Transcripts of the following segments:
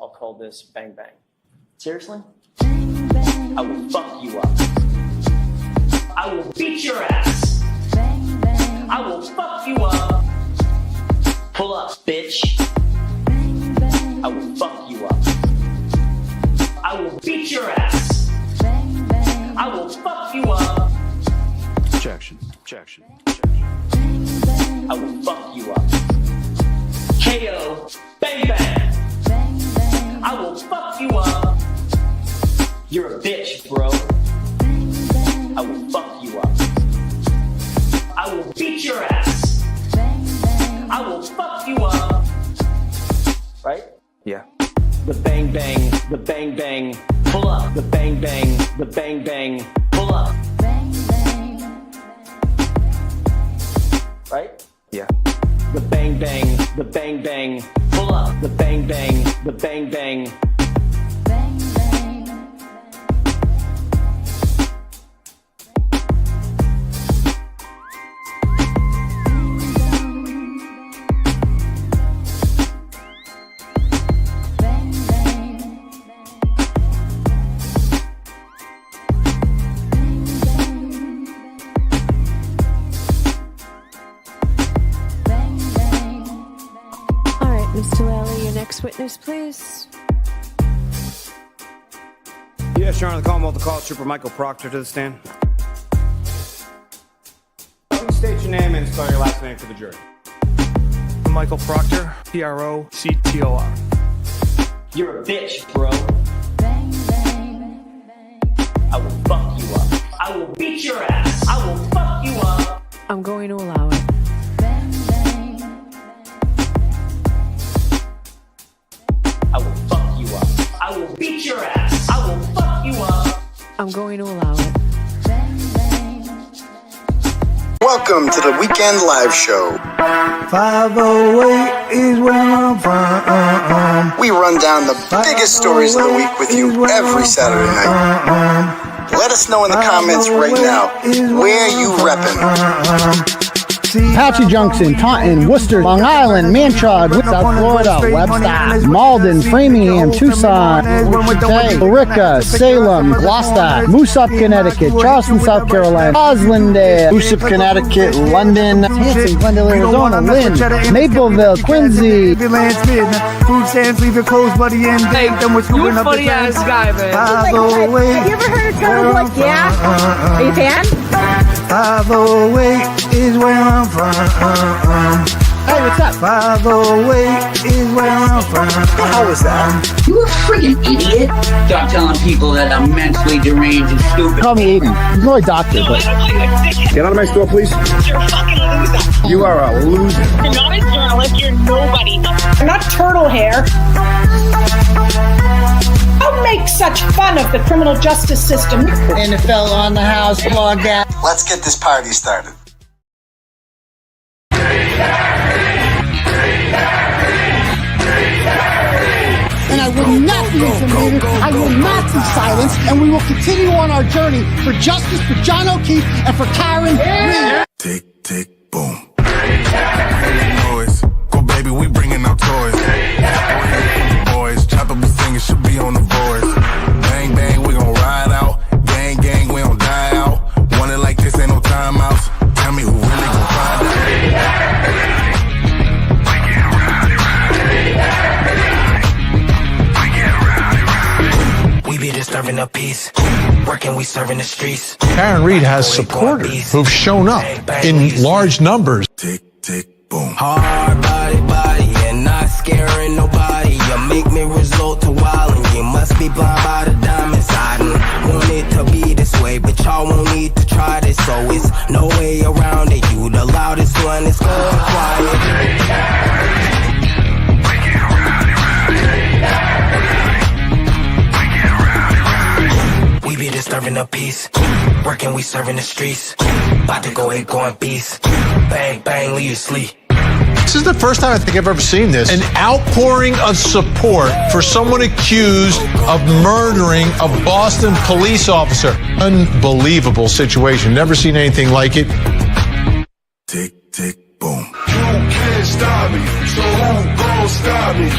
I'll call this Bang Bang. Seriously? Bang, bang. I will fuck you up. I will beat your ass. Bang, bang. I will fuck you up. Pull up, bitch. Bang, bang. I will fuck you up. I will beat your ass. Bang, bang. I will fuck you up. Objection. Objection. Bang, bang. I will fuck you up. KO. Bang bang. Bang bang. I will fuck you up. You're a bitch, bro. Bang bang. I will fuck you up. I will beat your ass. Bang bang. I will fuck you up. Right? Yeah. The bang bang, the bang bang, pull up. The bang bang, the bang bang, pull up. Bang bang. Right? Yeah. The bang bang, the bang bang, pull up. The bang bang, the bang bang. Bang bang. Bang bang. Mr. Lally, your next witness, please. Yes, Your Honor, the Commonwealth will call Trooper Michael Proctor to the stand. State your name and spell your last name for the jury. Michael Proctor, Proctor. You're a bitch, bro. Bang, bang, bang. I will fuck you up. I will beat your ass. I will fuck you up. I'm going to allow it. Bang, bang. I will fuck you up. I will beat your ass. I will fuck you up. I'm going to allow it. Bang, bang. Welcome to the Weekend Live Show. 508 is where I'm from. We run down the biggest stories of the week with you every Saturday night. Let us know in the comments right now where you reppin'. Apache Junction, Taunton, Worcester, Long Island, Manchard, South Florida, Webster, Malden, Framingham, Tucson, Billerica, Salem, Gloucester, Moosop, Connecticut, Charleston, South Carolina, Roslindale, Moosop, Connecticut, London, Hanson, Glendale, Arizona, Lynn, Mapleville, Quincy. Food stamps, leave your clothes, buddy, and then we're screwing up the funny ass guy, man. Have you ever heard of Dono? Like, yeah? Are you a fan? 508 is where I'm from. Hey, what's up? 508 is where I'm from. How was that? You a freaking idiot. Stop telling people that I'm mentally deranged and stupid. Call me Aidan. I'm not a doctor, but... Get out of my store, please. You're a fucking loser. You are a loser. You're not a journalist. You're nobody. You're not turtle hair. Don't make such fun of the criminal justice system. NFL on the house, blog out. Let's get this party started. And I will not be intimidated. I will not be silenced. And we will continue on our journey for justice for John O'Keefe and for Karen Reed. Tick, tick, boom. Noise. Go, baby, we bringing out toys. Boys, chop up the singing, should be on the voice. Bang, bang, we gon' ride out. Gang, gang, we don't die out. Want it like this, ain't no timeouts. Tell me who really gon' find out. We be disturbing the peace. Working, we serving the streets. Karen Reed has supporters who've shown up in large numbers. Tick, tick, boom. Hard body, and not scaring nobody. You make me resort to wildin'. You must be blind by the diamonds. I didn't want it to be this way, but y'all won't need to try this. So it's no way around it. You the loudest one, it's going quiet. We be disturbing the peace. Working, we serving the streets. About to go ahead, going beast. Bang, bang, leave you sleep. This is the first time I think I've ever seen this. An outpouring of support for someone accused of murdering a Boston police officer. Unbelievable situation. Never seen anything like it. Tick, tick, boom. You can't stop me, so who gon' stop me?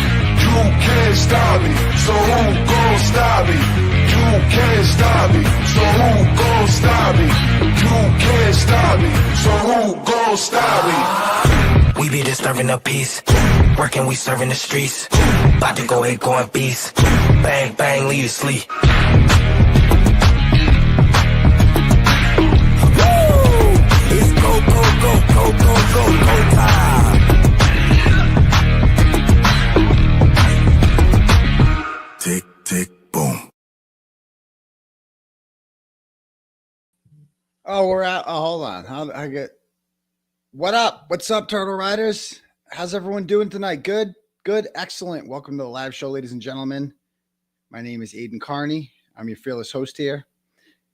You You can't stop me, so who gon' stop me? You can't stop me, so who gon' stop me? You can't stop me, so who gon' stop me? We be disturbing the peace, working, we serving the streets. About to go ahead, going beast. Bang, bang, leave you sleep. It's go, go, go, go, go, go, go time. Tick, tick, boom. Oh, we're out. Oh, hold on. How I get? What up? What's up, Turtle Riders? How's everyone doing tonight? Good, good, excellent. Welcome to the live show, ladies and gentlemen. My name is Aidan Kearney. I'm your fearless host here.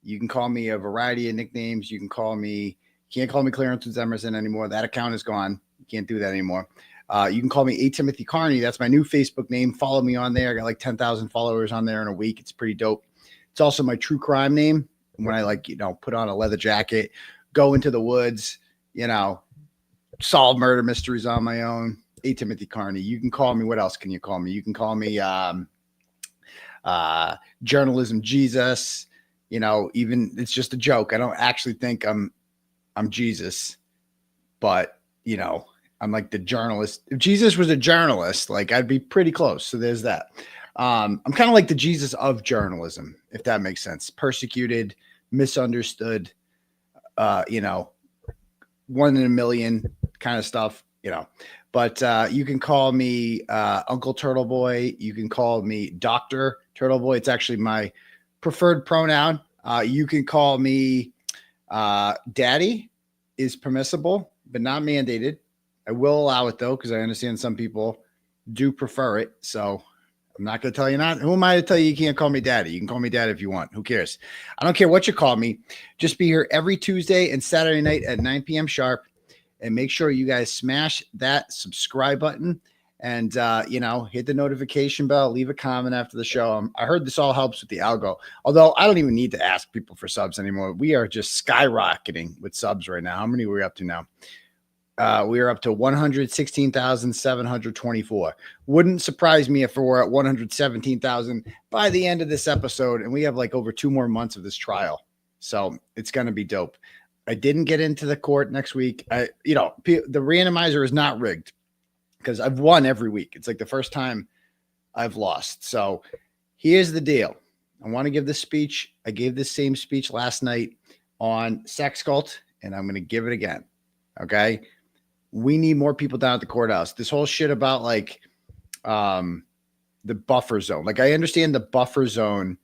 You can call me a variety of nicknames. You can't call me Clarence Emerson anymore. That account is gone. You can't do that anymore. You can call me A. Timothy Kearney. That's my new Facebook name. Follow me on there. I got like 10,000 followers on there in a week. It's pretty dope. It's also my true crime name. When I put on a leather jacket, go into the woods, solve murder mysteries on my own. A. Timothy Kearney. You can call me. What else can you call me? You can call me Journalism Jesus. Even it's just a joke. I don't actually think I'm Jesus, but I'm like the journalist. If Jesus was a journalist, I'd be pretty close. So there's that. I'm kind of like the Jesus of journalism, if that makes sense. Persecuted, misunderstood, 1 in a million kind of stuff, But you can call me Uncle Turtle Boy. You can call me Dr. Turtle Boy. It's actually my preferred pronoun. You can call me Daddy is permissible, but not mandated. I will allow it, though, because I understand some people do prefer it. So I'm not going to tell you not. Who am I to tell you can't call me Daddy? You can call me Dad if you want. Who cares? I don't care what you call me. Just be here every Tuesday and Saturday night at 9 p.m. sharp. And make sure you guys smash that subscribe button and, hit the notification bell. Leave a comment after the show. I heard this all helps with the algo. Although I don't even need to ask people for subs anymore. We are just skyrocketing with subs right now. How many are we up to now? We are up to 116,724. Wouldn't surprise me if we're at 117,000 by the end of this episode. And we have over 2 more months of this trial. So it's going to be dope. I didn't get into the court next week. The randomizer is not rigged because I've won every week. It's like the first time I've lost. So here's the deal. I want to give this speech. I gave this same speech last night on sex cult, and I'm going to give it again. Okay. We need more people down at the courthouse. This whole shit about the buffer zone. I understand the buffer zone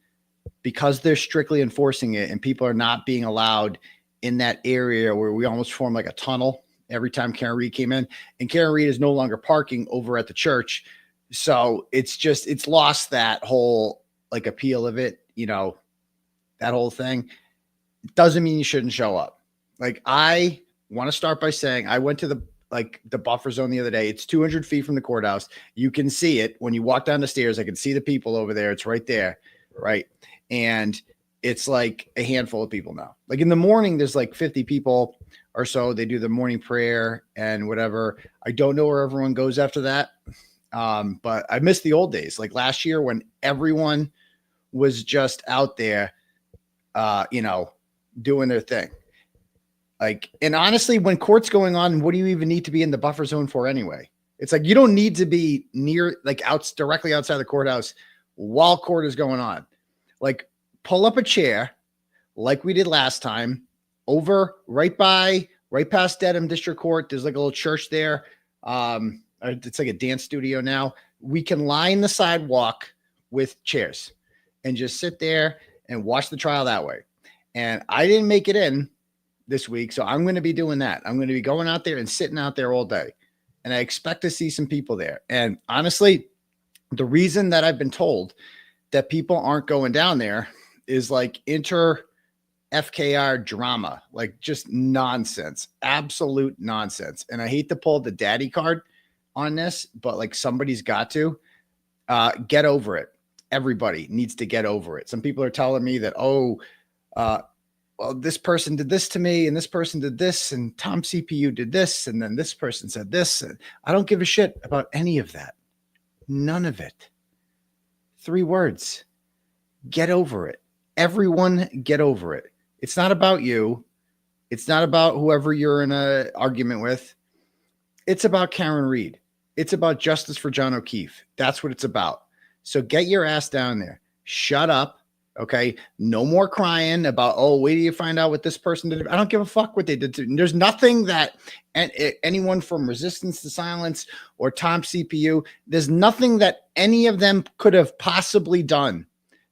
because they're strictly enforcing it and people are not being allowed in that area where we almost formed a tunnel every time Karen Reed came in, and Karen Reed is no longer parking over at the church. So it's lost that whole appeal of it, that whole thing. It doesn't mean you shouldn't show up. I want to start by saying I went to the buffer zone the other day. It's 200 feet from the courthouse. You can see it when you walk down the stairs. I can see the people over there. It's right there. Right. And it's a handful of people now. In the morning, there's 50 people or so. They do the morning prayer and whatever. I don't know where everyone goes after that. But I miss the old days. Last year when everyone was just out there, doing their thing. And honestly, when court's going on, what do you even need to be in the buffer zone for anyway? It's you don't need to be near, directly outside the courthouse while court is going on. Pull up a chair like we did last time over right past Dedham District Court. There's a little church there. It's a dance studio now. We can line the sidewalk with chairs and just sit there and watch the trial that way. And I didn't make it in this week, so I'm going to be doing that. I'm going to be going out there and sitting out there all day. And I expect to see some people there. And honestly, the reason that I've been told that people aren't going down there is inter FKR drama, just nonsense, absolute nonsense. And I hate to pull the daddy card on this, but somebody's got to get over it. Everybody needs to get over it. Some people are telling me that, well, this person did this to me and this person did this and Tom CPU did this. And then this person said this. And I don't give a shit about any of that. None of it. 3 words. Get over it. Everyone get over it. It's not about you. It's not about whoever you're in an argument with. It's about Karen Reed. It's about justice for John O'Keefe. That's what it's about. So get your ass down there. Shut up. Okay. No more crying about, oh, wait till you find out what this person did. I don't give a fuck what they did to. There's nothing that anyone from Resistance to Silence or Tom CPU, there's nothing that any of them could have possibly done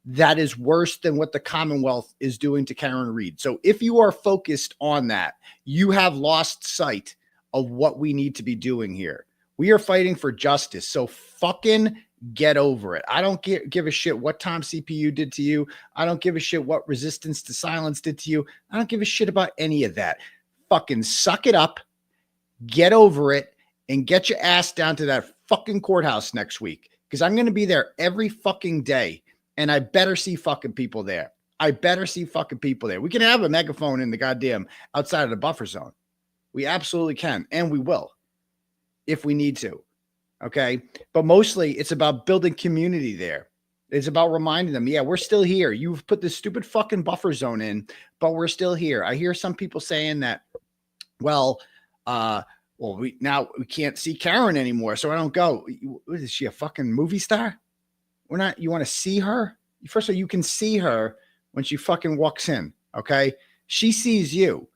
that is worse than what the Commonwealth is doing to Karen Reed. So if you are focused on that, you have lost sight of what we need to be doing here. We are fighting for justice. So fucking get over it. I don't give a shit what Tom CPU did to you. I don't give a shit what Resistance to Silence did to you. I don't give a shit about any of that. Fucking suck it up, get over it, and get your ass down to that fucking courthouse next week. Because I'm going to be there every fucking day. And I better see fucking people there. I better see fucking people there. We can have a megaphone in the goddamn outside of the buffer zone. We absolutely can. And we will if we need to. Okay. But mostly it's about building community there. It's about reminding them, yeah, we're still here. You've put this stupid fucking buffer zone in, but we're still here. I hear some people saying that, we can't see Karen anymore, so I don't go. What is she, a fucking movie star? You want to see her? First of all, you can see her when she fucking walks in. Okay. She sees you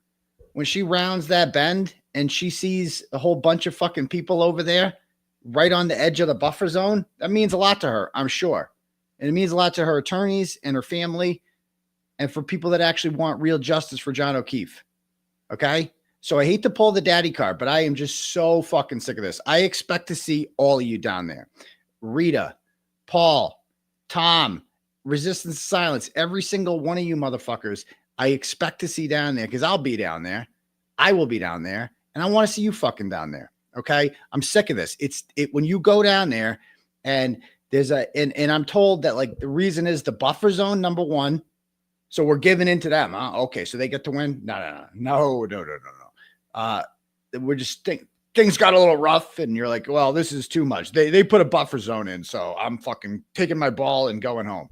when she rounds that bend and she sees a whole bunch of fucking people over there right on the edge of the buffer zone. That means a lot to her, I'm sure. And it means a lot to her attorneys and her family and for people that actually want real justice for John O'Keefe. Okay. So I hate to pull the daddy card, but I am just so fucking sick of this. I expect to see all of you down there. Rita, Paul, Tom, Resistance to Silence, every single one of you motherfuckers, I expect to see down there because I'll be down there. I will be down there, and I want to see you fucking down there. Okay, I'm sick of this. When you go down there, and there's and I'm told that like the reason is the buffer zone number 1, so we're giving in to them. Huh? Okay, so they get to win. No. We're just things got a little rough and you're like, well, this is too much. They put a buffer zone in. So I'm fucking taking my ball and going home,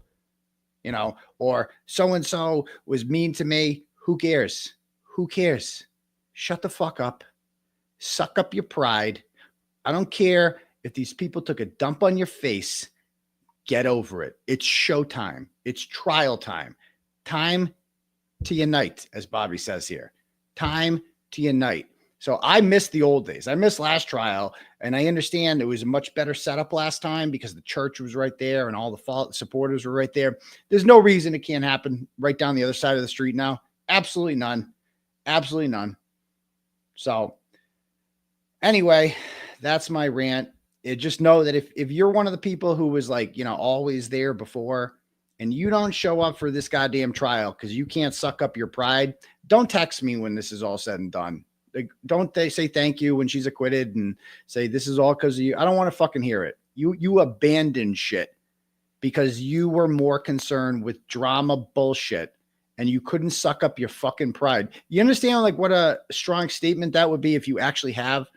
or so-and-so was mean to me. Who cares? Who cares? Shut the fuck up. Suck up your pride. I don't care if these people took a dump on your face. Get over it. It's showtime. It's trial time. Time to unite, as Bobby says here. Time to unite. So I miss the old days. I miss last trial, and I understand it was a much better setup last time because the church was right there and all the supporters were right there. There's no reason it can't happen right down the other side of the street now. Absolutely none. Absolutely none. So anyway, that's my rant. Just know that if you're one of the people who was like, always there before, and you don't show up for this goddamn trial because you can't suck up your pride, don't text me when this is all said and done. Don't they say thank you when she's acquitted and say this is all because of you? I don't want to fucking hear it. You abandoned shit because you were more concerned with drama bullshit and you couldn't suck up your fucking pride. You understand like what a strong statement that would be if you actually have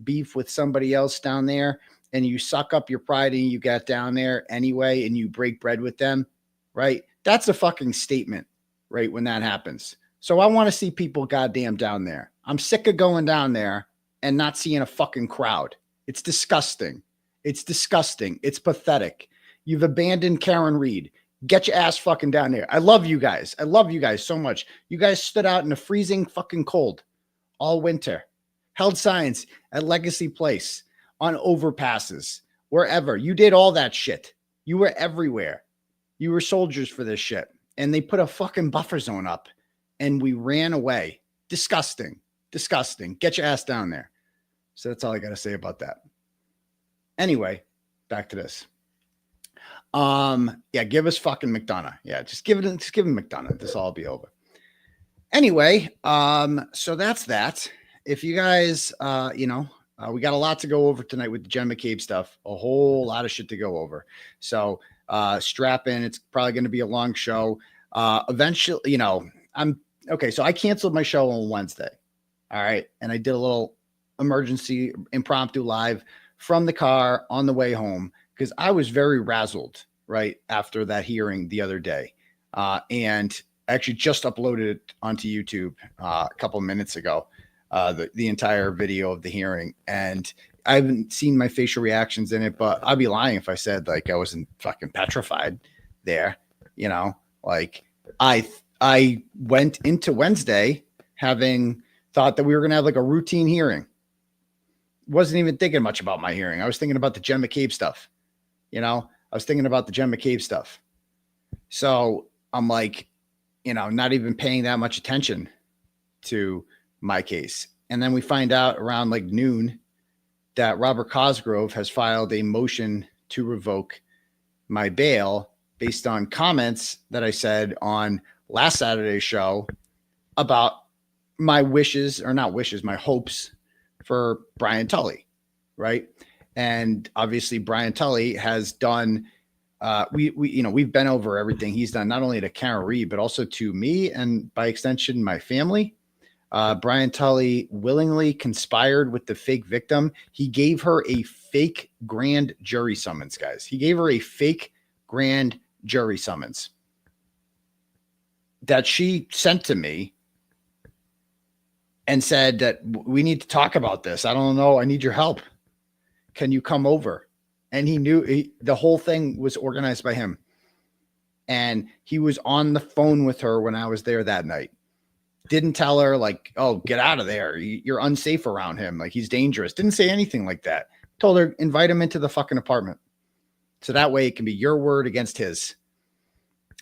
beef with somebody else down there and you suck up your pride and you get down there anyway and you break bread with them, right? That's a fucking statement, right? When that happens. So I want to see people goddamn down there. I'm sick of going down there and not seeing a fucking crowd. It's disgusting. It's disgusting. It's pathetic. You've abandoned Karen Reed. Get your ass fucking down there. I love you guys. I love you guys so much. You guys stood out in the freezing fucking cold all winter. Held signs at Legacy Place, on overpasses, wherever. You did all that shit. You were everywhere. You were soldiers for this shit. And they put a fucking buffer zone up and we ran away. Disgusting. Disgusting. Get your ass down there. So that's all I got to say about that. Anyway, back to this. Yeah, give us fucking McDonough. Yeah, just give him McDonough. This will all be over. Anyway, so that's that. If you guys, we got a lot to go over tonight with the Jen McCabe stuff. A whole lot of shit to go over. So strap in. It's probably going to be a long show. Eventually, so I canceled my show on Wednesday. All right. And I did a little emergency impromptu live from the car on the way home because I was very razzled right after that hearing the other day. And I actually just uploaded it onto YouTube a couple minutes ago, the entire video of the hearing. And I haven't seen my facial reactions in it, but I'd be lying if I said like I wasn't fucking petrified there. You know, like I went into Wednesday having thought that we were going to have like a routine hearing. Wasn't even thinking much about my hearing. I was thinking about the Jen McCabe stuff. You know, I was thinking about the Jen McCabe stuff. So I'm like, you know, not even paying that much attention to my case. And then we find out around like noon that Robert Cosgrove has filed a motion to revoke my bail based on comments that I said on last Saturday's show about my wishes, or not wishes, my hopes for Brian Tully, right? And obviously Brian Tully has done, we've been over everything he's done, not only to Karen Reed, but also to me and by extension, my family. Brian Tully willingly conspired with the fake victim. He gave her a fake grand jury summons, guys. He gave her a fake grand jury summons that she sent to me and said that we need to talk about this. I don't know. I need your help. Can you come over? And he knew the whole thing was organized by him. And he was on the phone with her when I was there that night. Didn't tell her like, oh, get out of there. You're unsafe around him. Like he's dangerous. Didn't say anything like that. Told her, invite him into the fucking apartment. So that way it can be your word against his.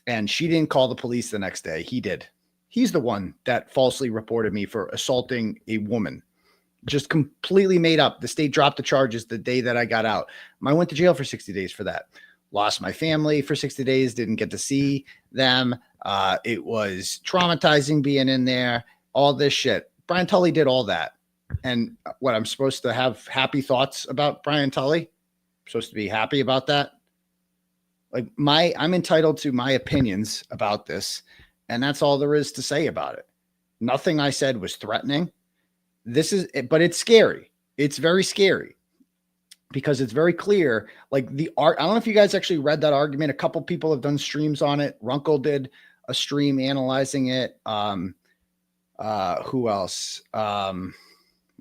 And she didn't call the police the next day. He did. He's the one that falsely reported me for assaulting a woman. Just completely made up. The state dropped the charges the day that I got out. I went to jail for 60 days for that. Lost my family for 60 days. Didn't get to see them. It was traumatizing being in there. All this shit. Brian Tully did all that. And what, I'm supposed to have happy thoughts about Brian Tully? I'm supposed to be happy about that? Like I'm entitled to my opinions about this. And that's all there is to say about it. Nothing I said was threatening. But it's scary. It's very scary because it's very clear. Like I don't know if you guys actually read that argument. A couple people have done streams on it. Runkle did a stream analyzing it. Who else? Why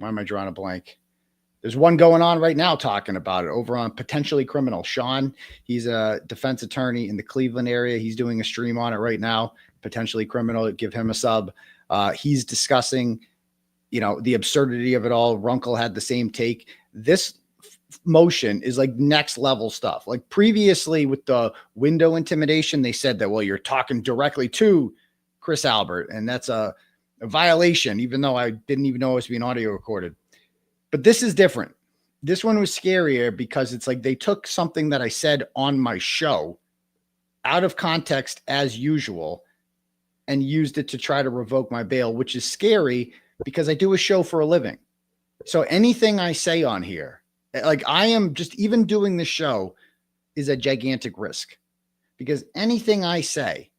am I drawing a blank? There's one going on right now talking about it over on Potentially Criminal. Sean, he's a defense attorney in the Cleveland area. He's doing a stream on it right now. Potentially Criminal. Give him a sub. He's discussing, the absurdity of it all. Runkle had the same take. This motion is like next level stuff. Like previously with the window intimidation, they said that, well, you're talking directly to Chris Albert, and that's a violation, even though I didn't even know it was being audio recorded. But this is different. This one was scarier because it's like they took something that I said on my show out of context as usual and used it to try to revoke my bail, which is scary because I do a show for a living. So anything I say on here, like I am just even doing this show is a gigantic risk because anything I say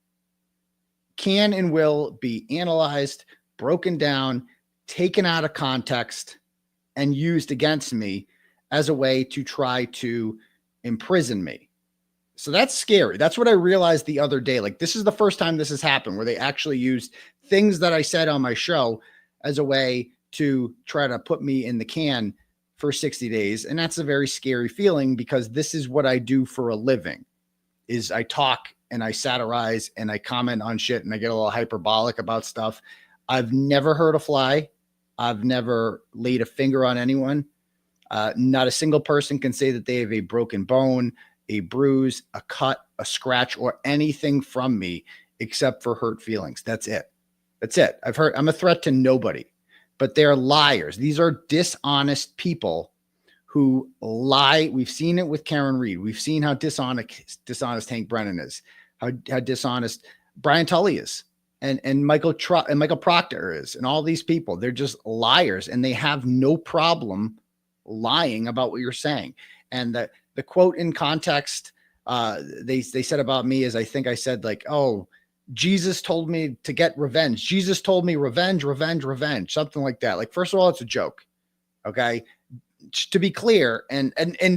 can and will be analyzed, broken down, taken out of context, and used against me as a way to try to imprison me. So that's scary. That's what I realized the other day. Like this is the first time this has happened where they actually used things that I said on my show as a way to try to put me in the can for 60 days. And that's a very scary feeling because this is what I do for a living is I talk and I satirize and I comment on shit and I get a little hyperbolic about stuff. I've never hurt a fly. I've never laid a finger on anyone. Not a single person can say that they have a broken bone, a bruise, a cut, a scratch, or anything from me except for hurt feelings. That's it. That's it. I'm a threat to nobody, but they're liars. These are dishonest people who lie. We've seen it with Karen Reed. We've seen how dishonest Hank Brennan is, how dishonest Brian Tully is. And Michael Proctor is, and all these people, they're just liars and they have no problem lying about what you're saying. And the quote in context, they said about me is, I think I said like, oh, Jesus told me to get revenge. Jesus told me revenge, revenge, revenge, something like that. Like, first of all, it's a joke. Okay. to be clear, and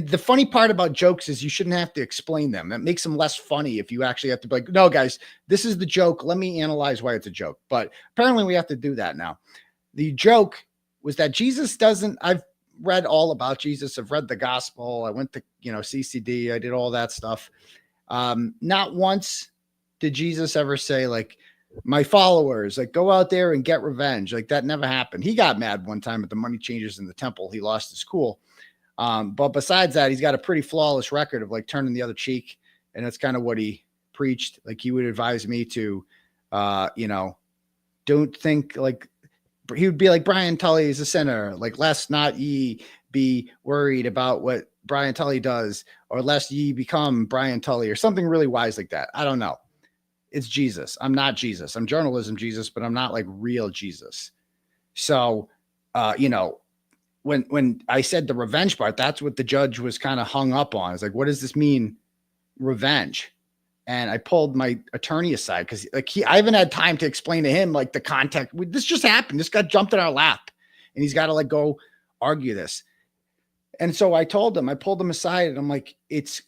the funny part about jokes is you shouldn't have to explain them. That makes them less funny if you actually have to be like, no, guys, this is the joke. Let me analyze why it's a joke. But apparently we have to do that now. The joke was that Jesus doesn't, I've read all about Jesus. I've read the gospel. I went to, CCD. I did all that stuff. Not once did Jesus ever say, like, my followers, like, go out there and get revenge. Like, that never happened. He got mad one time at the money changers in the temple. He lost his cool. But besides that, he's got a pretty flawless record of like turning the other cheek. And that's kind of what he preached. Like, he would advise me to, don't think like, he would be like, Brian Tully is a sinner. Like, lest not ye be worried about what Brian Tully does, or lest ye become Brian Tully, or something really wise like that. I don't know. It's Jesus. I'm not Jesus. I'm journalism Jesus, but I'm not like real Jesus. So, when I said the revenge part, that's what the judge was kind of hung up on. It's like, what does this mean, revenge? And I pulled my attorney aside because I haven't had time to explain to him like the context. This just happened. This got jumped in our lap, and he's got to like go argue this. And so I pulled him aside, and I'm like, it's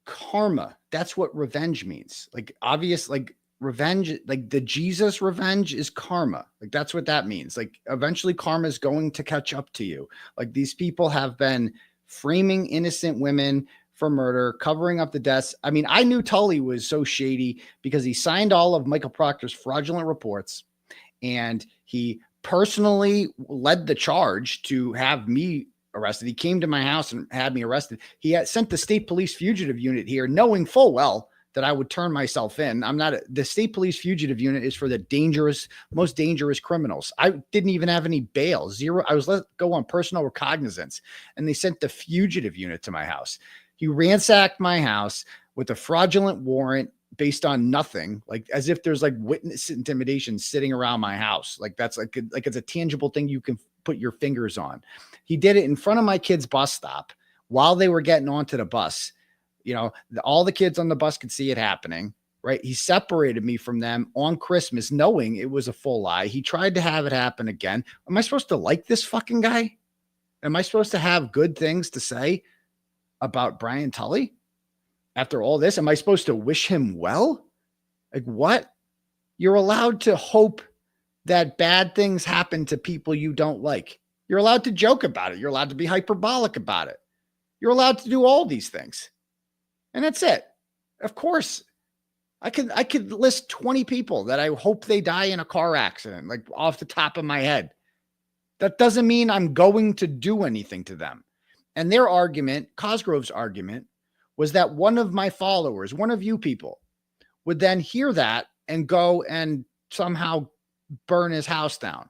karma. That's what revenge means. Like, obvious, like revenge, like the Jesus revenge is karma. Like, that's what that means. Like, eventually karma is going to catch up to you. Like, these people have been framing innocent women for murder, covering up the deaths. I mean, I knew Tully was so shady because he signed all of Michael Proctor's fraudulent reports, and he personally led the charge to have me arrested. He came to my house and had me arrested. He had sent the state police fugitive unit here, knowing full well that I would turn myself in. The state police fugitive unit is for the most dangerous criminals. I didn't even have any bail, zero. I was let go on personal recognizance, and they sent the fugitive unit to my house. He ransacked my house with a fraudulent warrant based on nothing, like as if there's like witness intimidation sitting around my house. Like, that's like it's a tangible thing you can put your fingers on. He did it in front of my kids' bus stop while they were getting onto the bus. All the kids on the bus could see it happening, right? He separated me from them on Christmas, knowing it was a full lie. He tried to have it happen again. Am I supposed to like this fucking guy? Am I supposed to have good things to say about Brian Tully after all this? Am I supposed to wish him well? Like, what? You're allowed to hope that bad things happen to people you don't like. You're allowed to joke about it. You're allowed to be hyperbolic about it. You're allowed to do all these things. And that's it. Of course, I could list 20 people that I hope they die in a car accident, like off the top of my head. That doesn't mean I'm going to do anything to them. And their argument, Cosgrove's argument, was that one of my followers, one of you people, would then hear that and go and somehow burn his house down,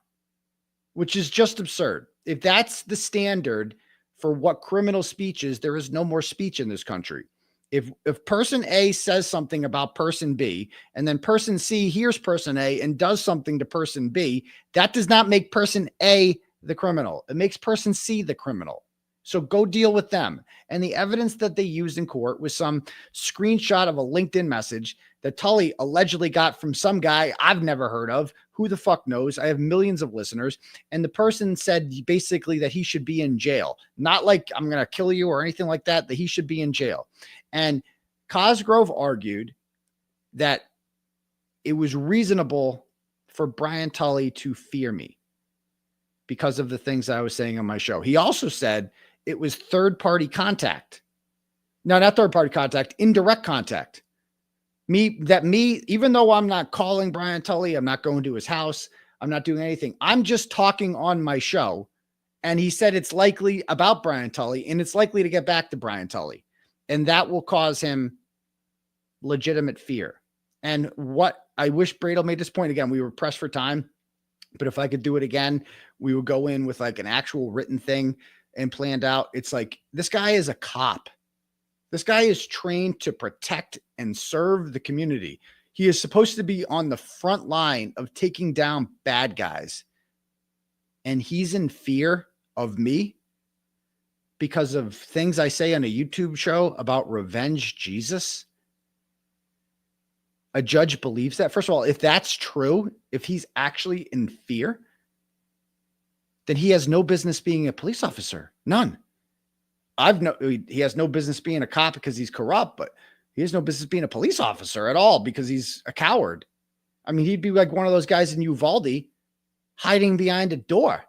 which is just absurd. If that's the standard for what criminal speech is, there is no more speech in this country. If person A says something about person B, and then person C hears person A and does something to person B, that does not make person A the criminal. It makes person C the criminal. So go deal with them. And the evidence that they used in court was some screenshot of a LinkedIn message that Tully allegedly got from some guy I've never heard of. Who the fuck knows? I have millions of listeners. And the person said basically that he should be in jail. Not like I'm going to kill you or anything like that, that he should be in jail. And Cosgrove argued that it was reasonable for Brian Tully to fear me because of the things I was saying on my show. He also said it was third-party contact. No, not third-party contact, indirect contact. Even though I'm not calling Brian Tully, I'm not going to his house, I'm not doing anything. I'm just talking on my show. And he said it's likely about Brian Tully, and it's likely to get back to Brian Tully. And that will cause him legitimate fear. And what I wish Bradle made this point again, we were pressed for time, but if I could do it again, we would go in with like an actual written thing and planned out. It's like, this guy is a cop. This guy is trained to protect and serve the community. He is supposed to be on the front line of taking down bad guys. And he's in fear of me because of things I say on a YouTube show about revenge Jesus. A judge believes that. First of all, if that's true, if he's actually in fear, then he has no business being a police officer. None. He has no business being a cop because he's corrupt, but he has no business being a police officer at all because he's a coward. I mean, he'd be like one of those guys in Uvalde hiding behind a door.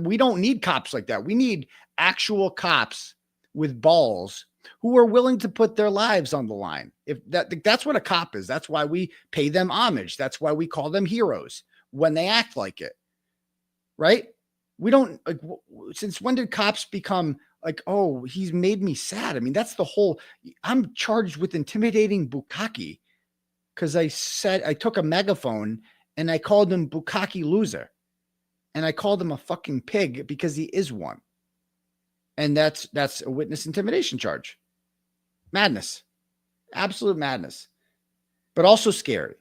We don't need cops like that. We need actual cops with balls who are willing to put their lives on the line. That's what a cop is. That's why we pay them homage. That's why we call them heroes when they act like it. Right? We don't like, since when did cops become like, oh, he's made me sad? I mean, that's the whole, I'm charged with intimidating Bukkake because I took a megaphone and I called him Bukkake loser. And I called him a fucking pig because he is one. And that's a witness intimidation charge. Madness. Absolute madness. But also scary.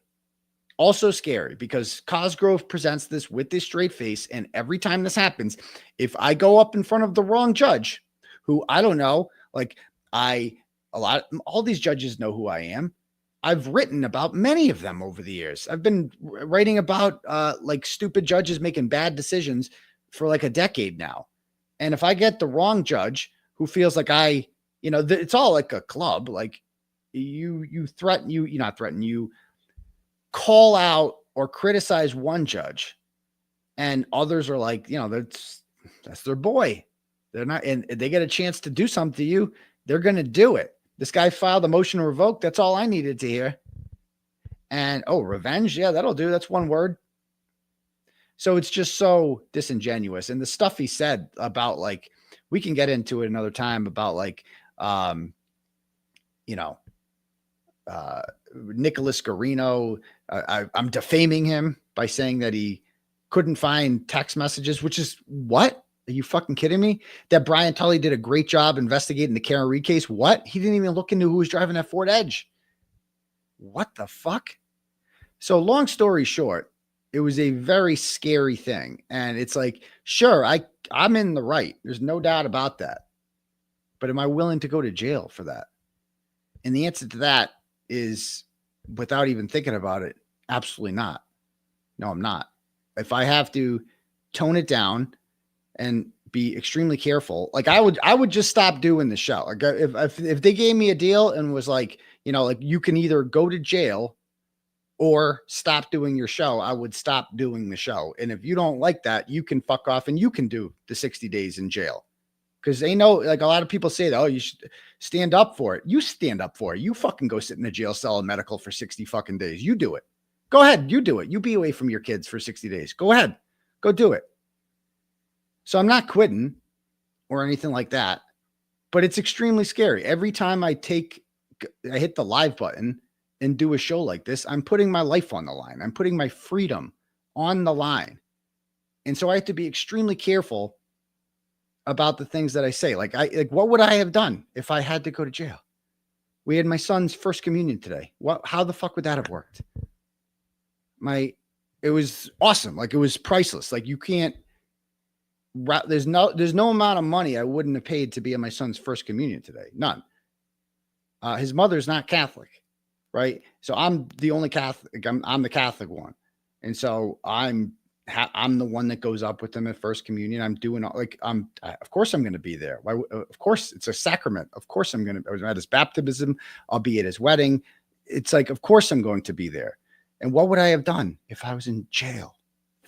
Also scary because Cosgrove presents this with this straight face. And every time this happens, if I go up in front of the wrong judge, who I don't know, like all these judges know who I am. I've written about many of them over the years. I've been writing about like stupid judges making bad decisions for like a decade now. And if I get the wrong judge who feels like it's all like a club, like you threaten, you call out or criticize one judge and others are like, that's their boy. They're not, and they get a chance to do something to you. They're going to do it. This guy filed a motion to revoke. That's all I needed to hear. And, revenge. Yeah, that'll do. That's one word. So it's just so disingenuous. And the stuff he said about like, we can get into it another time about like, Nicholas Garino. I'm defaming him by saying that he couldn't find text messages, which is what? Are you fucking kidding me? That Brian Tully did a great job investigating the Kearney case. What? He didn't even look into who was driving that Ford Edge. What the fuck? So long story short, it was a very scary thing. And it's like, sure, I'm in the right. There's no doubt about that. But am I willing to go to jail for that? And the answer to that is, without even thinking about it, absolutely not. No, I'm not. If I have to tone it down and be extremely careful, like I would just stop doing the show. Like if they gave me a deal and was like, like you can either go to jail or stop doing your show, I would stop doing the show. And if you don't like that, you can fuck off and you can do the 60 days in jail. Because they know, like a lot of people say that, you should stand up for it. You stand up for it. You fucking go sit in a jail cell and medical for 60 fucking days. You do it. Go ahead. You do it. You be away from your kids for 60 days. Go ahead. Go do it. So I'm not quitting or anything like that, but it's extremely scary. Every time I hit the live button and do a show like this, I'm putting my life on the line. I'm putting my freedom on the line. And so I have to be extremely careful about the things that I say. Like what would I have done if I had to go to jail? We had my son's first communion today. How the fuck would that have worked? It was awesome. Like it was priceless. Like you can't, there's no amount of money I wouldn't have paid to be at my son's first communion today. None. His mother's not Catholic, right? So I'm the only Catholic. I'm the Catholic one. And so I'm the one that goes up with them at first communion. I'm doing of course I'm going to be there. Why? Of course it's a sacrament. Of course I was at his baptism. I'll be at his wedding. It's like, of course I'm going to be there. And what would I have done if I was in jail?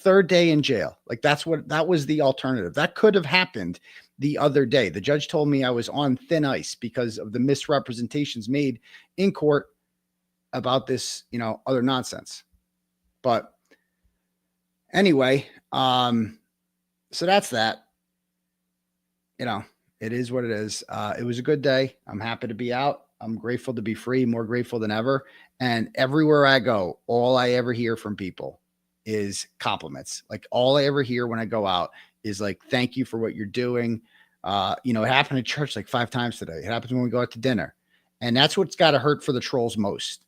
Third day in jail. Like that was the alternative. That could have happened the other day. The judge told me I was on thin ice because of the misrepresentations made in court about this, other nonsense. But anyway, so that's that. It is what it is. It was a good day. I'm happy to be out. I'm grateful to be free, more grateful than ever. And everywhere I go, all I ever hear from people is compliments. Like all I ever hear when I go out is like, thank you for what you're doing. It happened at church like 5 times today. It happens when we go out to dinner. And that's what's got to hurt for the trolls most,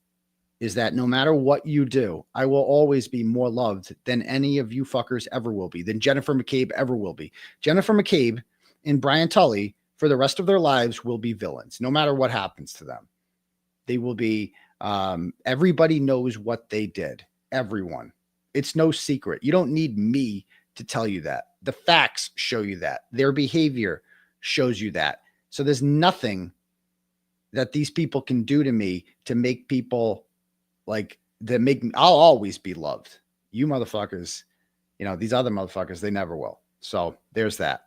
is that no matter what you do, I will always be more loved than any of you fuckers ever will be, than Jennifer McCabe ever will be. Jennifer McCabe and Brian Tully for the rest of their lives will be villains, no matter what happens to them. They will be, everybody knows what they did. Everyone. It's no secret. You don't need me to tell you that. The facts show you that. Their behavior shows you that. So there's nothing that these people can do to me to make people like that make me, I'll always be loved. You motherfuckers, you know, these other motherfuckers, they never will. So there's that.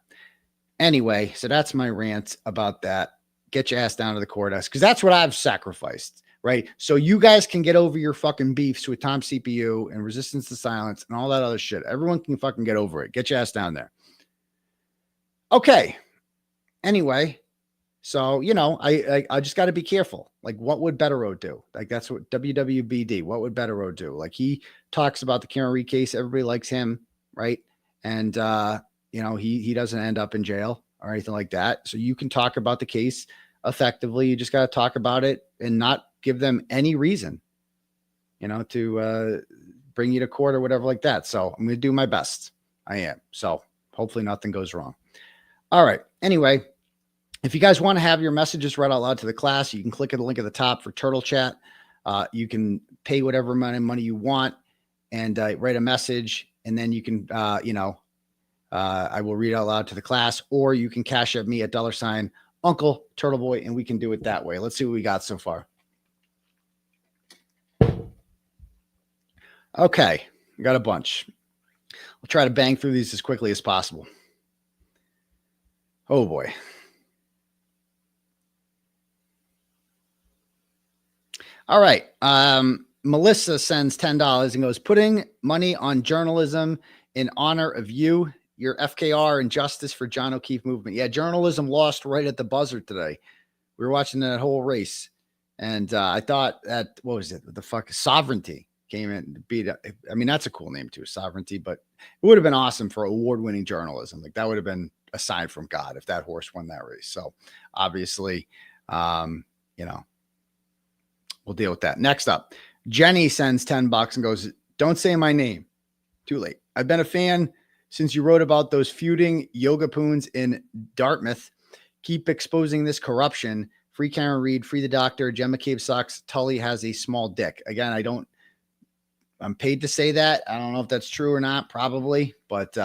Anyway, so that's my rant about that. Get your ass down to the courthouse because that's what I've sacrificed, right? So you guys can get over your fucking beefs with Tom CPU and resistance to silence and all that other shit. Everyone can fucking get over it. Get your ass down there. Okay. Anyway, so, you know, I just got to be careful. Like, what would Betterow do? Like, that's what WWBD, what would Betterow do? Like, he talks about the Kearney case. Everybody likes him, right? And, you know, he doesn't end up in jail or anything like that. So you can talk about the case effectively. You just got to talk about it and not give them any reason, you know, to bring you to court or whatever like that. So I'm going to do my best. I am. So hopefully nothing goes wrong. All right. Anyway, if you guys want to have your messages read out loud to the class, you can click at the link at the top for Turtle Chat. You can pay whatever amount of money you want and write a message. And then you can, you know, I will read out loud to the class, or you can cash at me at $ Uncle Turtle Boy, and we can do it that way. Let's see what we got so far. Okay, got a bunch. I'll try to bang through these as quickly as possible. Oh boy. All right. Melissa sends $10 and goes, putting money on journalism in honor of you, your FKR and justice for John O'Keefe movement. Yeah, journalism lost right at the buzzer today. We were watching that whole race. And I thought that, what was it? The fuck Sovereignty came in to beat it. I mean, that's a cool name too, Sovereignty, but it would have been awesome for award-winning journalism. Like that would have been a sign from God if that horse won that race. So obviously, you know, we'll deal with that. Next up, Jenny sends $10 and goes, don't say my name. Too late. I've been a fan since you wrote about those feuding yoga poons in Dartmouth. Keep exposing this corruption. Free Karen Reed, free the doctor. McCabe sucks. Tully has a small dick. Again, I'm paid to say that. I don't know if that's true or not, probably, but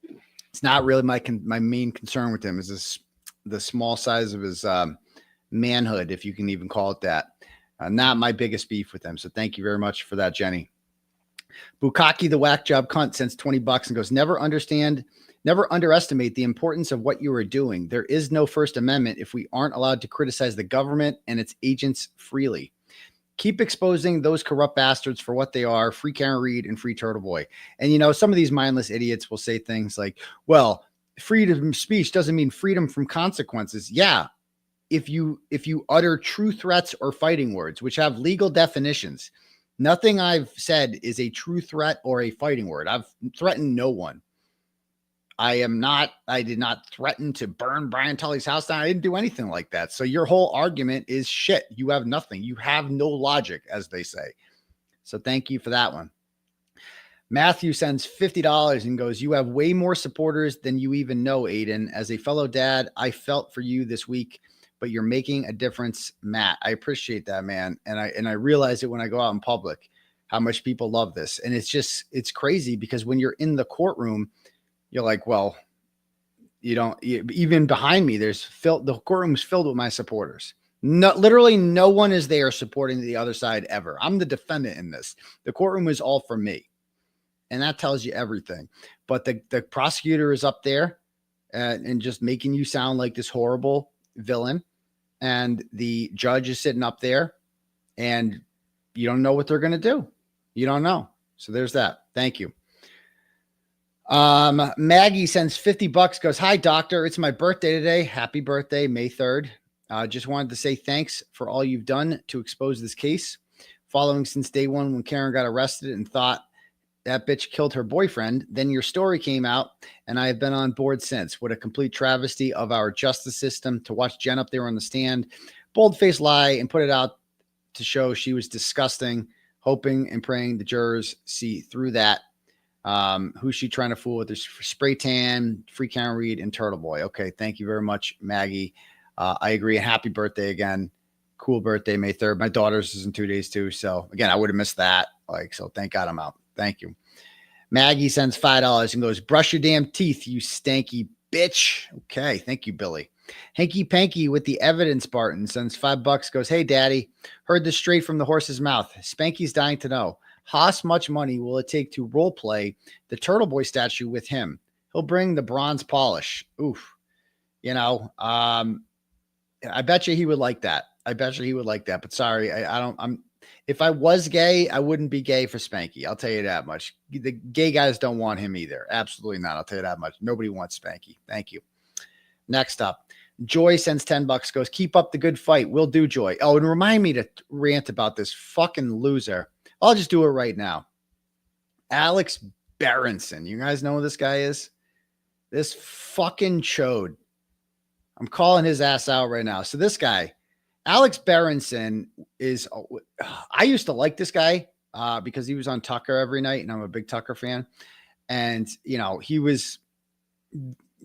it's not really my main concern with him is the small size of his manhood, if you can even call it that. Not my biggest beef with him. So thank you very much for that, Jenny. Bukaki, the whack job cunt, sends $20 and goes, never underestimate the importance of what you are doing. There is no First Amendment if we aren't allowed to criticize the government and its agents freely. Keep exposing those corrupt bastards for what they are. Free Karen Reed and free Turtle Boy. And, you know, some of these mindless idiots will say things like, well, freedom of speech doesn't mean freedom from consequences. Yeah. If you utter true threats or fighting words, which have legal definitions, nothing I've said is a true threat or a fighting word. I've threatened no one. I did not threaten to burn Brian Tully's house down. I didn't do anything like that. So your whole argument is shit. You have nothing. You have no logic, as they say. So thank you for that one. Matthew sends $50 and goes, you have way more supporters than you even know, Aidan. As a fellow dad, I felt for you this week, but you're making a difference, Matt. I appreciate that, man. And I realize it when I go out in public, how much people love this. And it's crazy because when you're in the courtroom, you're like, well, even behind me, the courtroom's filled with my supporters. No, literally no one is there supporting the other side ever. I'm the defendant in this. The courtroom is all for me. And that tells you everything. But the prosecutor is up there and just making you sound like this horrible villain. And the judge is sitting up there and you don't know what they're going to do. You don't know. So there's that. Thank you. Maggie sends $50, goes, hi, doctor. It's my birthday today. Happy birthday, May 3rd. Just wanted to say thanks for all you've done to expose this case. Following since day one when Karen got arrested and thought that bitch killed her boyfriend. Then your story came out and I have been on board since. What a complete travesty of our justice system to watch Jen up there on the stand, bold-faced lie and put it out to show she was disgusting, hoping and praying the jurors see through that. Who's she trying to fool with? There's Spray Tan, Free Karen Reed, and Turtle Boy. Okay, thank you very much, Maggie. I agree. Happy birthday again. Cool birthday, May 3rd. My daughter's is in 2 days too. So again, I would have missed that. So thank God I'm out. Thank you. Maggie sends $5 and goes, brush your damn teeth, you stanky bitch. Okay. Thank you, Billy. Hanky Panky with the evidence Barton sends $5, goes, hey, daddy, heard this straight from the horse's mouth. Spanky's dying to know. How much money will it take to role play the Turtle Boy statue with him? He'll bring the bronze polish. Oof. You know, I bet you he would like that. But sorry, if I was gay, I wouldn't be gay for Spanky. I'll tell you that much. The gay guys don't want him either. Absolutely not. I'll tell you that much. Nobody wants Spanky. Thank you. Next up, Joy sends $10, goes, keep up the good fight. Will do, Joy. Oh, and remind me to rant about this fucking loser. I'll just do it right now. Alex Berenson. You guys know who this guy is? This fucking chode. I'm calling his ass out right now. So this guy, Alex Berenson, is, I used to like this guy because he was on Tucker every night, and I'm a big Tucker fan. And, you know, he was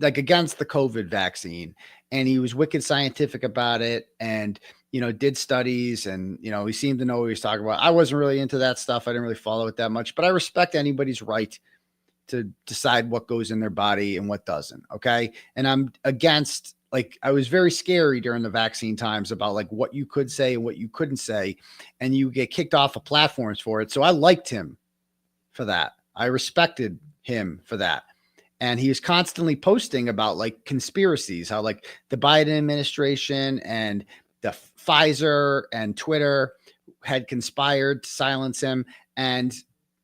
like against the COVID vaccine, and he was wicked scientific about it, and, you know, did studies, and, you know, he seemed to know what he was talking about. I wasn't really into that stuff. I didn't really follow it that much, but I respect anybody's right to decide what goes in their body and what doesn't. Okay. And I'm against, like, I was very scary during the vaccine times about like what you could say and what you couldn't say, and you get kicked off of platforms for it. So I liked him for that. I respected him for that. And he was constantly posting about like conspiracies, how like the Biden administration and the Pfizer and Twitter had conspired to silence him. And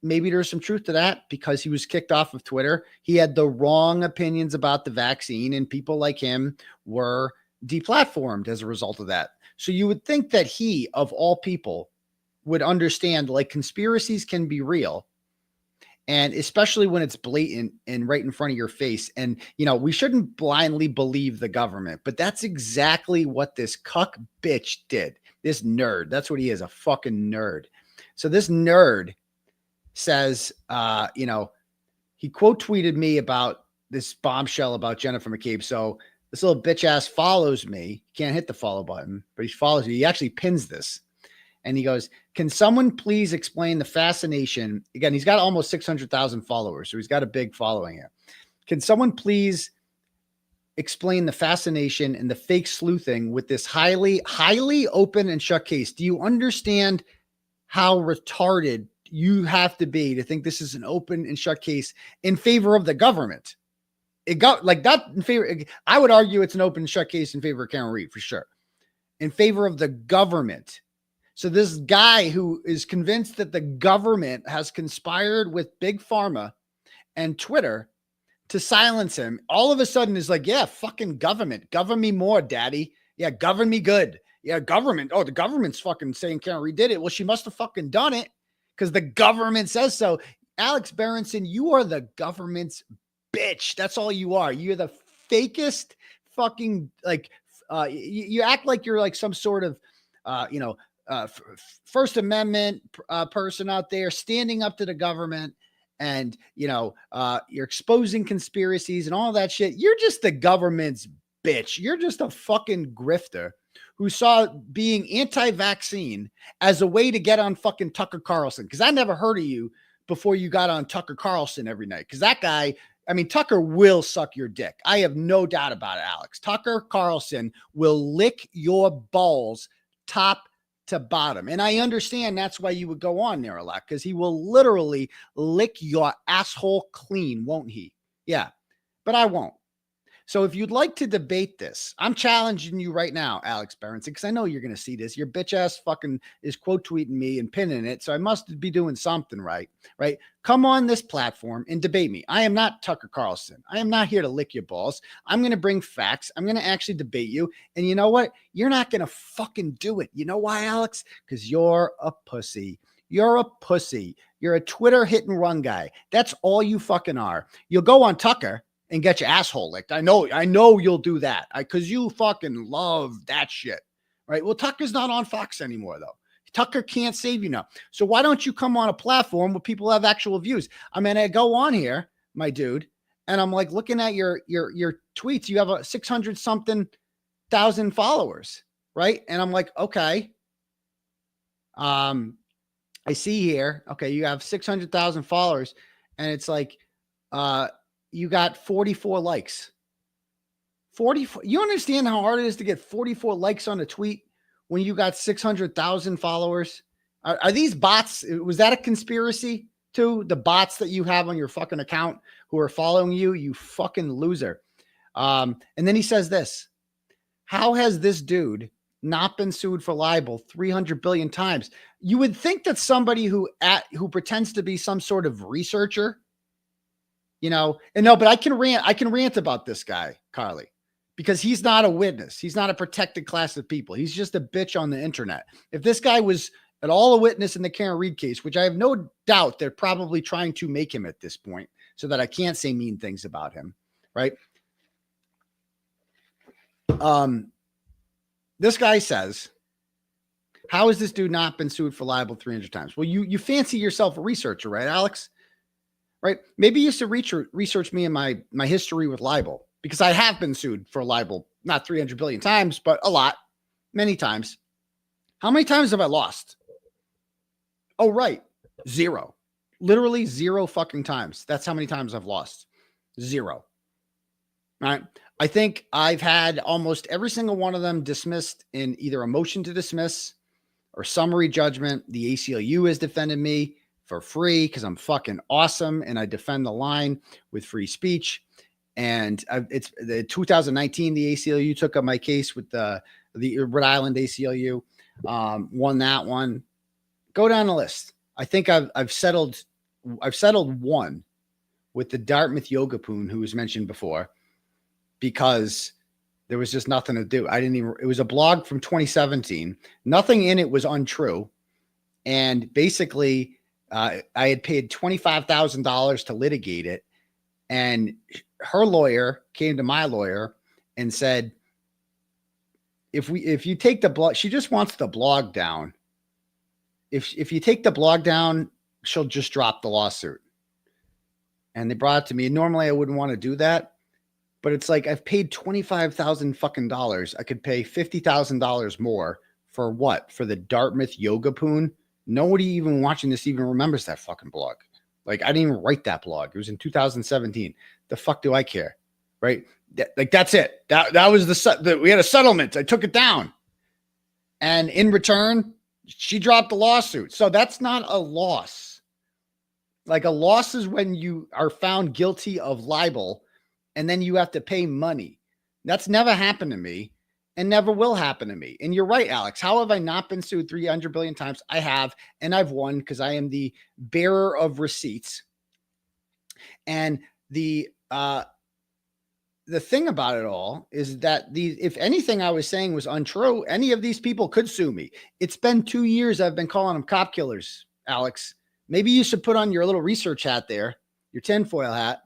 maybe there's some truth to that, because he was kicked off of Twitter. He had the wrong opinions about the vaccine, and people like him were deplatformed as a result of that. So you would think that he, of all people, would understand like conspiracies can be real. And especially when it's blatant and right in front of your face. And, you know, we shouldn't blindly believe the government, but that's exactly what this cuck bitch did. This nerd, that's what he is, a fucking nerd. So this nerd says, you know, he quote tweeted me about this bombshell about Jennifer McCabe. So this little bitch ass follows me. Can't hit the follow button, but he follows me. He actually pins this. And he goes, can someone please explain the fascination? Again, he's got almost 600,000 followers, so he's got a big following here. Can someone please explain the fascination and the fake sleuthing with this highly open and shut case? Do you understand how retarded you have to be to think this is an open and shut case in favor of the government? It got like that in favor. I would argue it's an open and shut case in favor of Karen Reed for sure. In favor of the government. So this guy who is convinced that the government has conspired with Big Pharma and Twitter to silence him, all of a sudden is like, yeah, fucking government. Govern me more, daddy. Yeah, govern me good. Yeah, government. Oh, the government's fucking saying Karen Reed did it. Well, she must have fucking done it because the government says so. Alex Berenson, you are the government's bitch. That's all you are. You're the fakest fucking, like, you act like you're like some sort of, you know, First Amendment person out there standing up to the government, and, you know, you're exposing conspiracies and all that shit. You're just the government's bitch. You're just a fucking grifter who saw being anti-vaccine as a way to get on fucking Tucker Carlson. Because I never heard of you before you got on Tucker Carlson every night. Because that guy, I mean, Tucker will suck your dick. I have no doubt about it, Alex. Tucker Carlson will lick your balls top to bottom. And I understand that's why you would go on there a lot, because he will literally lick your asshole clean, won't he? Yeah, but I won't. So if you'd like to debate this, I'm challenging you right now, Alex Berenson, because I know you're going to see this. Your bitch ass fucking is quote tweeting me and pinning it. So I must be doing something right? Come on this platform and debate me. I am not Tucker Carlson. I am not here to lick your balls. I'm going to bring facts. I'm going to actually debate you. And you know what? You're not going to fucking do it. You know why, Alex? Because you're a pussy. You're a pussy. You're a Twitter hit and run guy. That's all you fucking are. You'll go on Tucker and get your asshole licked. I know you'll do that because you fucking love that shit, right? Well, Tucker's not on Fox anymore, though. Tucker can't save you now. So why don't you come on a platform where people have actual views? I mean, I go on here, my dude, and I'm like looking at your tweets. You have a 600 something thousand followers, right? And I'm like, okay. I see here, okay, you have 600,000 followers. and it's like, you got 44 likes. 44. You understand how hard it is to get 44 likes on a tweet when you got 600,000 followers? Are these bots? Was that a conspiracy too? The bots that you have on your fucking account who are following you, you fucking loser. And then he says this: how has this dude not been sued for libel 300 billion times? You would think that somebody who pretends to be some sort of researcher, you know, and no, but I can rant about this guy, Carly, because he's not a witness. He's not a protected class of people. He's just a bitch on the internet. If this guy was at all a witness in the Karen Reed case, which I have no doubt they're probably trying to make him at this point so that I can't say mean things about him, right? This guy says, how has this dude not been sued for libel 300 times? Well, you fancy yourself a researcher, right, Alex? Right? Maybe you should research me and my history with libel, because I have been sued for libel, not 300 billion times, but a lot, many times. How many times have I lost? Oh, right. 0. Literally 0 fucking times. That's how many times I've lost. 0. All right. I think I've had almost every single one of them dismissed in either a motion to dismiss or summary judgment. The ACLU has defended me for free because I'm fucking awesome and I defend the line with free speech. And it's the 2019, the ACLU took up my case with the Rhode Island ACLU, won that one. Go down the list. I think I've settled one with the Dartmouth yoga poon who was mentioned before, because there was just nothing to do. It was a blog from 2017. Nothing in it was untrue. And basically, I had paid $25,000 to litigate it. And her lawyer came to my lawyer and said, if you take the blog, she just wants the blog down. If you take the blog down, she'll just drop the lawsuit. And they brought it to me. Normally I wouldn't want to do that, but it's like, I've paid $25,000 fucking dollars. I could pay $50,000 more for what? For the Dartmouth yoga poon. Nobody even watching this even remembers that fucking blog. Like, I didn't even write that blog. It was in 2017. The fuck do I care? Right? That's it. That was we had a settlement. I took it down. And in return, she dropped the lawsuit. So that's not a loss. Like, a loss is when you are found guilty of libel and then you have to pay money. That's never happened to me and never will happen to me. And you're right, Alex. How have I not been sued 300 billion times? I have, and I've won because I am the bearer of receipts. And the thing about it all is that if anything I was saying was untrue, any of these people could sue me. It's been 2 years I've been calling them cop killers, Alex. Maybe you should put on your little research hat there, your tinfoil hat,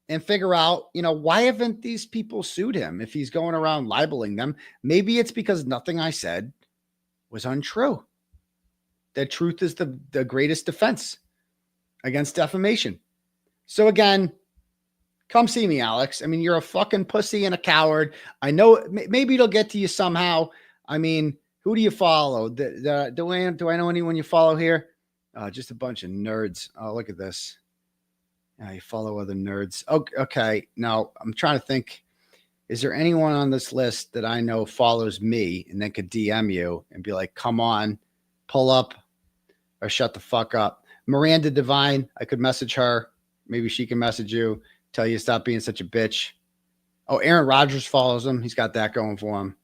and figure out, why haven't these people sued him if he's going around libeling them? Maybe it's because nothing I said was untrue. That truth is the greatest defense against defamation. So again, come see me, Alex. I mean, you're a fucking pussy and a coward. I know maybe it'll get to you somehow. I mean, who do you follow? Do I know anyone you follow here? Just a bunch of nerds. Oh, look at this. You follow other nerds. Okay. Now I'm trying to think. Is there anyone on this list that I know follows me and then could DM you and be like, come on, pull up or shut the fuck up? Miranda Devine, I could message her. Maybe she can message you, tell you stop being such a bitch. Oh, Aaron Rodgers follows him. He's got that going for him.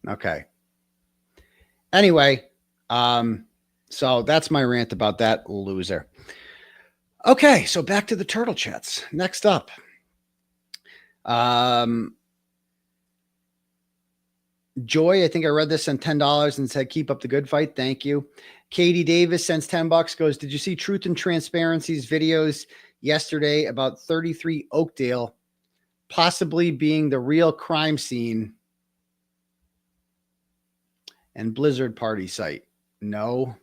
Okay. Anyway, so that's my rant about that loser. Okay, so back to the turtle chats. Next up. Joy, I think I read this, sent $10 and said, keep up the good fight. Thank you. Katie Davis sends $10, goes, did you see Truth and Transparency's videos yesterday about 33 Oakdale possibly being the real crime scene and Blizzard party site? No,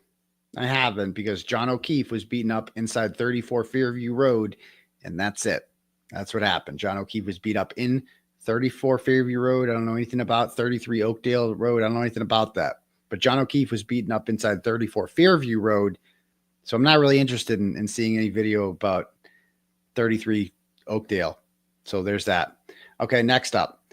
I haven't, because John O'Keefe was beaten up inside 34 Fairview Road, and that's it. That's what happened. John O'Keefe was beat up in 34 Fairview Road. I don't know anything about 33 Oakdale Road. I don't know anything about that. But John O'Keefe was beaten up inside 34 Fairview Road, So I'm not really interested in seeing any video about 33 Oakdale. So there's that. Okay, next up.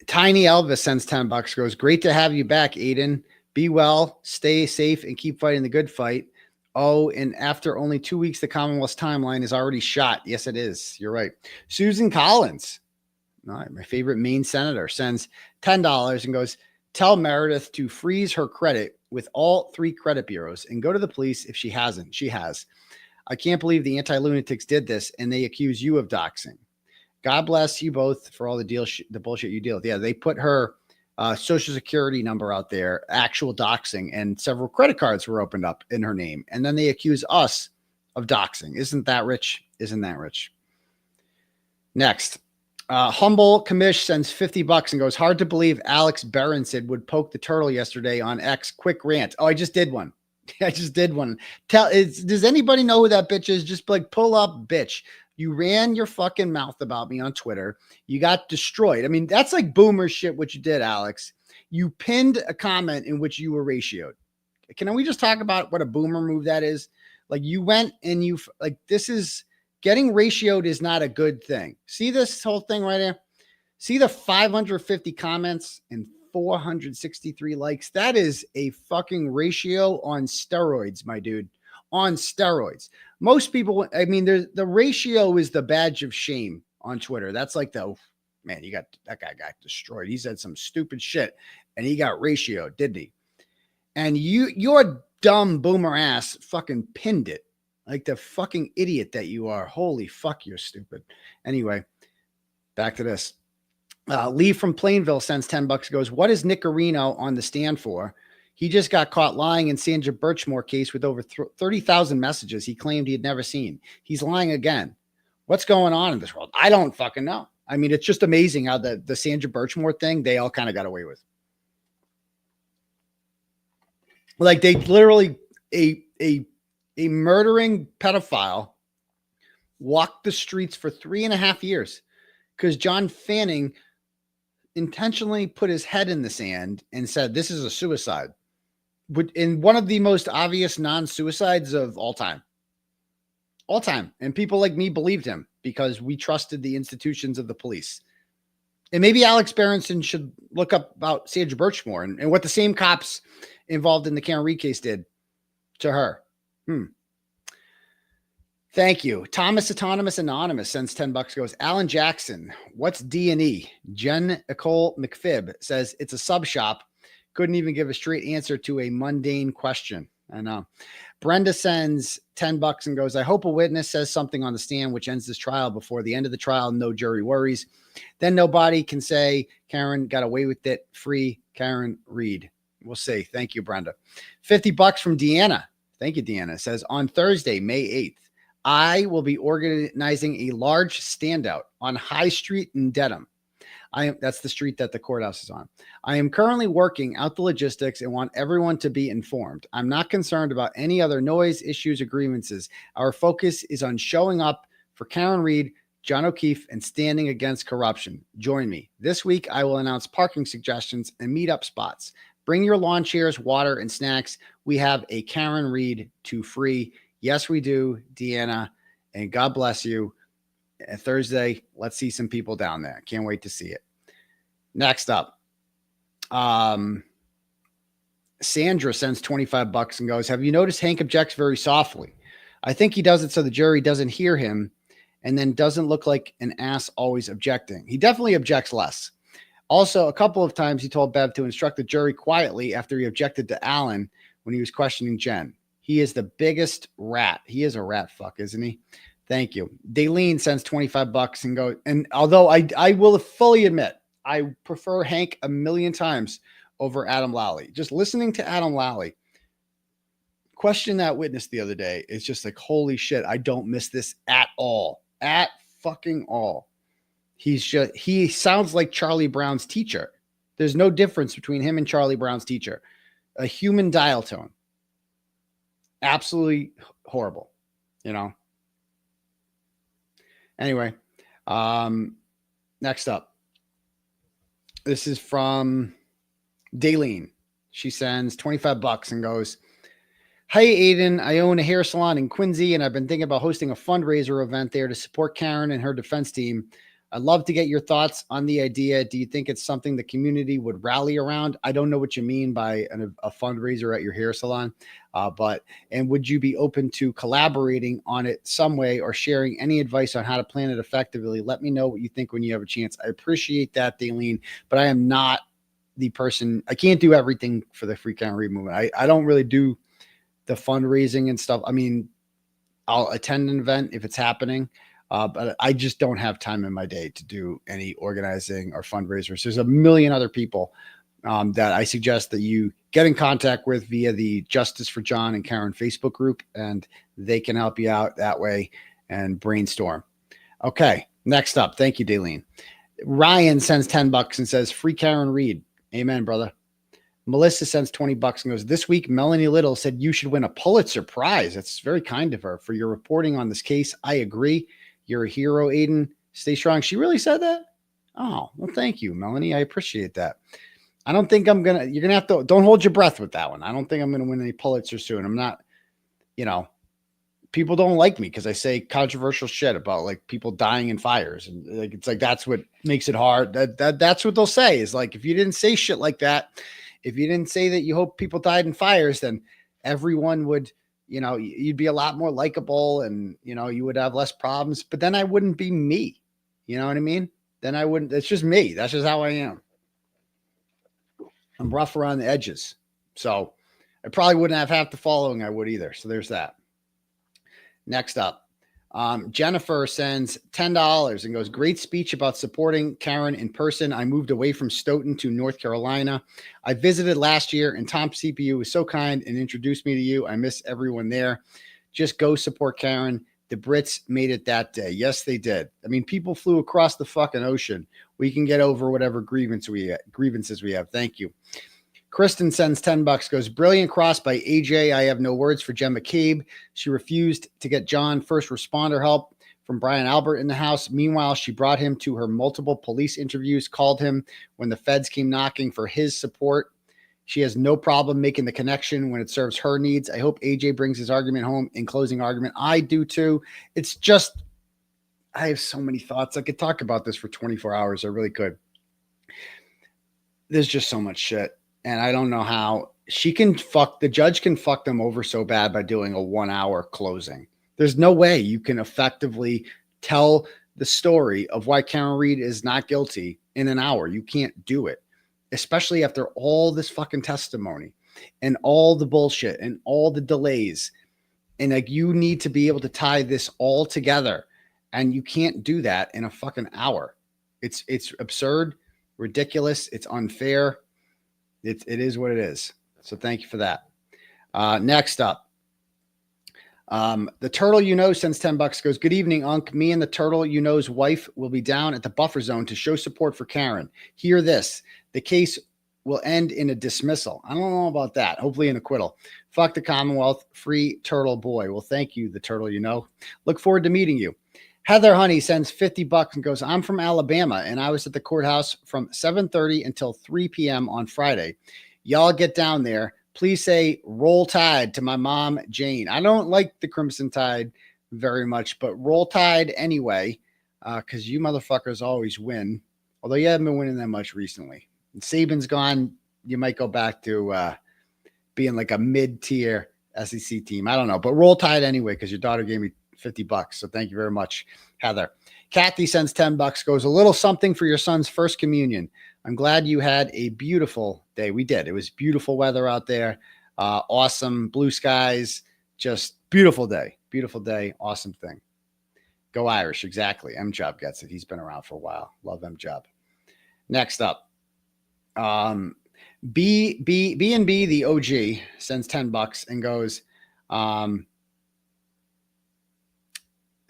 Tiny Elvis sends $10, goes, great to have you back, Aidan. Be well, stay safe, and keep fighting the good fight. Oh, and after only 2 weeks, the Commonwealth's timeline is already shot. Yes, it is. You're right. Susan Collins, my favorite Maine senator, sends $10 and goes, tell Meredith to freeze her credit with all 3 credit bureaus and go to the police if she hasn't. She has. I can't believe the anti-lunatics did this, and they accuse you of doxing. God bless you both for all the bullshit you deal with. Yeah, they put her Social Security number out there, actual doxing, and several credit cards were opened up in her name. And then they accuse us of doxing. Isn't that rich? Isn't that rich? Next, Humble Commish sends $50 and goes, hard to believe Alex Berenson would poke the turtle yesterday on X. Quick rant. Oh, I just did one. I just did one. Does anybody know who that bitch is? Just like pull up, bitch. You ran your fucking mouth about me on Twitter. You got destroyed. I mean, that's like boomer shit what you did, Alex. You pinned a comment in which you were ratioed. Can we just talk about what a boomer move that is? Like you went and this is getting ratioed is not a good thing. See this whole thing right here? See the 550 comments and 463 likes? That is a fucking ratio on steroids, my dude. On steroids. Most people, I mean, the ratio is the badge of shame on Twitter. That's like man, that guy got destroyed. He said some stupid shit and he got ratioed, didn't he? And your dumb boomer ass fucking pinned it like the fucking idiot that you are. Holy fuck, you're stupid. Anyway, back to this. Lee from Plainville sends $10, goes, what is Nicarino on the stand for? He just got caught lying in Sandra Birchmore case with over 30,000 messages he claimed he had never seen. He's lying again. What's going on in this world? I don't fucking know. I mean, it's just amazing how the Sandra Birchmore thing, they all kind of got away with. Like they literally, a murdering pedophile walked the streets for 3.5 years because John Fanning intentionally put his head in the sand and said, this is a suicide. In one of the most obvious non-suicides of all time. All time. And people like me believed him because we trusted the institutions of the police. And maybe Alex Berenson should look up about Sandra Birchmore and what the same cops involved in the Kearney case did to her. Thank you. Thomas Autonomous Anonymous sends $10, goes, Alan Jackson, what's D&E? Jen Nicole McFib says it's a sub shop. Couldn't even give a straight answer to a mundane question. I know. Brenda sends $10 and goes, I hope a witness says something on the stand which ends this trial before the end of the trial. No jury worries. Then nobody can say Karen got away with it. Free Karen Reed. We'll see. Thank you, Brenda. $50 from Deanna. Thank you, Deanna. Says on Thursday, May 8th, I will be organizing a large standout on High Street in Dedham. That's the street that the courthouse is on. I am currently working out the logistics and want everyone to be informed. I'm not concerned about any other noise, issues, or grievances. Our focus is on showing up for Karen Reed, John O'Keefe, and standing against corruption. Join me. This week, I will announce parking suggestions and meetup spots. Bring your lawn chairs, water, and snacks. We have a Karen Reed to free. Yes, we do, Deanna, and God bless you. Thursday, let's see some people down there. Can't wait to see it. Next up, Sandra sends $25 and goes, have you noticed Hank objects very softly? I think he does it so the jury doesn't hear him and then doesn't look like an ass always objecting. He definitely objects less. Also, a couple of times he told Bev to instruct the jury quietly after he objected to Alan when he was questioning Jen. He is the biggest rat. He is a rat fuck, isn't he? Thank you. Daleen sends $25 and goes, and although I will fully admit, I prefer Hank a million times over Adam Lally. Just listening to Adam Lally question that witness the other day is just like, holy shit, I don't miss this at all. At fucking all. He sounds like Charlie Brown's teacher. There's no difference between him and Charlie Brown's teacher. A human dial tone. Absolutely horrible, you know? Anyway, next up. This is from Daleen. She sends $25 and goes, Hey, Aidan, I own a hair salon in Quincy, and I've been thinking about hosting a fundraiser event there to support Karen and her defense team. I'd love to get your thoughts on the idea. Do you think it's something the community would rally around? I don't know what you mean by a fundraiser at your hair salon, and would you be open to collaborating on it some way or sharing any advice on how to plan it effectively? Let me know what you think when you have a chance. I appreciate that, Daleen, but I am not the person. I can't do everything for the Free Karen Reed movement. I don't really do the fundraising and stuff. I mean, I'll attend an event if it's happening, but I just don't have time in my day to do any organizing or fundraisers. There's a million other people that I suggest that you get in contact with via the Justice for John and Karen Facebook group, and they can help you out that way and brainstorm. Okay, next up. Thank you, Daleen. Ryan sends $10 and says, Free Karen Reed. Amen, brother. Melissa sends $20 and goes, this week, Melanie Little said you should win a Pulitzer Prize. That's very kind of her for your reporting on this case. I agree. You're a hero, Aidan. Stay strong. She really said that? Oh, well, thank you, Melanie. I appreciate that. I don't think you're going to have to, don't hold your breath with that one. I don't think I'm going to win any Pulitzer soon. I'm not, people don't like me because I say controversial shit about like people dying in fires. And like, it's like, that's what makes it hard. That's what they'll say is like, if you didn't say shit like that, if you didn't say that you hope people died in fires, then everyone would, you'd be a lot more likable and, you would have less problems, but then I wouldn't be me. You know what I mean? Then I wouldn't, it's just me. That's just how I am. I'm rough around the edges. So I probably wouldn't have half the following I would either. So there's that. Next up. Jennifer sends $10 and goes, great speech about supporting Karen in person. I moved away from Stoughton to North Carolina. I visited last year and Tom CPU was so kind and introduced me to you. I miss everyone there. Just go support Karen. The Brits made it that day. Yes, they did. I mean, people flew across the fucking ocean. We can get over whatever grievances we have. Thank you. Kristen sends $10, goes, brilliant cross by AJ. I have no words for Jen McCabe. She refused to get John first responder help from Brian Albert in the house. Meanwhile, she brought him to her multiple police interviews, called him when the feds came knocking for his support. She has no problem making the connection when it serves her needs. I hope AJ brings his argument home in closing argument. I do too. It's just, I have so many thoughts. I could talk about this for 24 hours. I really could. There's just so much shit. And I don't know how the judge can fuck them over so bad by doing a 1 hour closing. There's no way you can effectively tell the story of why Karen Reed is not guilty in an hour. You can't do it, especially after all this fucking testimony and all the bullshit and all the delays. And like, you need to be able to tie this all together, and you can't do that in a fucking hour. It's absurd, ridiculous. It's unfair. It is what it is. So thank you for that. Next up, the Turtle sends $10, goes, good evening, Unc. Me and the Turtle wife will be down at the buffer zone to show support for Karen. Hear this. The case will end in a dismissal. I don't know about that. Hopefully an acquittal. Fuck the Commonwealth. Free Turtle boy. Well, thank you, the Turtle. Look forward to meeting you. Heather Honey sends $50 and goes, I'm from Alabama, and I was at the courthouse from 7:30 until 3 p.m. on Friday. Y'all get down there. Please say roll tide to my mom, Jane. I don't like the Crimson Tide very much, but roll tide anyway, because you motherfuckers always win, although you haven't been winning that much recently. And Saban's gone. You might go back to being like a mid-tier SEC team. I don't know, but roll tide anyway, because your daughter gave me $50. So thank you very much, Heather. Kathy sends $10, goes, a little something for your son's first communion. I'm glad you had a beautiful day. We did. It was beautiful weather out there. Awesome blue skies. Just beautiful day. Beautiful day. Awesome thing. Go Irish. Exactly. M-Job gets it. He's been around for a while. Love M-Job. Next up. B&B, the OG, sends $10 and goes,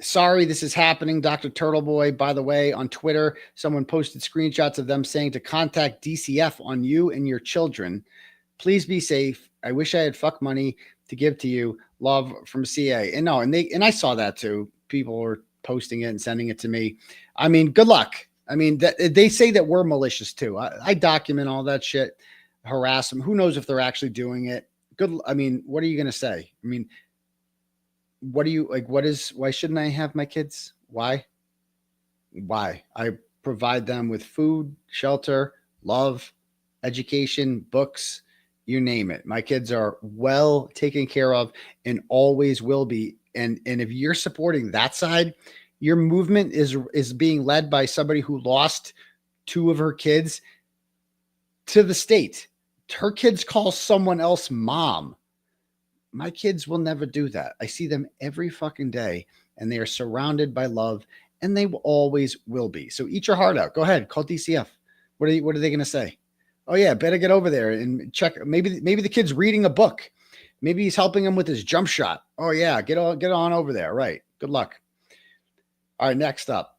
sorry, this is happening, Dr. Turtleboy. By the way, on Twitter, someone posted screenshots of them saying to contact DCF on you and your children. Please be safe. I wish I had fuck money to give to you. Love from CA. And I saw that too. People were posting it and sending it to me. I mean, good luck. I mean, they say that we're malicious too. I document all that shit, harass them. Who knows if they're actually doing it? good. I mean, what are you going to say? I mean, what do you like? Why shouldn't I have my kids? Why? I provide them with food, shelter, love, education, books, you name it. My kids are well taken care of and always will be. And if you're supporting that side, your movement is being led by somebody who lost 2 of her kids to the state. Her kids call someone else mom. My kids will never do that. I see them every fucking day, and they are surrounded by love, and they always will be. So eat your heart out. Go ahead, call DCF. What are they going to say? Oh yeah, better get over there and check. Maybe the kid's reading a book. Maybe he's helping him with his jump shot. Oh yeah, get on over there. Right. Good luck. All right, next up.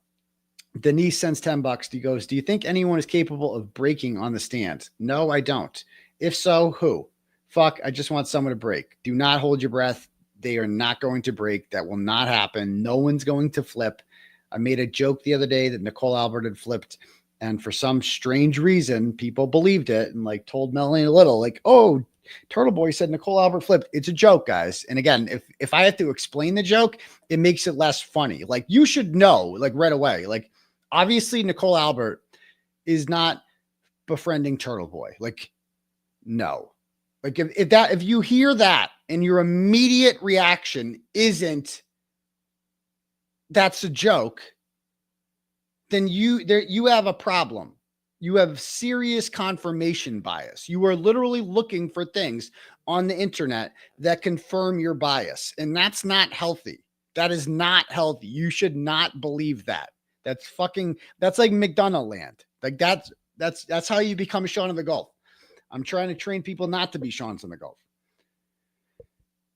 Denise sends $10. He goes, do you think anyone is capable of breaking on the stand? No, I don't. If so, who? Fuck, I just want someone to break. Do not hold your breath. They are not going to break. That will not happen. No one's going to flip. I made a joke the other day that Nicole Albert had flipped, and for some strange reason, people believed it and like told Melanie Little, like, oh, Turtle Boy said Nicole Albert flipped. It's a joke, guys. And again, if I have to explain the joke, it makes it less funny. Like, you should know, like, right away. Like, obviously, Nicole Albert is not befriending Turtle Boy. Like, no. Like, if you hear that and your immediate reaction isn't that's a joke, then you have a problem. You have serious confirmation bias. You are literally looking for things on the internet that confirm your bias, and that's not healthy. That is not healthy. You should not believe that. That's like McDonough land. Like that's how you become Sean of the Gulf. I'm trying to train people not to be Sean's in the Gulf.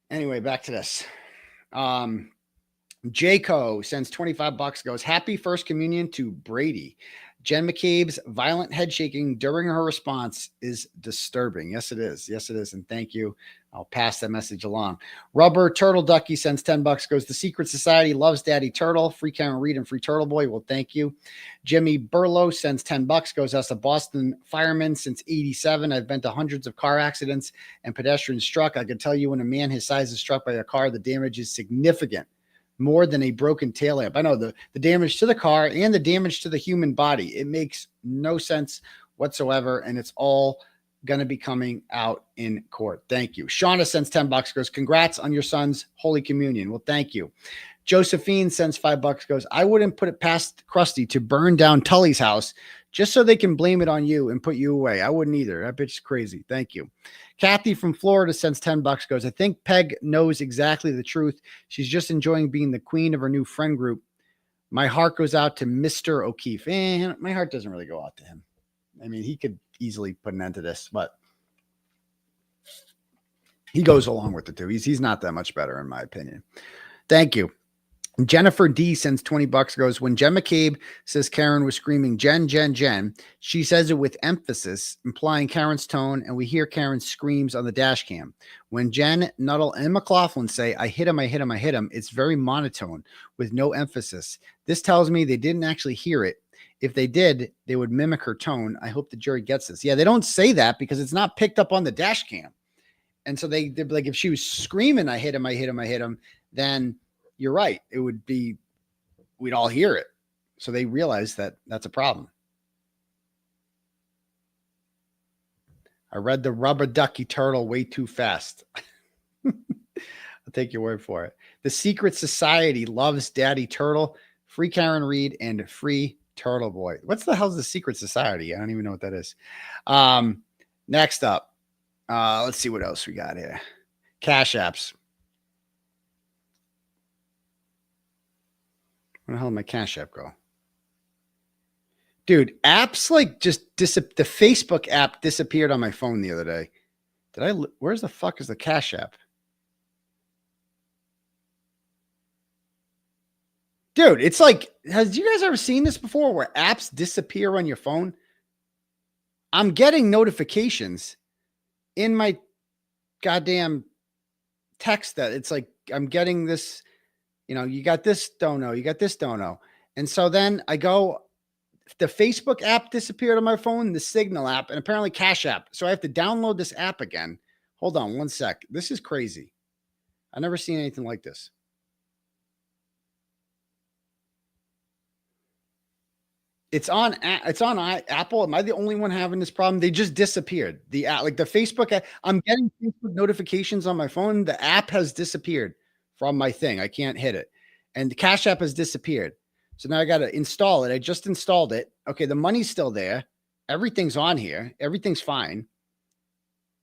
Anyway, back to this. Jayco sends $25, goes, happy first communion to Brady. Jen McCabe's violent head shaking during her response is disturbing. Yes, it is. Yes, it is. And thank you. I'll pass that message along. Rubber Turtle Ducky sends $10, goes, the Secret Society loves Daddy Turtle. Free Karen Reed and Free Turtle Boy. Well, thank you. Jimmy Burlow sends $10, goes, as a Boston fireman since 87. I've been to hundreds of car accidents and pedestrians struck. I can tell you when a man his size is struck by a car, the damage is significant. More than a broken tail lamp. I know the damage to the car and the damage to the human body. It makes no sense whatsoever, and it's all going to be coming out in court. Thank you. Shauna sends $10, goes, congrats on your son's Holy Communion. Well, thank you. Josephine sends $5, goes, I wouldn't put it past Krusty to burn down Tully's house just so they can blame it on you and put you away. I wouldn't either. That bitch is crazy. Thank you. Kathy from Florida sends $10, goes, I think Peg knows exactly the truth. She's just enjoying being the queen of her new friend group. My heart goes out to Mr. O'Keefe. And my heart doesn't really go out to him. I mean, he could easily put an end to this, but he goes along with it too. He's not that much better in my opinion. Thank you. Jennifer D sends $20, goes, when Jen McCabe says Karen was screaming Jen, Jen, Jen, she says it with emphasis, implying Karen's tone, and we hear Karen's screams on the dash cam. When Jen, Nuttall, and McLaughlin say, I hit him, I hit him, I hit him, it's very monotone with no emphasis. This tells me they didn't actually hear it. If they did, they would mimic her tone. I hope the jury gets this. Yeah, they don't say that because it's not picked up on the dash cam. And so they'd be like, if she was screaming, I hit him, I hit him, I hit him, then you're right. It would be, we'd all hear it. So they realized that that's a problem. I read the Rubber Ducky Turtle way too fast. I'll take your word for it. The Secret Society loves Daddy Turtle, Free Karen Reed, and Free Turtle Boy. What's the hell's the Secret Society? I don't even know what that is. Next up, let's see what else we got here. Cash apps. Where the hell did my Cash App go? Dude, apps like just the Facebook app disappeared on my phone the other day. Where's the fuck is the Cash App? Dude, it's like, has you guys ever seen this before where apps disappear on your phone? I'm getting notifications in my goddamn text that it's like, I'm getting this, you got this Dono, you got this Dono. And so then I go, the Facebook app disappeared on my phone, the Signal app, and apparently Cash App. So I have to download this app again, Hold on one sec. This is crazy. I've never seen anything like this. It's on Apple. Am I the only one having this problem? They just disappeared. The app, like the Facebook, I'm getting Facebook notifications on my phone. The app has disappeared from my thing. I can't hit it. And the Cash App has disappeared. So now I got to install it. I just installed it. Okay, the money's still there. Everything's on here. Everything's fine.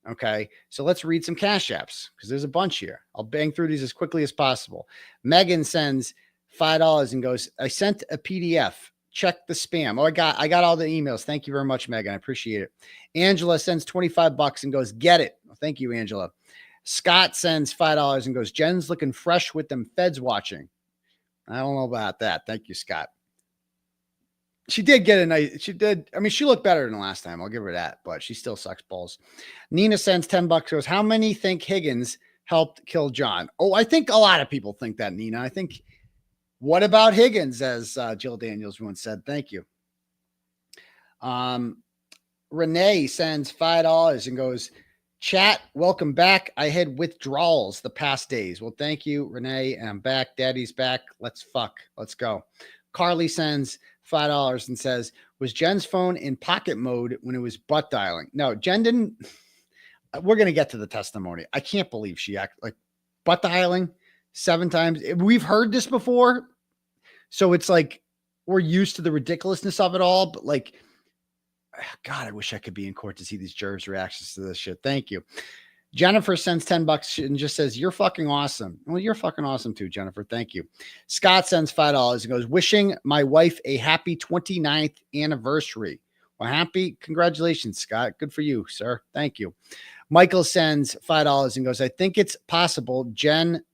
Okay, so let's read some Cash Apps because there's a bunch here. I'll bang through these as quickly as possible. Megan sends $5 and goes, I sent a PDF. Check the spam. Oh, I got all the emails. Thank you very much, Megan. I appreciate it. Angela sends $25 and goes, get it. Well, thank you, Angela. Scott sends $5 and goes, Jen's looking fresh with them feds watching. I don't know about that. Thank you, Scott. She did get a nice, she did. I mean, she looked better than last time. I'll give her that, but she still sucks balls. Nina sends $10, goes, how many think Higgins helped kill John? Oh, I think a lot of people think that, Nina. I think, what about Higgins, as Jill Daniels once said? Thank you. Renee sends $5 and goes, chat, welcome back. I had withdrawals the past days. Well, thank you, Renee. And I'm back. Daddy's back. Let's fuck. Let's go. Carly sends $5 and says, was Jen's phone in pocket mode when it was butt dialing? No, Jen didn't. We're going to get to the testimony. I can't believe she acted like butt dialing 7 times. We've heard this before. So it's like, we're used to the ridiculousness of it all, but like, God, I wish I could be in court to see these jurors' reactions to this shit. Thank you. Jennifer sends $10 and just says, you're fucking awesome. Well, you're fucking awesome too, Jennifer. Thank you. Scott sends $5 and goes, wishing my wife a happy 29th anniversary. Well, congratulations, Scott. Good for you, sir. Thank you. Michael sends $5 and goes, I think it's possible Jen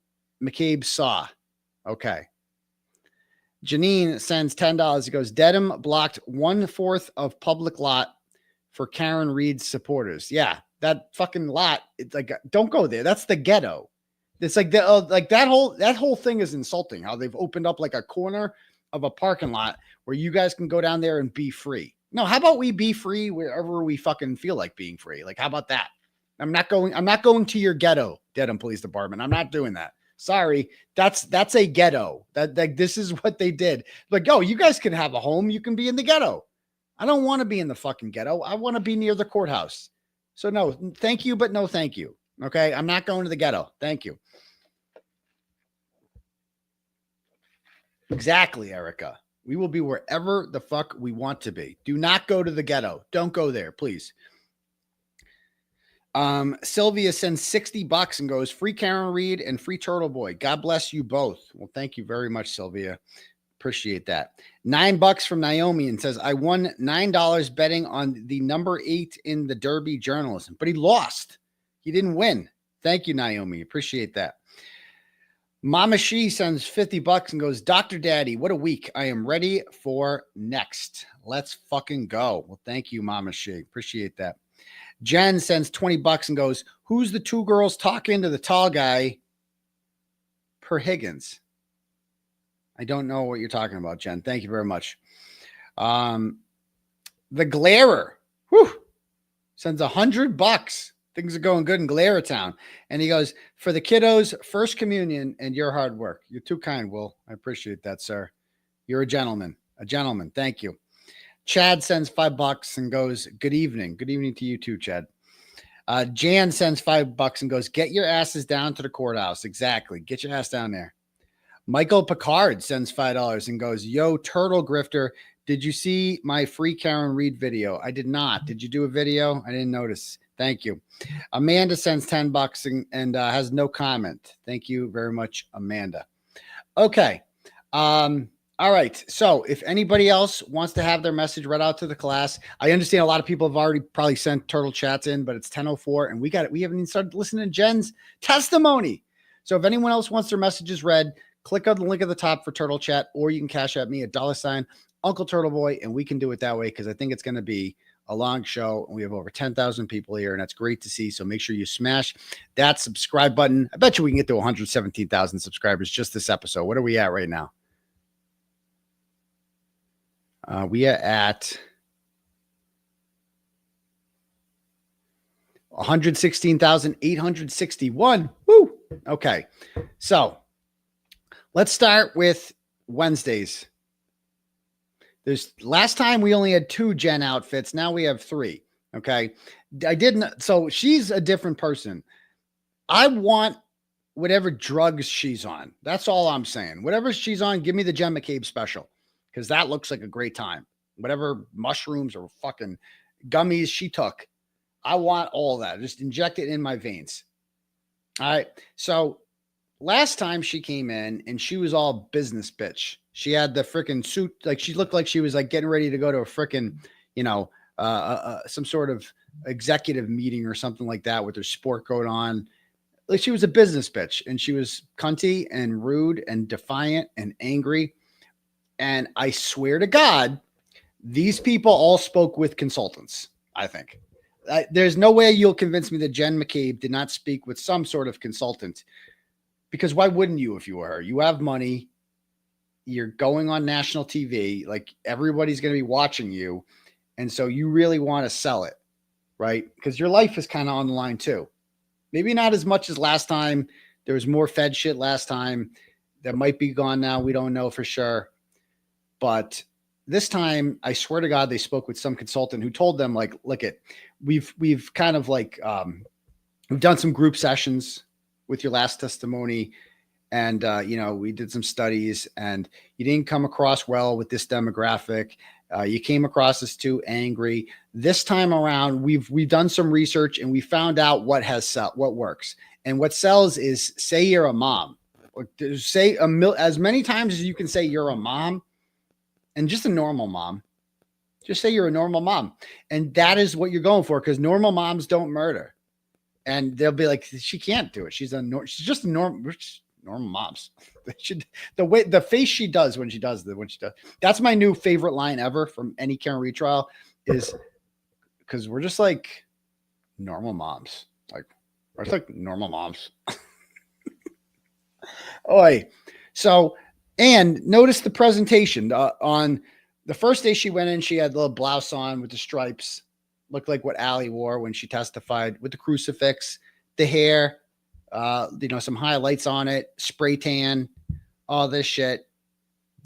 McCabe saw. Okay. Janine sends $10. He goes, Dedham blocked 1/4 of public lot for Karen Reed's supporters. Yeah, that fucking lot. It's like, don't go there. That's the ghetto. It's like that whole thing is insulting. How they've opened up like a corner of a parking lot where you guys can go down there and be free. No, how about we be free wherever we fucking feel like being free? Like, how about that? I'm not going to your ghetto, Dedham Police Department. I'm not doing that. Sorry, that's a ghetto. This is what they did. Like, oh, you guys can have a home. You can be in the ghetto. I don't want to be in the fucking ghetto. I want to be near the courthouse. So no, thank you, but no, thank you. Okay, I'm not going to the ghetto. Thank you. Exactly, Erica. We will be wherever the fuck we want to be. Do not go to the ghetto. Don't go there, please. Sylvia sends $60 and goes, free Karen Reed and free Turtle Boy. God bless you both. Well, thank you very much, Sylvia. Appreciate that. $9 from Naomi and says, I won $9 betting on the number 8 in the Derby journalism, but he lost. He didn't win. Thank you, Naomi. Appreciate that. Mama She sends $50 and goes, Dr. Daddy, what a week. I am ready for next. Let's fucking go. Well, thank you, Mama She. Appreciate that. Jen sends $20 and goes, who's the 2 girls talking to the tall guy per Higgins? I don't know what you're talking about, Jen. Thank you very much. The Glairer, sends $100. Things are going good in Glairer Town. And he goes, for the kiddos, first communion and your hard work. You're too kind, Will. I appreciate that, sir. You're a gentleman. A gentleman. Thank you. Chad sends $5 and goes, good evening. Good evening to you too, Chad. Jan sends $5 and goes, get your asses down to the courthouse. Exactly. Get your ass down there. Michael Picard sends $5 and goes, yo, Turtle Grifter, did you see my free Karen Reed video? I did not. Did you do a video? I didn't notice. Thank you. Amanda sends $10 and has no comment. Thank you very much, Amanda. Okay. All right. So if anybody else wants to have their message read out to the class, I understand a lot of people have already probably sent turtle chats in, but it's 10:04 and we haven't even started listening to Jen's testimony. So if anyone else wants their messages read, click on the link at the top for turtle chat, or you can cash at me at $ Uncle Turtle Boy, and we can do it that way because I think it's going to be a long show and we have over 10,000 people here and that's great to see. So make sure you smash that subscribe button. I bet you we can get to 117,000 subscribers just this episode. What are we at right now? We are at 116,861. Woo. Okay. So let's start with Wednesdays. Last time we only had 2 Jen outfits. Now we have 3. Okay. I didn't. So she's a different person. I want whatever drugs she's on. That's all I'm saying. Whatever she's on, give me the Jen McCabe special, because that looks like a great time. Whatever mushrooms or fucking gummies she took, I want all that. Just inject it in my veins. All right. So last time she came in and she was all business bitch. She had the freaking suit. Like she looked like she was like getting ready to go to a freaking, some sort of executive meeting or something like that with her sport coat on. Like she was a business bitch, and she was cunty and rude and defiant and angry. And I swear to God, these people all spoke with consultants. I think there's no way you'll convince me that Jen McCabe did not speak with some sort of consultant, because why wouldn't you if you were her? You have money. You're going on national TV. Like everybody's going to be watching you. And so you really want to sell it, right? Because your life is kind of on the line too. Maybe not as much as last time. There was more Fed shit last time that might be gone now. We don't know for sure. But this time, I swear to God, they spoke with some consultant who told them, like, look it, we've kind of like, we've done some group sessions with your last testimony. And, we did some studies, and you didn't come across well with this demographic. You came across as too angry. This time around, we've done some research, and we found out what works. And what sells is say you're a mom. Or say as many times as you can say you're a mom, and just a normal mom. Just say you're a normal mom. And that is what you're going for, because normal moms don't murder. And they'll be like, she can't do it. She's just a normal moms. The face she does when she does. That's my new favorite line ever from any Kearney retrial, is because we're just like normal moms. Like we're just like normal moms. Oi. So, and notice the presentation on the first day she went in, she had the little blouse on with the stripes, looked like what Allie wore when she testified, with the crucifix, the hair, some highlights on it, spray tan, all this shit.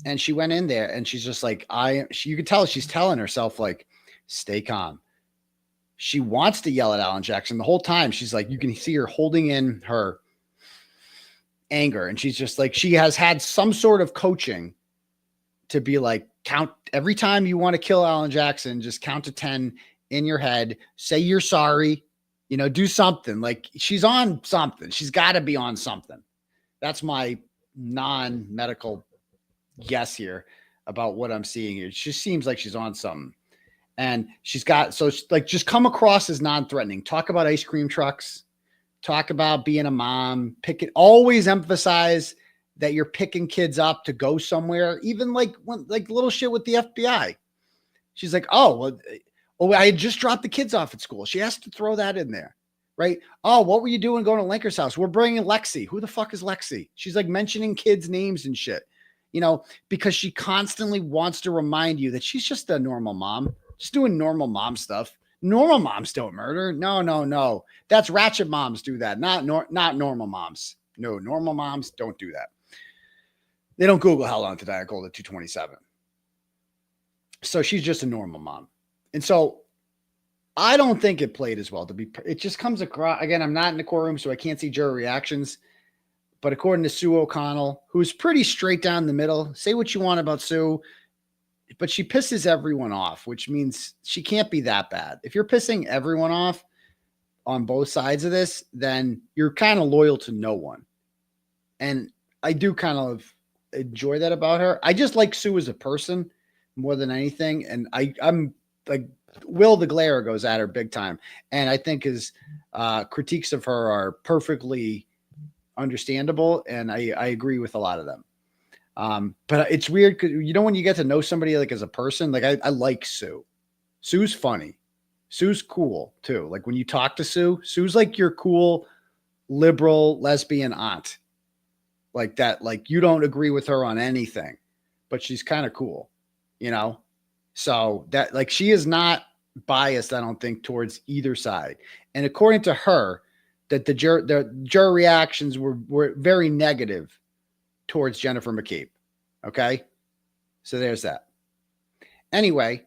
And she went in there and she's just like, you could tell she's telling herself, like, stay calm. She wants to yell at Alan Jackson the whole time. She's like, you can see her holding in her anger. And she's just like, she has had some sort of coaching to be like, count every time you want to kill Alan Jackson, just count to 10 in your head, say you're sorry, do something. Like she's on something. She's got to be on something. That's my non-medical guess here about what I'm seeing here. It just seems like she's on something. And she's got, so like, just come across as non-threatening. Talk about ice cream trucks. Talk about being a mom. Always emphasize that you're picking kids up to go somewhere. Even like little shit with the FBI. She's like, oh, I had just dropped the kids off at school. She has to throw that in there, right? Oh, what were you doing going to Lanker's house? We're bringing Lexi. Who the fuck is Lexi? She's like mentioning kids' names and shit, because she constantly wants to remind you that she's just a normal mom, just doing normal mom stuff. Normal moms don't murder. No. That's ratchet moms do that. Not normal moms. No, normal moms don't do that. They don't Google how long to die. I called it 227. So she's just a normal mom. And so I don't think it played as well. It just comes across, again, I'm not in the courtroom, so I can't see jury reactions. But according to Sue O'Connell, who's pretty straight down the middle, say what you want about Sue, but she pisses everyone off, which means she can't be that bad. If you're pissing everyone off on both sides of this, then you're kind of loyal to no one. And I do kind of enjoy that about her. I just like Sue as a person more than anything. And I'm like, Will the Glare goes at her big time. And I think his critiques of her are perfectly understandable. And I agree with a lot of them. But it's weird because when you get to know somebody like as a person, like I like Sue. Sue's funny. Sue's cool too. Like when you talk to Sue's like your cool liberal lesbian aunt. Like that, like you don't agree with her on anything, but she's kind of cool, So that, like, she is not biased, I don't think, towards either side. And according to her, that the jury reactions were very negative towards Jennifer McCabe. Okay. So there's that. Anyway,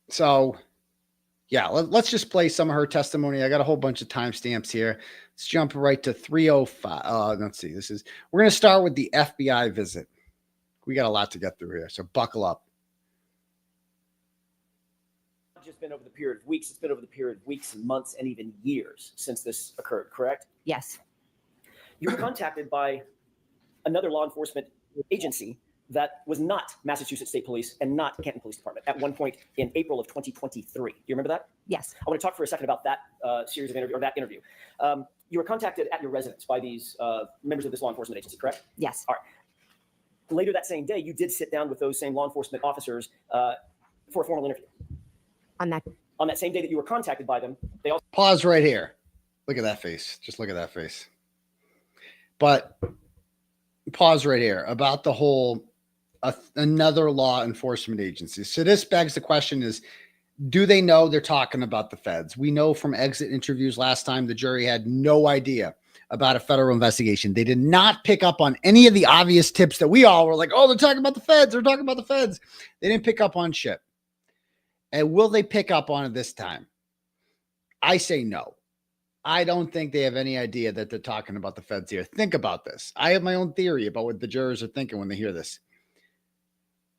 so yeah, let's just play some of her testimony. I got a whole bunch of timestamps here. Let's jump right to 3:05. Let's see. We're going to start with the FBI visit. We got a lot to get through here, so buckle up. Just been over the period of weeks. It's been over the period of weeks and months and even years since this occurred, correct? Yes. You were contacted by another law enforcement agency that was not Massachusetts State Police and not Canton Police Department at one point in April of 2023. Do you remember that? Yes. I want to talk for a second about that series of interview, or that interview. You were contacted at your residence by these members of this law enforcement agency, correct? Yes. All right. Later that same day, you did sit down with those same law enforcement officers for a formal interview. On that same day that you were contacted by them, they also pause right here. Look at that face. Just look at that face. But pause right here about the whole another law enforcement agency. So this begs the question is, do they know they're talking about the feds? We know from exit interviews last time, the jury had no idea about a federal investigation. They did not pick up on any of the obvious tips that we all were like, oh, they're talking about the feds. They're talking about the feds. They didn't pick up on shit. And will they pick up on it this time? I say no. I don't think they have any idea that they're talking about the feds here. Think about this. I have my own theory about what the jurors are thinking when they hear this.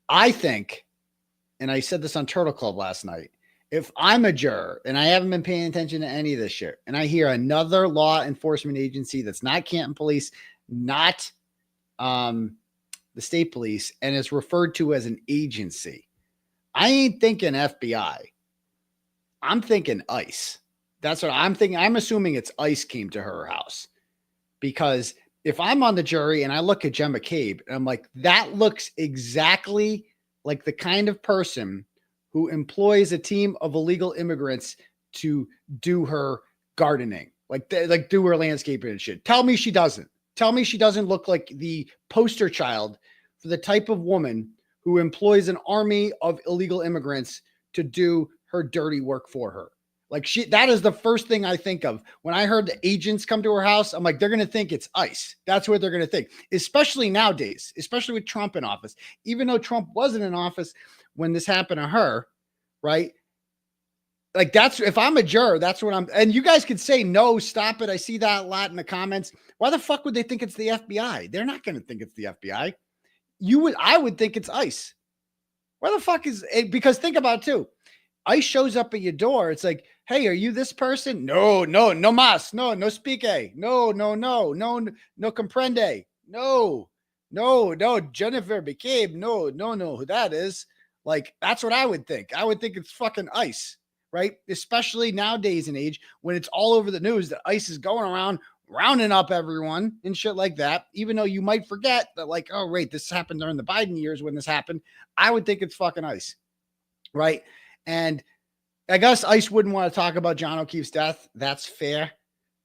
I think, and I said this on Turtle Club last night, if I'm a juror and I haven't been paying attention to any of this shit, and I hear another law enforcement agency that's not Canton Police, not the state police, and is referred to as an agency, I ain't thinking FBI. I'm thinking ICE. That's what I'm thinking. I'm assuming it's ICE came to her house, because if I'm on the jury and I look at Jen McCabe and I'm like, that looks exactly like the kind of person who employs a team of illegal immigrants to do her gardening, like do her landscaping and shit. Tell me she doesn't. Tell me she doesn't look like the poster child for the type of woman who employs an army of illegal immigrants to do her dirty work for her. Like that is the first thing I think of when I heard the agents come to her house. I'm like, they're going to think it's ICE. That's what they're going to think, especially nowadays, especially with Trump in office, even though Trump wasn't in office when this happened to her. Right. Like if I'm a juror, that's what and you guys could say, no, stop it. I see that a lot in the comments. Why the fuck would they think it's the FBI? They're not going to think it's the FBI. I would think it's ICE. Where the fuck is it? Because think about it too. ICE shows up at your door. It's like, hey, are you this person? No mas. No speak. No comprende. No, Jennifer McCabe. No, who that is. Like, that's what I would think. I would think it's fucking ICE, right? Especially nowadays and age when it's all over the news that ICE is going around rounding up everyone and shit like that. Even though you might forget that, like, oh, right, this happened during the Biden years when this happened. I would think it's fucking ICE, right? And I guess ICE wouldn't want to talk about John O'Keefe's death. That's fair,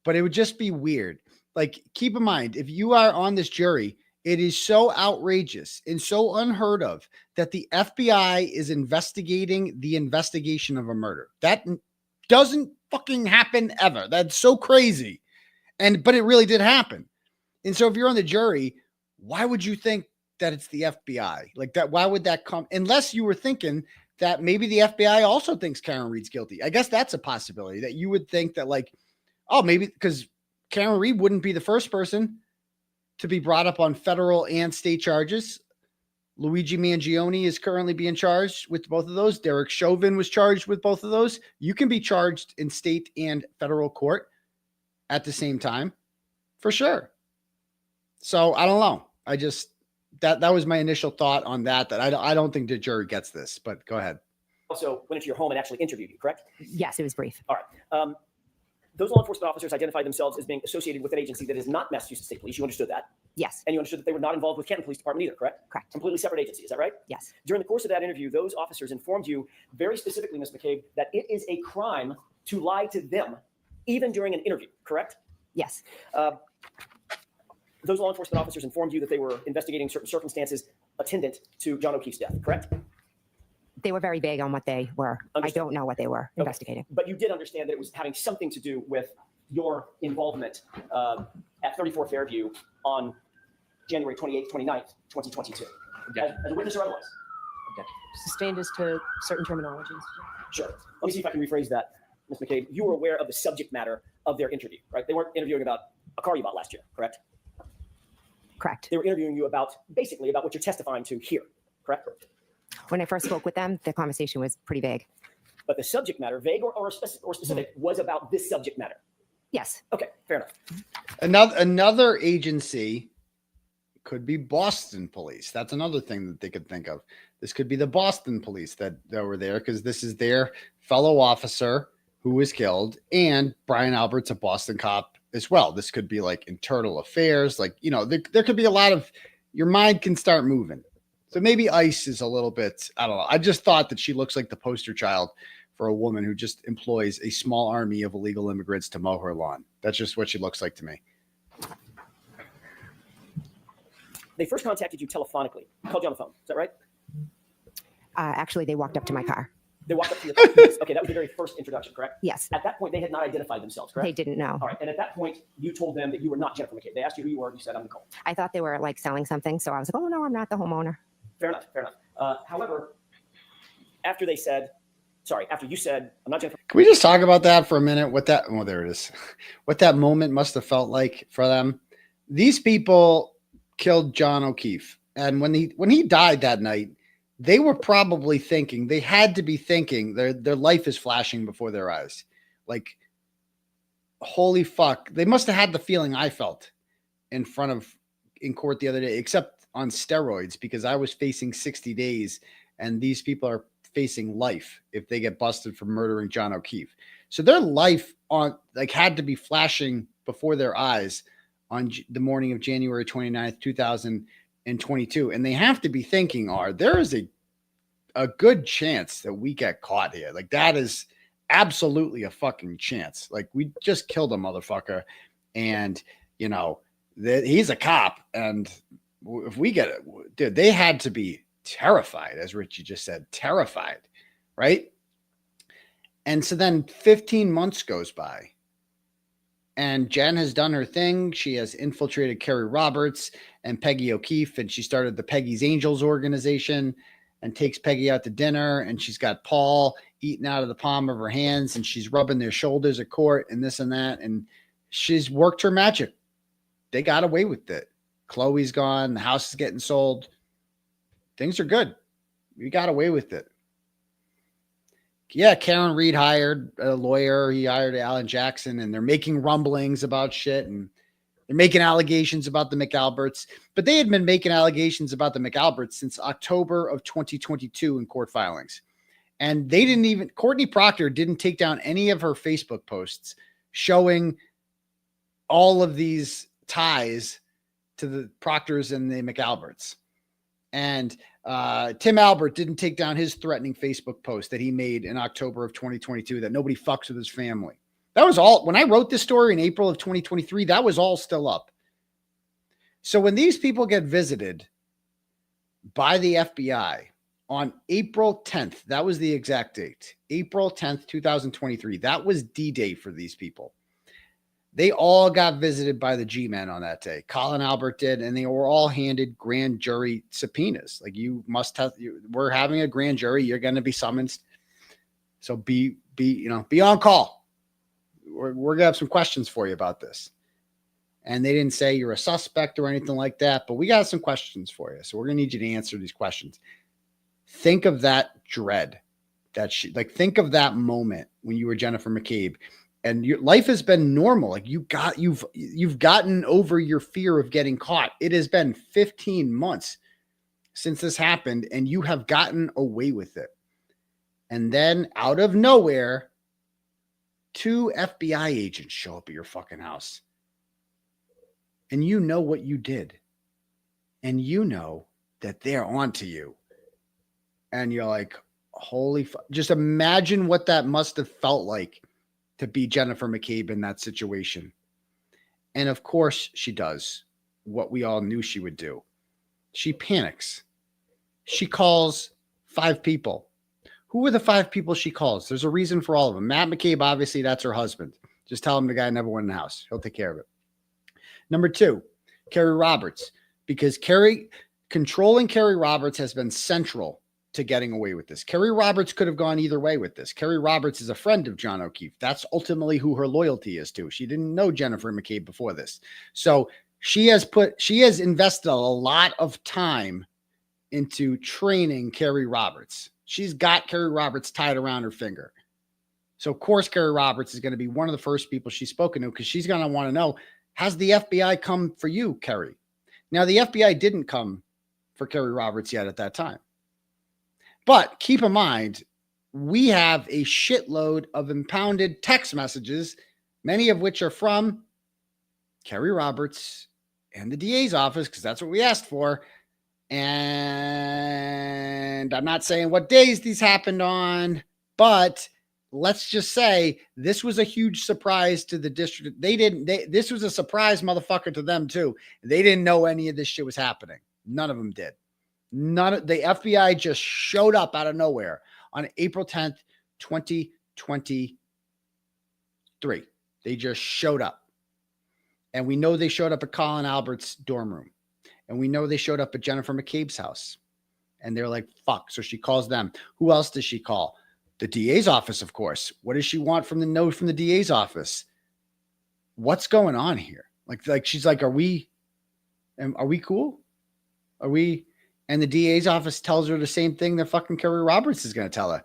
but it would just be weird. Like, keep in mind, if you are on this jury, it is so outrageous and so unheard of that the FBI is investigating the investigation of a murder. That doesn't fucking happen ever. That's so crazy. But it really did happen. And so if you're on the jury, why would you think that it's the FBI? Like that, why would that come? Unless you were thinking that maybe the FBI also thinks Karen Reed's guilty. I guess that's a possibility, that you would think that, like, oh, maybe because Karen Reed wouldn't be the first person to be brought up on federal and state charges. Luigi Mangione is currently being charged with both of those. Derek Chauvin was charged with both of those. You can be charged in state and federal court at the same time, for sure. So I don't know. I just, that was my initial thought on that I don't think the jury gets this, but go ahead. Also went into your home and actually interviewed you, correct? Yes, it was brief. All right. Those law enforcement officers identified themselves as being associated with an agency that is not Massachusetts State Police. You understood that? Yes. And you understood that they were not involved with Canton Police Department either, correct? Correct. Completely separate agency. Is that right? Yes. During the course of that interview, those officers informed you very specifically, Ms. McCabe, that it is a crime to lie to them, even during an interview, correct? Yes. Those law enforcement officers informed you that they were investigating certain circumstances attendant to John O'Keefe's death, correct? They were very vague on what they were. I don't know what they were investigating. But you did understand that it was having something to do with your involvement at 34 Fairview on January 28th, 29th, 2022. As a witness or otherwise? Okay. Sustained as to certain terminologies. Sure. Let me see if I can rephrase that, Ms. McCabe. You were aware of the subject matter of their interview, right? They weren't interviewing about a car you bought last year, correct? Correct. They were interviewing you basically about what you're testifying to here, correct? When I first spoke with them, the conversation was pretty vague. But the subject matter, vague or specific, was about this subject matter. Yes. Okay, fair enough. Another agency could be Boston police. That's another thing that they could think of. This could be the Boston police that were there because this is their fellow officer who was killed, and Brian Albert's a Boston cop as well. This could be like internal affairs. Like, you know, there could be a lot of, your mind can start moving. So maybe ICE is a little bit, I don't know. I just thought that she looks like the poster child for a woman who just employs a small army of illegal immigrants to mow her lawn. That's just what she looks like to me. They first contacted you telephonically, called you on the phone. Is that right? Actually, they walked up to my car. They walked up to your car. Okay, that was the very first introduction, correct? Yes. At that point, they had not identified themselves, correct? They didn't know. All right, and at that point, you told them that you were not Jennifer McCabe. They asked you who you were, and you said, I'm Nicole. I thought they were like selling something, so I was like, oh no, I'm not the homeowner. Fair enough, fair enough. However, after you said, I'm not Jennifer. Can we just talk about that for a minute? There it is. What that moment must have felt like for them. These people killed John O'Keefe. And when he died that night, they were probably thinking, they had to be thinking, their life is flashing before their eyes. Like, holy fuck. They must have had the feeling I felt in court the other day, except on steroids, because I was facing 60 days and these people are facing life if they get busted for murdering John O'Keefe. So their life had to be flashing before their eyes on the morning of January 29th, 2022. And they have to be thinking, there is a good chance that we get caught here. Like, that is absolutely a fucking chance. Like, we just killed a motherfucker and, you know, he's a cop. And if we get it, dude, they had to be terrified, as Richie just said, terrified, right? And so then 15 months goes by and Jen has done her thing. She has infiltrated Kerry Roberts and Peggy O'Keefe, and she started the Peggy's Angels organization and takes Peggy out to dinner, and she's got Paul eating out of the palm of her hands, and she's rubbing their shoulders at court and this and that, and she's worked her magic. They got away with it. Chloe's gone. The house is getting sold. Things are good. We got away with it. Yeah, Karen Reed hired a lawyer. He hired Alan Jackson, and they're making rumblings about shit, and they're making allegations about the McAlberts. But they had been making allegations about the McAlberts since October of 2022 in court filings. And Courtney Proctor didn't take down any of her Facebook posts showing all of these ties to the Proctors and the McAlberts. And Tim Albert didn't take down his threatening Facebook post that he made in October of 2022 that nobody fucks with his family. That was all. When I wrote this story in April of 2023, that was all still up. So when these people get visited by the FBI on April 10th, that was the exact date, April 10th, 2023, that was D-Day for these people. They all got visited by the G-Men on that day. Colin Albert did, and they were all handed grand jury subpoenas. Like, we're having a grand jury. You're going to be summoned. So be on call. We're going to have some questions for you about this. And they didn't say you're a suspect or anything like that, but we got some questions for you. So we're going to need you to answer these questions. Think of that dread. Think of that moment when you were Jennifer McCabe. And your life has been normal. Like, you've gotten over your fear of getting caught. It has been 15 months since this happened, and you have gotten away with it. And then out of nowhere, 2 FBI agents show up at your fucking house. And you know what you did. And you know that they're onto you. And you're like, holy fuck. Just imagine what that must have felt like to be Jennifer McCabe in that situation. And of course she does what we all knew she would do. She panics. She calls 5 people Who are the 5 people she calls? There's a reason for all of them. Matt McCabe, obviously, that's her husband. Just tell him the guy never went in the house. He'll take care of it. Number 2, Kerry Roberts, because controlling Kerry Roberts has been central to getting away with this. Kerry Roberts could have gone either way with this. Kerry Roberts is a friend of John O'Keefe. That's ultimately who her loyalty is to. She didn't know Jennifer McCabe before this. So she has invested a lot of time into training Kerry Roberts. She's got Kerry Roberts tied around her finger. So of course, Kerry Roberts is going to be one of the first people she's spoken to, because she's going to want to know, has the FBI come for you, Kerry? Now, the FBI didn't come for Kerry Roberts yet at that time. But keep in mind, we have a shitload of impounded text messages, many of which are from Kerry Roberts and the DA's office, because that's what we asked for. And I'm not saying what days these happened on, but let's just say this was a huge surprise to the district. This was a surprise motherfucker to them too. They didn't know any of this shit was happening. None of them did. The FBI just showed up out of nowhere on April 10th, 2023. They just showed up. And we know they showed up at Colin Albert's dorm room. And we know they showed up at Jennifer McCabe's house. And they're like, fuck. So she calls them. Who else does she call? The DA's office, of course. What does she want from the note from the DA's office? What's going on here? Like she's like, are we cool? Are we? And the DA's office tells her the same thing that fucking Kerry Roberts is going to tell her.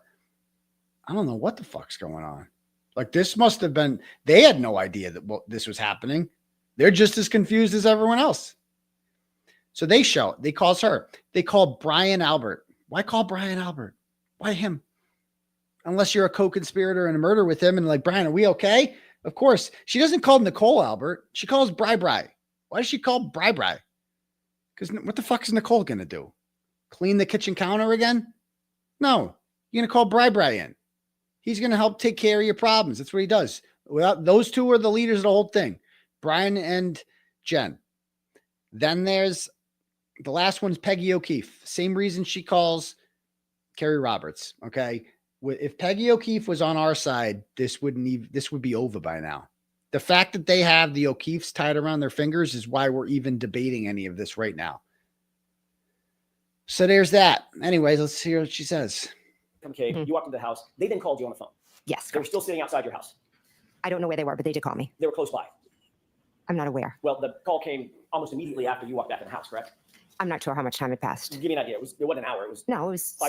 I don't know what the fuck's going on. Like, this must have been, they had no idea that this was happening. They're just as confused as everyone else. So they calls her. They call Brian Albert. Why call Brian Albert? Why him? Unless you're a co-conspirator in a murder with him and like, Brian, are we okay? Of course. She doesn't call Nicole Albert. She calls Bri. Why does she call Bri? Because what the fuck is Nicole going to do? Clean the kitchen counter again? No. You're going to call Bri in. He's going to help take care of your problems. That's what he does. Those two are the leaders of the whole thing. Brian and Jen. Then there's the last one's Peggy O'Keefe. Same reason she calls Kerry Roberts. Okay. If Peggy O'Keefe was on our side, this would be over by now. The fact that they have the O'Keefes tied around their fingers is why we're even debating any of this right now. So there's that. Anyways, let's hear what she says. Okay, you walked into the house. They then called you on the phone. Yes. They were still sitting outside your house. I don't know where they were, but they did call me. They were close by. I'm not aware. Well, the call came almost immediately after you walked back in the house, correct? I'm not sure how much time had passed. Give me an idea. It wasn't an hour. It was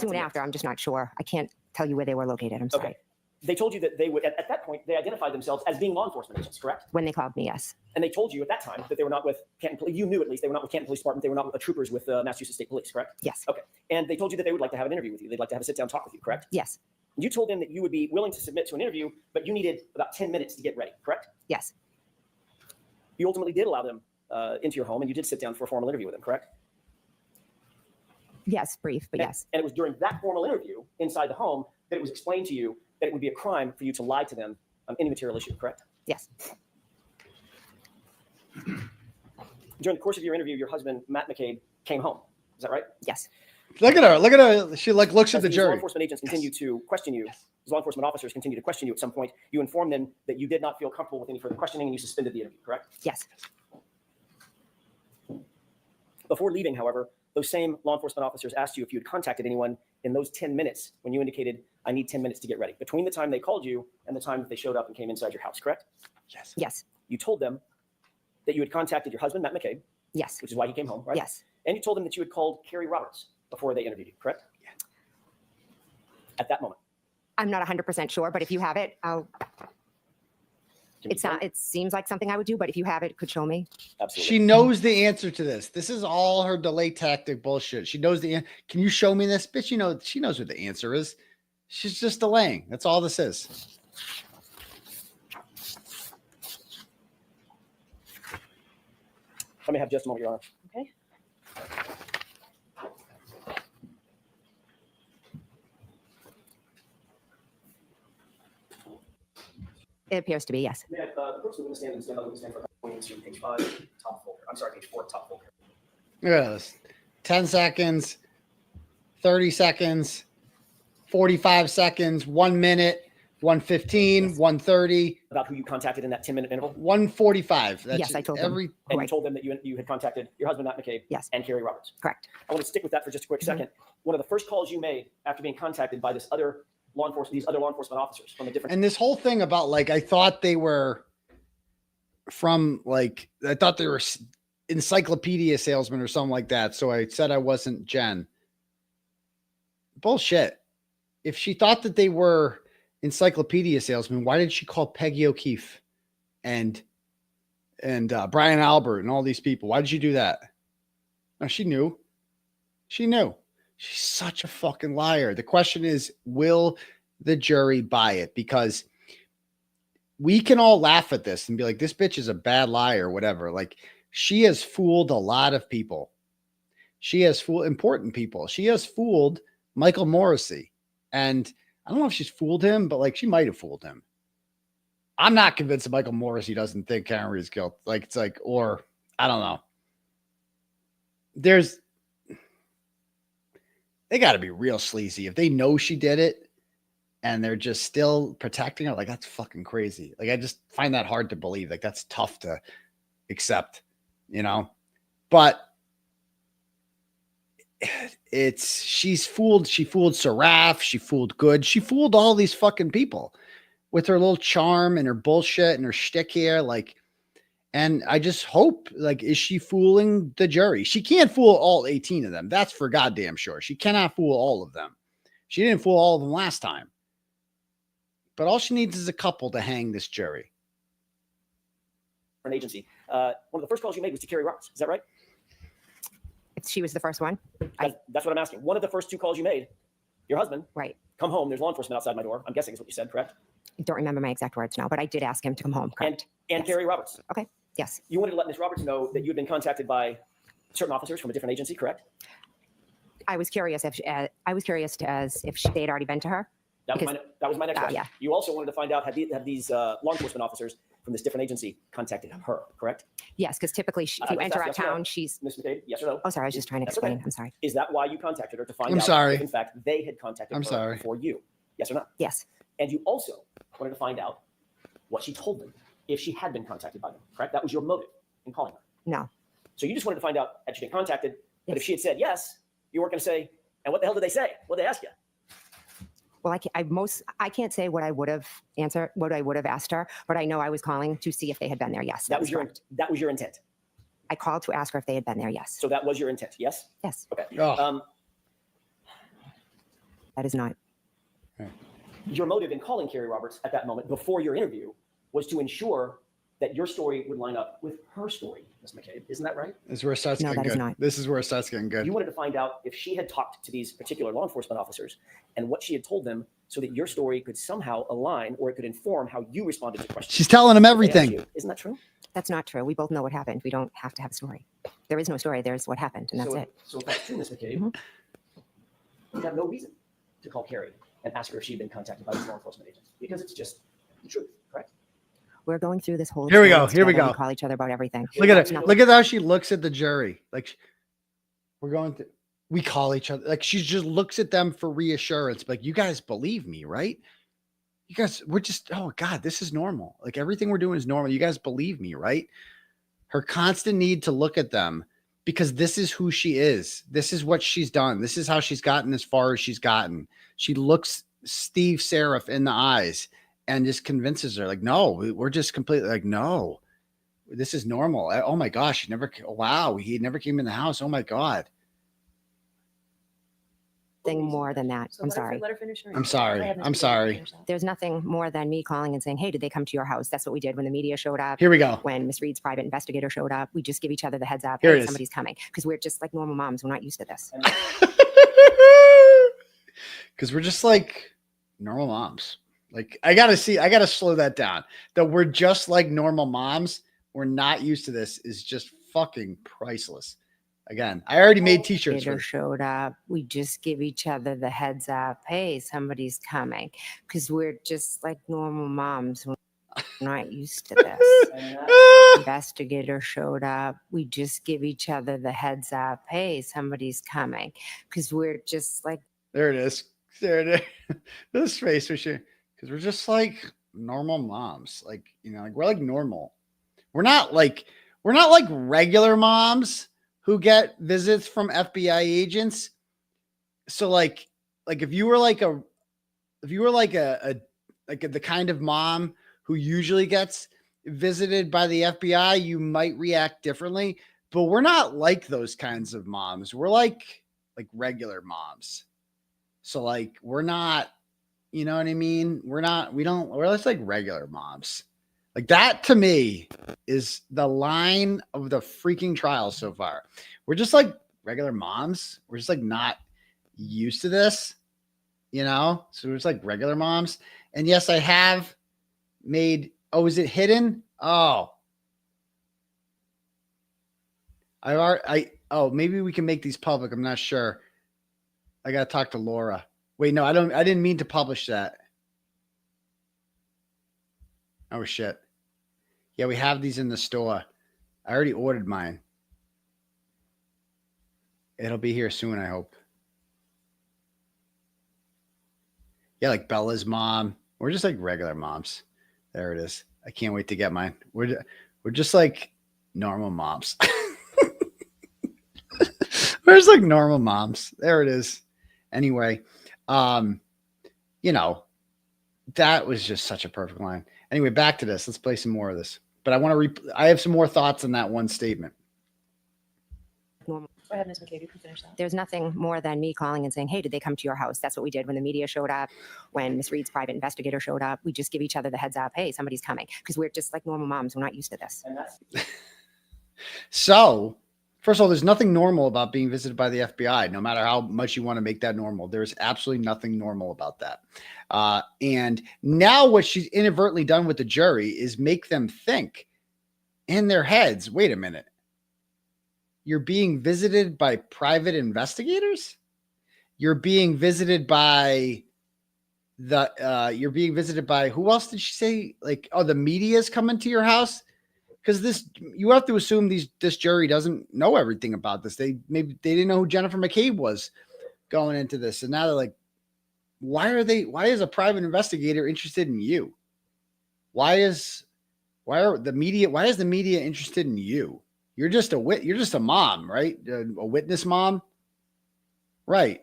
soon after. I'm just not sure. I can't tell you where they were located. I'm sorry. Okay. They told you that they would, at that point, they identified themselves as being law enforcement agents, correct? When they called me, yes. And they told you at that time that they were not with Canton Police. You knew at least they were not with Canton Police Department. They were not with troopers with Massachusetts State Police, correct? Yes. Okay. And they told you that they would like to have an interview with you. They'd like to have a sit-down talk with you, correct? Yes. You told them that you would be willing to submit to an interview, but you needed about 10 minutes to get ready, correct? Yes. You ultimately did allow them into your home, and you did sit down for a formal interview with them, correct? Yes, brief, but yes. And it was during that formal interview inside the home that it was explained to you that it would be a crime for you to lie to them on any material issue, correct? Yes. During the course of your interview, your husband, Matt McCabe, came home. Is that right? Yes. Look at her. Look at her. She looks at the jury. Law enforcement agents continue to question you. As law enforcement officers continue to question you at some point, you informed them that you did not feel comfortable with any further questioning and you suspended the interview, correct? Yes. Before leaving, however, those same law enforcement officers asked you if you had contacted anyone in those 10 minutes when you indicated, I need 10 minutes to get ready, between the time they called you and the time that they showed up and came inside your house, correct? Yes. Yes. You told them that you had contacted your husband, Matt McCabe. Yes. Which is why he came home, right? Yes. And you told them that you had called Kerry Roberts before they interviewed you, correct? Yeah. At that moment. I'm not 100% sure, but if you have it, it seems like something I would do, but if you have it, could show me. Absolutely. She knows the answer to this. This is all her delay tactic bullshit. She knows the. Can you show me this? Bitch, she knows what the answer is. She's just delaying. That's all this is. Let me have just a moment, Your Honor. Okay. It appears to be, yes. The person who stand for going to page 5, top folder. I'm sorry, page 4, top folder. Look at this. 10 seconds, 30 seconds, 45 seconds, 1 minute, 1:15, 1:30. About who you contacted in that 10-minute interval? 1:45. That's Yes, I told them. And you told them that you had contacted your husband, Matt McCabe, Yes. and Kerry Roberts. Correct. I want to stick with that for just a quick second. One of the first calls you made after being contacted by these other law enforcement officers from a different. And this whole thing about like, I thought they were from like, I thought they were encyclopedia salesman or something like that. So I said I wasn't Jen. Bullshit. If she thought that they were encyclopedia salesmen, why did she call Peggy O'Keefe and Brian Albert and all these people? Why did she do that? No, she knew. She knew. She's such a fucking liar. The question is, will the jury buy it? Because we can all laugh at this and be like, this bitch is a bad liar, whatever. Like, she has fooled a lot of people. She has fooled important people. She has fooled Michael Morrissey. And I don't know if she's fooled him, but like, she might have fooled him. I'm not convinced that Michael Morrissey doesn't think Kearney is guilty. Like, it's like, or I don't know. They got to be real sleazy. If they know she did it and they're just still protecting her, like, that's fucking crazy. Like, I just find that hard to believe. Like, that's tough to accept, you know? But she fooled Saraf. She fooled Good. She fooled all these fucking people with her little charm and her bullshit and her shtick here. Like, and I just hope, like, is she fooling the jury? She can't fool all 18 of them. That's for goddamn sure. She cannot fool all of them. She didn't fool all of them last time. But all she needs is a couple to hang this jury. An agency. One of the first calls you made was to Kerry Roberts. Is that right? She was the first one. That's what I'm asking. One of the first two calls you made, your husband. Right. Come home. There's law enforcement outside my door. I'm guessing is what you said, correct? I don't remember my exact words now, but I did ask him to come home. Correct. And yes. Kerry Roberts. Okay. Yes. You wanted to let Ms. Roberts know that you had been contacted by certain officers from a different agency, correct? I was curious if they had already been to her. That was my next question. Yeah. You also wanted to find out had these law enforcement officers from this different agency contacted her, correct? Yes, because typically if you enter our town, she's. Ms. McCabe, yes or no? Oh, sorry, I was just trying to explain. Okay. I'm sorry. Is that why you contacted her to find I'm out sorry. if in fact they had contacted her for you? Yes or no? Yes. And you also wanted to find out what she told them if she had been contacted by them, correct? That was your motive in calling her. No. So you just wanted to find out had she been contacted, but if she had said yes, you weren't going to say, and what the hell did they say? What did they ask you? Well, I can't say what I would have answered, what I would have asked her, but I know I was calling to see if they had been there. Yes. That was your intent. I called to ask her if they had been there. Yes. So that was your intent. Yes. Yes. Okay. Oh. That is not. Your motive in calling Kerry Roberts at that moment before your interview was to ensure that your story would line up with her story, Ms. McCabe. Isn't that right? This is where it starts getting good. Not. This is where it starts getting good. You wanted to find out if she had talked to these particular law enforcement officers and what she had told them so that your story could somehow align or it could inform how you responded to questions. She's telling them everything. Isn't that true? That's not true. We both know what happened. We don't have to have a story. There is no story. There's what happened, and that's it. So if that's true, Ms. McCabe, you have no reason to call Kerry and ask her if she'd been contacted by these law enforcement agents because it's just the truth, correct? We're going through this whole. Here we go. experience Here we together. go. We call each other about everything. Look at it. Look at how she looks at the jury. Like, we're going to. We call each other. Like, she just looks at them for reassurance. Like, you guys believe me, right? You guys, we're just. Oh God, this is normal. Like, everything we're doing is normal. You guys believe me, right? Her constant need to look at them because this is who she is. This is what she's done. This is how she's gotten as far as she's gotten. She looks Steve Seraph in the eyes and just convinces her, like, no, we're just completely like, no, this is normal. Oh my gosh, he never came in the house. Oh my God. Thing more than that. I'm sorry. Let her finish. I'm sorry. I'm sorry. There's nothing more than me calling and saying, hey, did they come to your house? That's what we did when the media showed up. Here we go. When Miss Reed's private investigator showed up, we just give each other the heads up. Here Hey, it is. somebody's coming. Because we're just like normal moms. We're not used to this. Because we're just like normal moms. Like, I gotta slow that down. That we're just like normal moms. We're not used to this is just fucking priceless. Again, I already made t-shirts. Showed up. We just give each other the heads up. Hey, somebody's coming. Because we're just like normal moms. We're not used to this. Investigator showed up. We just give each other the heads up. Hey, somebody's coming. Because we're just like. There it is. This face for sure. Because we're just like normal moms. Like, like we're like normal. We're not like regular moms who get visits from FBI agents. So like if you were like the kind of mom who usually gets visited by the FBI, you might react differently. But we're not like those kinds of moms. We're like regular moms. So like we're not, you know what I mean? We're just like regular moms. Like that to me is the line of the freaking trial so far. We're just like regular moms. We're just like not used to this, So we're just like regular moms. And yes, I have made, is it hidden? Oh, maybe we can make these public. I'm not sure. I got to talk to Laura. Wait, no, I didn't mean to publish that. Oh shit. Yeah, we have these in the store. I already ordered mine. It'll be here soon, I hope. Yeah, like Bella's mom. We're just like regular moms. There it is. I can't wait to get mine. We're just like normal moms. We're just like normal moms. There it is. Anyway, that was just such a perfect line. Anyway, back to this. Let's play some more of this. But I have some more thoughts on that one statement. Go ahead, Ms. McCabe, you can finish that. There's nothing more than me calling and saying, hey, did they come to your house? That's what we did when the media showed up, when Miss Reed's private investigator showed up. We just give each other the heads up. Hey, somebody's coming. Because we're just like normal moms. We're not used to this. So, first of all, there's nothing normal about being visited by the FBI, no matter how much you want to make that normal. There's absolutely nothing normal about that. And now what she's inadvertently done with the jury is make them think in their heads, wait a minute. You're being visited by private investigators? You're being visited by who else did she say? Like, the media's coming to your house? Because you have to assume this jury doesn't know everything about this. They didn't know who Jennifer McCabe was going into this. And now they're like, why is a private investigator interested in you? Why is the media interested in you? You're just a mom, right? A witness mom. Right.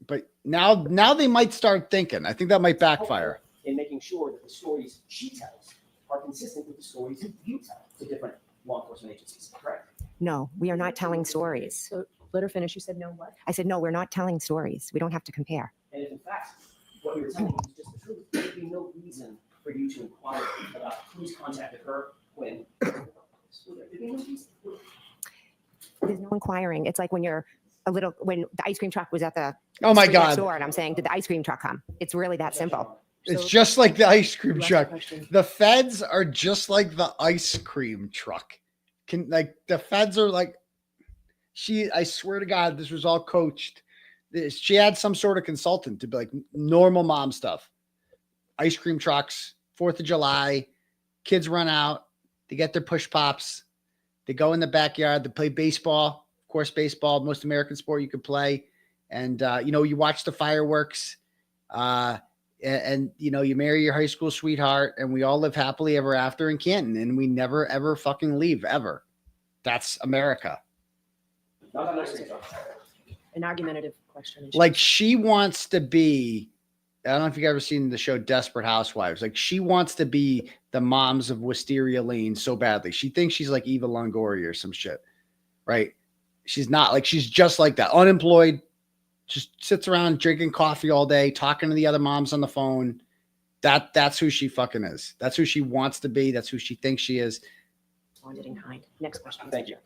But now they might start thinking. I think that might backfire. In making sure that the stories she tells are consistent with the stories you tell to different law enforcement agencies, correct? No, we are not telling stories. So let her finish. You said no what? I said, no, we're not telling stories. We don't have to compare. And if in fact what you're telling is just the truth, there would be no reason for you to inquire about who's contacted her when. There's no inquiring. It's like when the ice cream truck was at the store and I'm saying, did the ice cream truck come? It's really that simple. It's just like the ice cream truck. The feds are just like the ice cream truck. The feds are like, I swear to God, this was all coached. She had some sort of consultant to be like normal mom stuff. Ice cream trucks, 4th of July, kids run out, they get their push pops, they go in the backyard, they play baseball. Of course, baseball, most American sport you could play. And, you watch the fireworks. And you marry your high school sweetheart, and we all live happily ever after in Canton, and we never ever fucking leave ever. That's America. An argumentative question. Like she wants to be. I don't know if you've ever seen the show Desperate Housewives. Like she wants to be the moms of Wisteria Lane so badly. She thinks she's like Eva Longoria or some shit, right? She's not. Like she's just like that, unemployed. Just sits around drinking coffee all day, talking to the other moms on the phone. That's who she fucking is. That's who she wants to be. That's who she thinks she is. Responded in kind. Next question. Thank you.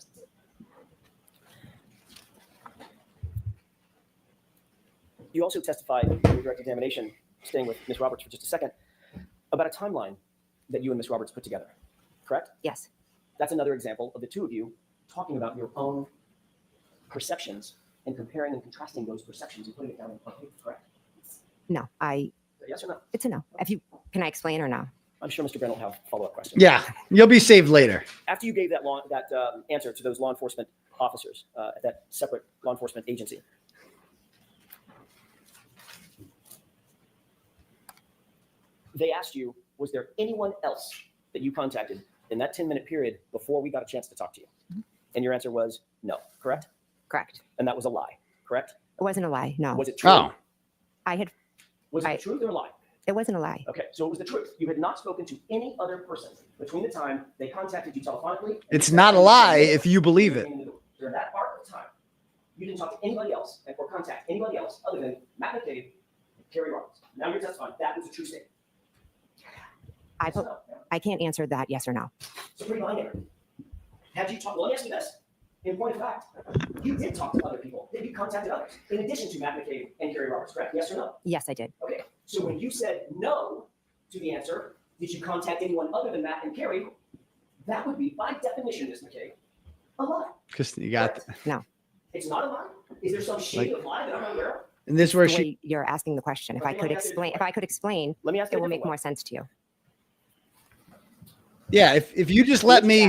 You also testified in your direct examination, staying with Ms. Roberts for just a second, about a timeline that you and Ms. Roberts put together, correct? Yes. That's another example of the two of you talking about your own perceptions and comparing and contrasting those perceptions and putting it down in paper, correct? No, Yes or no? it's a no. Can I explain or no? I'm sure Mr. Brent will have follow-up questions. Yeah, you'll be saved later. After you gave that answer to those law enforcement officers at that separate law enforcement agency, they asked you, was there anyone else that you contacted in that 10-minute period before we got a chance to talk to you? And your answer was no, correct? Correct. And that was a lie, correct? It wasn't a lie. No. Was it true? Oh. Was it the truth or a lie? It wasn't a lie. Okay, so it was the truth. You had not spoken to any other person between the time they contacted you telephonically. It's not a lie if you believe it. During that part of time, you didn't talk to anybody else or contact anybody else other than Matt McCabe and Kerry Roberts. Now you're testifying. That was a true statement. I can't answer that yes or no. So pretty binary. Had you talked, well, let me ask you this. In point of fact, you did talk to other people. You contacted others in addition to Matt McCabe and Kerry Roberts, correct? Yes or no? Yes, I did. Okay. So when you said no to the answer, did you contact anyone other than Matt and Kerry? That would be, by definition, Ms. McCabe, a lie. Because you got no. It's not a lie. Is there some shade of lie that I'm not aware of? And this is where you're asking the question. If I could explain, let me ask it will make more sense to you. Yeah, if you just let me.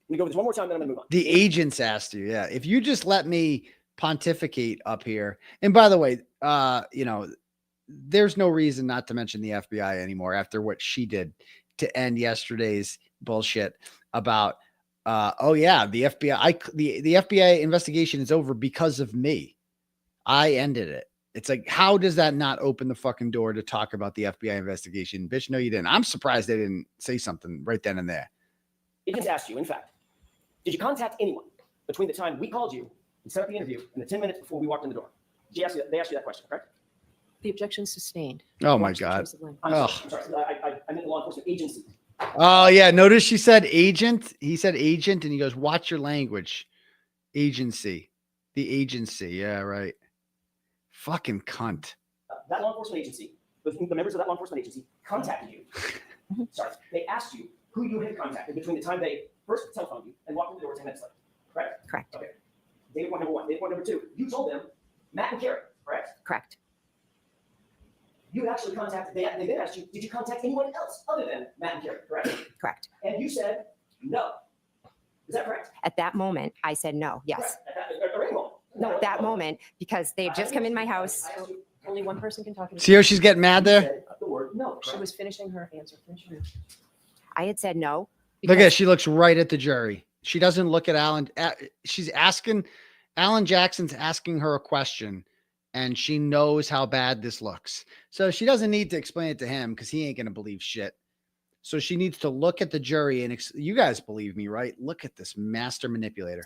Let me go over this one more time, then I'm going to move on. The agents asked you, yeah. If you just let me pontificate up here, and by the way, there's no reason not to mention the FBI anymore after what she did to end yesterday's bullshit about, the FBI. The FBI investigation is over because of me. I ended it. It's like, how does that not open the fucking door to talk about the FBI investigation? Bitch, no, you didn't. I'm surprised they didn't say something right then and there. Agents asked you, in fact, did you contact anyone between the time we called you and set up the interview and the 10 minutes before we walked in the door? They asked you that question, correct? The objection sustained. Oh my God. I'm sorry. I meant the law enforcement agency. Oh yeah. Notice she said agent. He said agent, and he goes, "Watch your language." Agency. The agency. Yeah, right. Fucking cunt. That law enforcement agency, the members of that law enforcement agency contacted you. Sorry. They asked you who you had contacted between the time they first telephoned you and walked in the door 10 minutes later, correct? Correct. Okay. Data point number one. Data point number two. You told them Matt and Kerry, correct? Correct. You actually contacted, they then asked you, did you contact anyone else other than Matt and Kerry, correct? Correct. And you said no. Is that correct? At that moment, I said no. Yes. No, at that moment, because they had just come in my house. Only one person can talk. See how she's getting mad there? The word no. She was finishing her answer. I had said no. Look at, she looks right at the jury. She doesn't look at Alan. She's asking, Alan Jackson's asking her a question, and she knows how bad this looks. So she doesn't need to explain it to him because he ain't going to believe shit. So she needs to look at the jury and you guys believe me, right? Look at this master manipulator.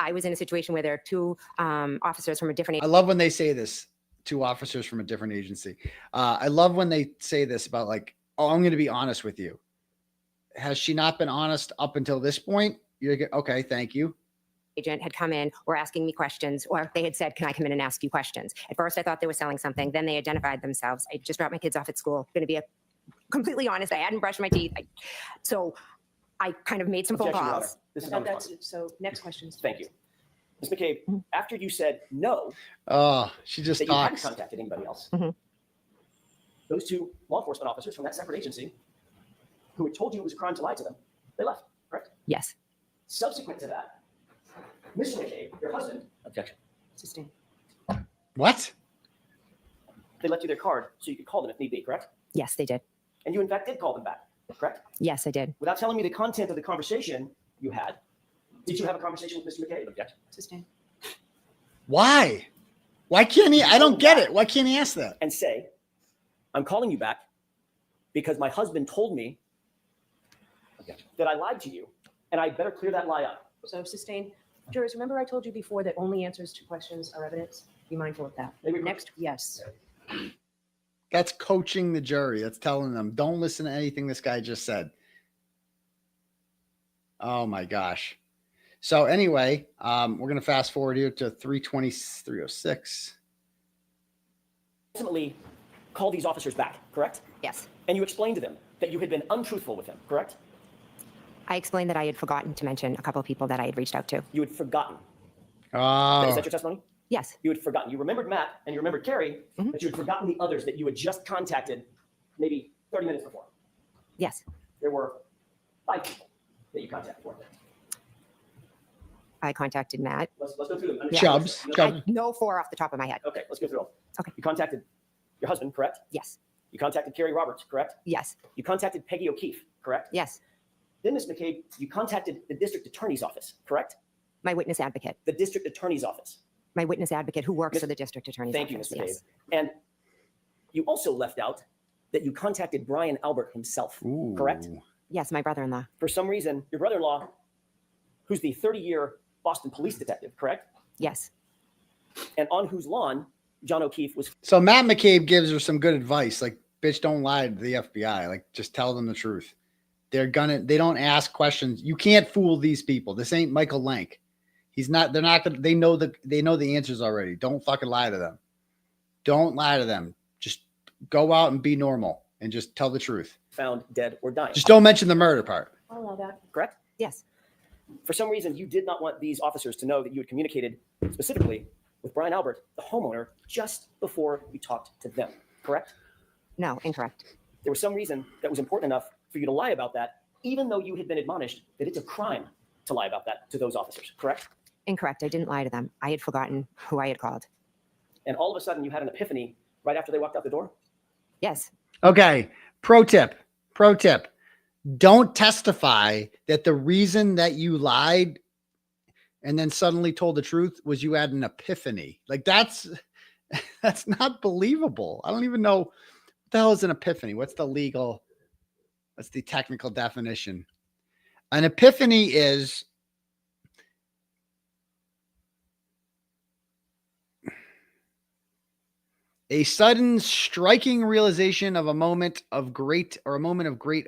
I was in a situation where there are two officers from a different. I love when they say this, two officers from a different agency. I love when they say this about like, oh, I'm going to be honest with you. Has she not been honest up until this point? You're okay. Thank you. Agent had come in or asking me questions, or they had said, can I come in and ask you questions? At first I thought they were selling something. Then they identified themselves. I just dropped my kids off at school. Going to be completely honest. I hadn't brushed my teeth. So I kind of made some phone calls. This is so next question. Thank you. Ms. McCabe, after you said no, she just that talks. You hadn't contacted anybody else. Those two law enforcement officers from that separate agency who had told you it was a crime to lie to them, they left, correct? Yes. Subsequent to that, Mr. McCabe, your husband, objection. Sustained. What? They left you their card so you could call them if need be, correct? Yes, they did. And you in fact did call them back, correct? Yes, I did. Without telling me the content of the conversation you had, did you have a conversation with Mr. McCabe? Objection. Sustained. Why? Why can't he? I don't get it. Why can't he ask that? And say, I'm calling you back because my husband told me that I lied to you, and I better clear that lie up. So sustained. Jurors, remember I told you before that only answers to questions are evidence? Be mindful of that. Next, yes. That's coaching the jury. That's telling them, don't listen to anything this guy just said. Oh my gosh. So anyway, we're going to fast forward here to 3:06. Ultimately, call these officers back, correct? Yes. And you explained to them that you had been untruthful with them, correct? I explained that I had forgotten to mention a couple of people that I had reached out to. You had forgotten. Oh. Is that your testimony? Yes. You had forgotten. You remembered Matt and you remembered Kerry, but you had forgotten the others that you had just contacted maybe 30 minutes before. Yes. There were 5 people that you contacted before. I contacted Matt. Let's go through them. Chubbs. I know 4 off the top of my head. Okay, let's go through them. Okay. You contacted your husband, correct? Yes. You contacted Carrie Roberts, correct? Yes. You contacted Peggy O'Keefe, correct? Yes. Then, Ms. McCabe, you contacted the district attorney's office, correct? My witness advocate. The district attorney's office. My witness advocate who works for the district attorney's Thank office. you, Ms. McCabe. Yes. And you also left out that you contacted Brian Albert himself, correct? Yes, my brother-in-law. For some reason, your brother-in-law, who's the 30-year Boston police detective, correct? Yes. And on whose lawn John O'Keefe was. So Matt McCabe gives her some good advice. Like, bitch, don't lie to the FBI. Like, just tell them the truth. They don't ask questions. You can't fool these people. This ain't Michael Lank. They know the answers already. Don't fucking lie to them. Don't lie to them. Just go out and be normal and just tell the truth. Found dead or dying. Just don't mention the murder part. I'll allow that. Correct? Yes. For some reason, you did not want these officers to know that you had communicated specifically with Brian Albert, the homeowner, just before you talked to them, correct? No, incorrect. There was some reason that was important enough for you to lie about that, even though you had been admonished that it's a crime to lie about that to those officers, correct? Incorrect. I didn't lie to them. I had forgotten who I had called. And all of a sudden, you had an epiphany right after they walked out the door? Yes. Okay. Pro tip. Don't testify that the reason that you lied and then suddenly told the truth was you had an epiphany. Like that's not believable. I don't even know what the hell is an epiphany. What's the technical definition? An epiphany is a sudden striking realization of a moment of great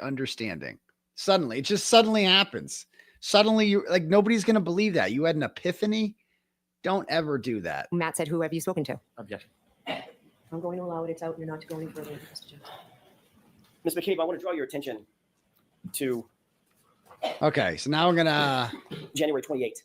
understanding. Suddenly, it just suddenly happens. Suddenly, you like nobody's going to believe that you had an epiphany. Don't ever do that. Matt said, "Who have you spoken to?" Objection. I'm going to allow it. It's out. You're not to go any further. Ms. McCabe, I want to draw your attention to. Okay, so now we're gonna January 28th.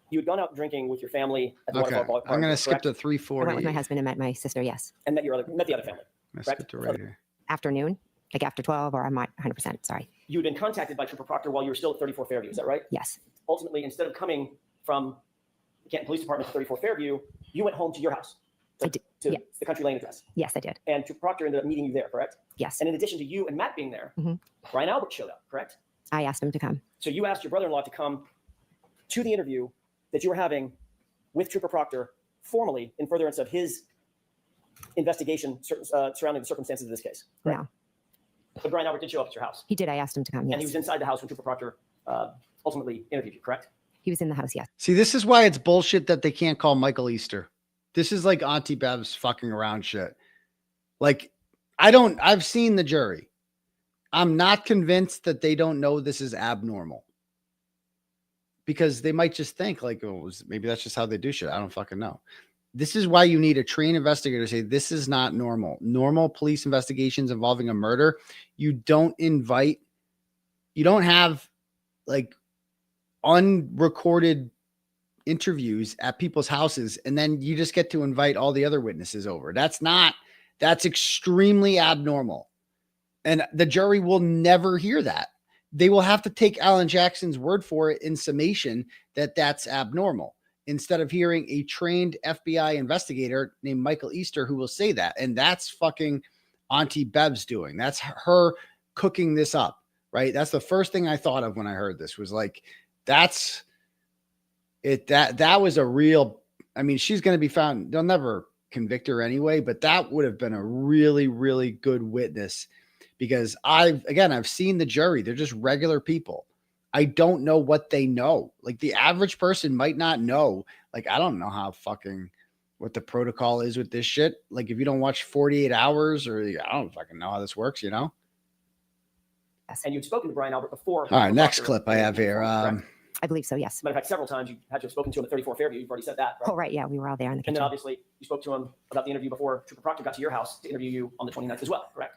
You had gone out drinking with your family at the okay. waterfall bar. I'm gonna skip to I 340. went with my husband and met my sister. Yes. And met the other family. Let's skip to right here. Afternoon, like after 12, or I'm not 100%. Sorry. You had been contacted by Trooper Proctor while you were still at 34 Fairview. Is that right? Yes. Ultimately, instead of coming from the Canton Police Department to 34 Fairview, you went home to your house. To yes. the Country Lane address. Yes, I did. And Trooper Proctor ended up meeting you there, correct? Yes. And in addition to you and Matt being there, Brian Albert showed up, correct? I asked him to come. So you asked your brother-in-law to come to the interview that you were having with Trooper Proctor formally in furtherance of his investigation surrounding the circumstances of this case. Correct? No. But Brian Albert did show up at your house. He did. I asked him to come. Yes. And he was inside the house when Trooper Proctor ultimately interviewed you, correct? He was in the house. Yes. See, this is why it's bullshit that they can't call Michael Easter. This is like Auntie Bev's fucking around shit. Like, I've seen the jury. I'm not convinced that they don't know this is abnormal. Because they might just think like, oh, maybe that's just how they do shit. I don't fucking know. This is why you need a trained investigator to say, this is not normal. Normal police investigations involving a murder, you don't have like unrecorded interviews at people's houses, and then you just get to invite all the other witnesses over. That's extremely abnormal. And the jury will never hear that. They will have to take Alan Jackson's word for it in summation that that's abnormal, instead of hearing a trained FBI investigator named Michael Easter who will say that. And that's fucking Auntie Bev's doing. That's her cooking this up, right? That's the first thing I thought of when I heard this was like, that's it. That was a real, I mean, she's going to be found. They'll never convict her anyway, but that would have been a really, really good witness, because I've seen the jury. They're just regular people. I don't know what they know. Like the average person might not know. Like, I don't know what the protocol is with this shit. Like if you don't watch 48 hours or I don't fucking know how this works, you know? And you'd spoken to Brian Albert before. All right. Next clip I have here. I believe so. Yes. Matter of fact, several times you had to have spoken to him at 34 Fairview. You've already said that, right? Oh, right. Yeah. We were all there in the kitchen. And then obviously you spoke to him about the interview before Trooper Proctor got to your house to interview you on the 29th as well, correct?